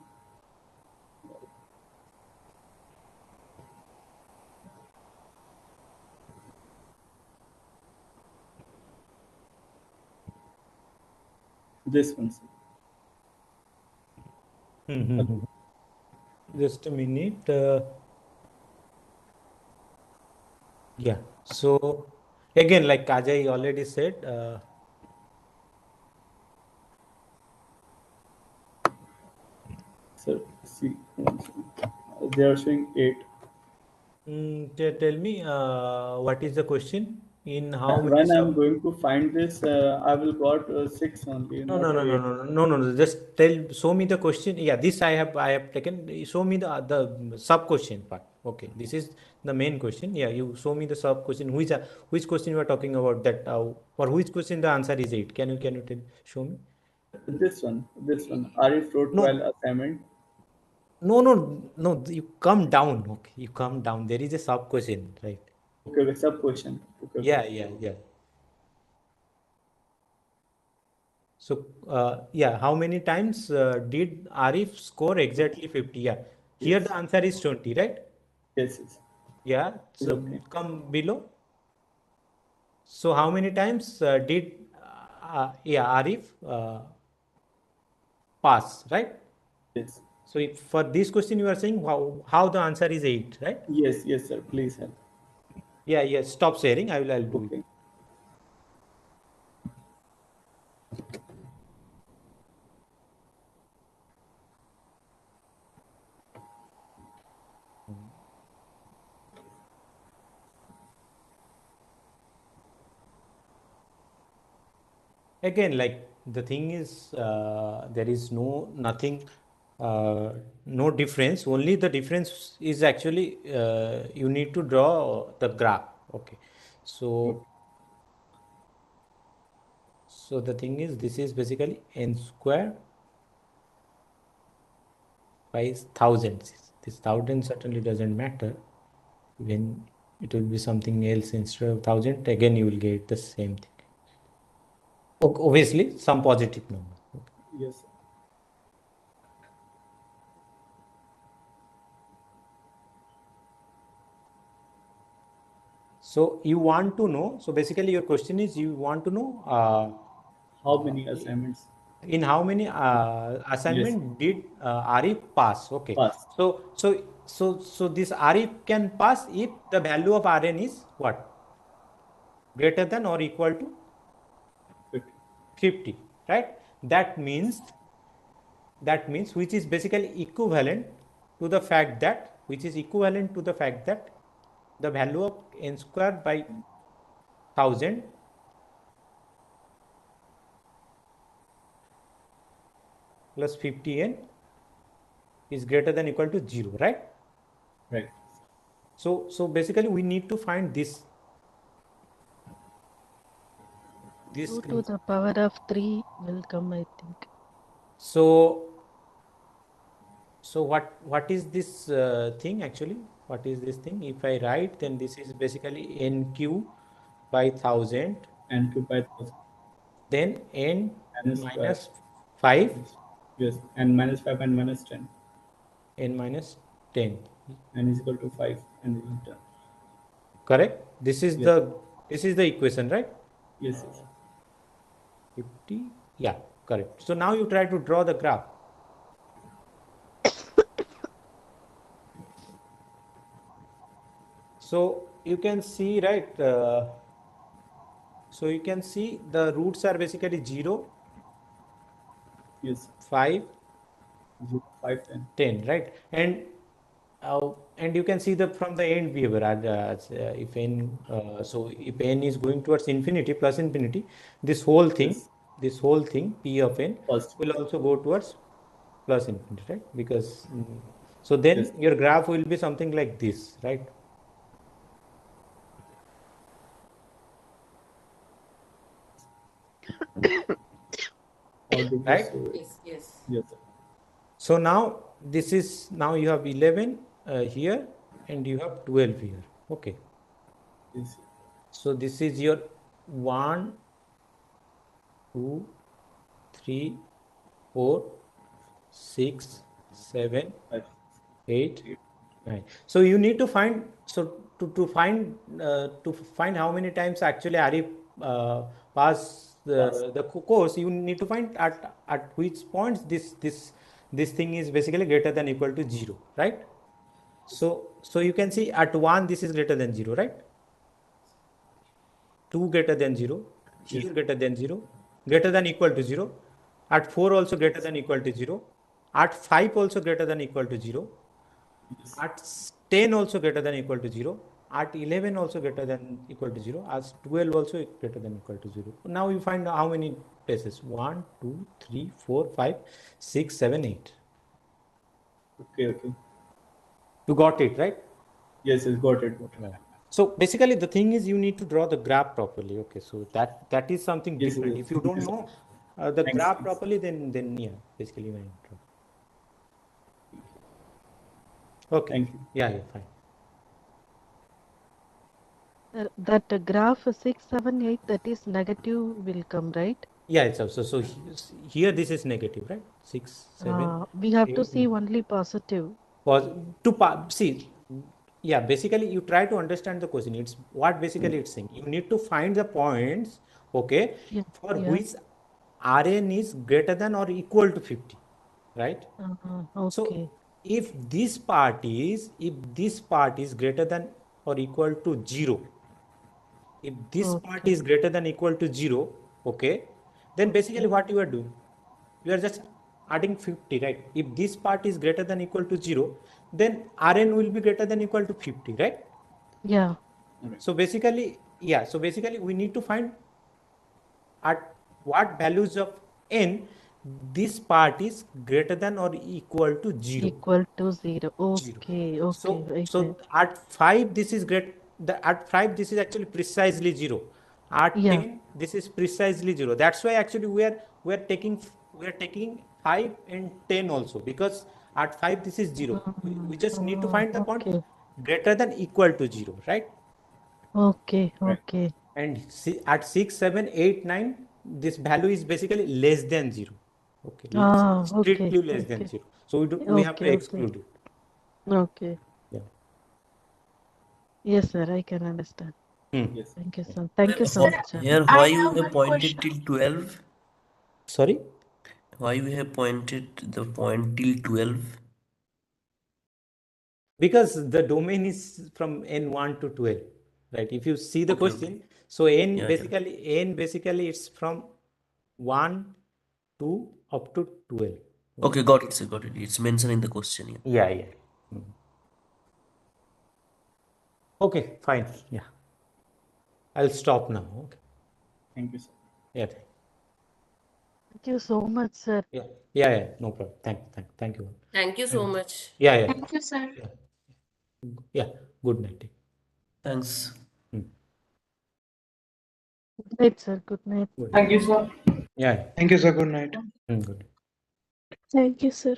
This one, sir. Just a minute. Yeah. So again, like Ajay already said, Sir, see, they are showing 8. Tell me, what is the question? In how many When I'm going to find this, I will got 6 only, No. not 8. No. Just show me the question. Yeah, this I have taken. Show me the sub question part. Okay, this is the main question. Yeah, you show me the sub question. Which question you are talking about? That for which question the answer is 8? Can you show me? This one. Arif wrote 12 assignment. No. You come down. Okay, you come down. There is a sub question, right? Okay, sub question. Okay. Yeah. So, how many times did Arif score exactly 50? Yeah, here the answer is 20, right? Yes. Yeah, so Okay. come below. So how many times did Arif pass, right? Yes. So if for this question you are saying how the answer is 8, right? Yes, yes, sir. Please help. Yeah, yeah. Stop sharing. I'll do it. Okay. Again, like the thing is, there is nothing, no difference. Only the difference is actually you need to draw the graph. Okay, so the thing is, this is basically n square by thousands. This thousand certainly doesn't matter. When it will be something else instead of 1000, again you will get the same thing. Obviously, some positive number. Yes. So you want to know, so basically your question is you want to know how many assignments? In how many assignment did Arif pass? Okay. Pass. So this Arif can pass if the value of Rn is what? Greater than or equal to 50, right? That means which is basically equivalent to the fact that the value of n square by 1000 plus 50n is greater than equal to 0, right? Right. So basically we need to find this 2 to the power of 3 will come, I think. So what is this thing actually? What is this thing? If I write, then this is basically nq by 1000. Nq by 1000. Then n minus square. 5. Yes, n minus 5 and minus 10. N minus 10. N is equal to 5 and is 10. Correct? This is the equation, right? Yes, yes. 50. Yeah, correct. So now you try to draw the graph. So you can see, right? So you can see the roots are basically 0, yes, 5, 0, 5, 10. 10, right? And you can see from the end behavior if n so if n is going towards infinity plus infinity, this whole thing p of n will also go towards plus infinity, right? Because so then your graph will be something like this, right? Right? Yes. Yes. So now now you have 11 here and you have 12 here. Okay. Yes. So this is your 1, 2, 3, 4, 6, 7, 8, 9. So you need to find to find how many times actually Arif pass the course. You need to find at which points this thing is basically greater than equal to 0, right? So you can see at 1 this is greater than 0, right? 2 greater than 0, here greater than 0, greater than equal to 0, at 4 also greater than equal to 0, at 5 also greater than equal to 0, at 10 also greater than equal to 0, at 11 also greater than equal to 0, at 12 also greater than equal to 0. Now you find how many places? 1, 2, 3, 4, 5, 6, 7, 8. Okay. You got it, right? Yes, got it. So basically the thing is you need to draw the graph properly. Okay, so that is something different. If you don't know the graph properly, then yeah, basically you need to draw. Okay. Thank you. Yeah, fine. That graph 6, 7, 8, that is negative will come, right? Yeah, it's also so here this is negative, right? 6, 7. We have 8, to see only positive. See, Yeah, basically you try to understand the question. It's what basically it's saying. You need to find the points, okay, Yeah. for Yeah. which Rn is greater than or equal to 50, right? So Okay. if this part is greater than or equal to 0, if this part Okay. is greater than equal to 0, okay, then basically Okay. what you are doing, you are just adding 50, right? If this part is greater than equal to 0, then Rn will be greater than equal to 50, right? Yeah. So basically, yeah, so basically we need to find at what values of n this part is greater than or equal to 0. Equal to 0. 0. Okay. Okay. So Okay. at 5 this is at 5 this is actually precisely 0. At Yeah. 10 this is precisely 0. That's why actually we are taking 5 and 10 also, because at 5 this is 0. We just need to find the point Okay. greater than equal to 0, right? Okay. Okay. And at 6, 7, 8, 9, this value is basically less than 0. Okay, Okay. strictly less than Okay. 0. So we have to Okay. Okay. exclude it. Okay. Yeah. Yes, sir. I can understand. Yes. Thank you, sir. Thank you so much, sir. Here, I why you have have one pointed question. till 12? Sorry? Why you have pointed the point till 12? Because the domain is from n1 to 12, right? If you see the question, so n basically it's from 1 to up to 12. Okay, got it, sir. Got it. It's mentioned in the question. Yeah. Okay, fine. Yeah. I'll stop now. Okay. Thank you, sir. Yeah. Thank you so much, sir. Yeah. No problem. Thank you. Thank you so much. Yeah. Thank you, sir. Yeah. Good night. Thanks. Good night, sir. Good night. Thank you, sir. Yeah. Thank you, sir. Good night. Good. Thank you, sir.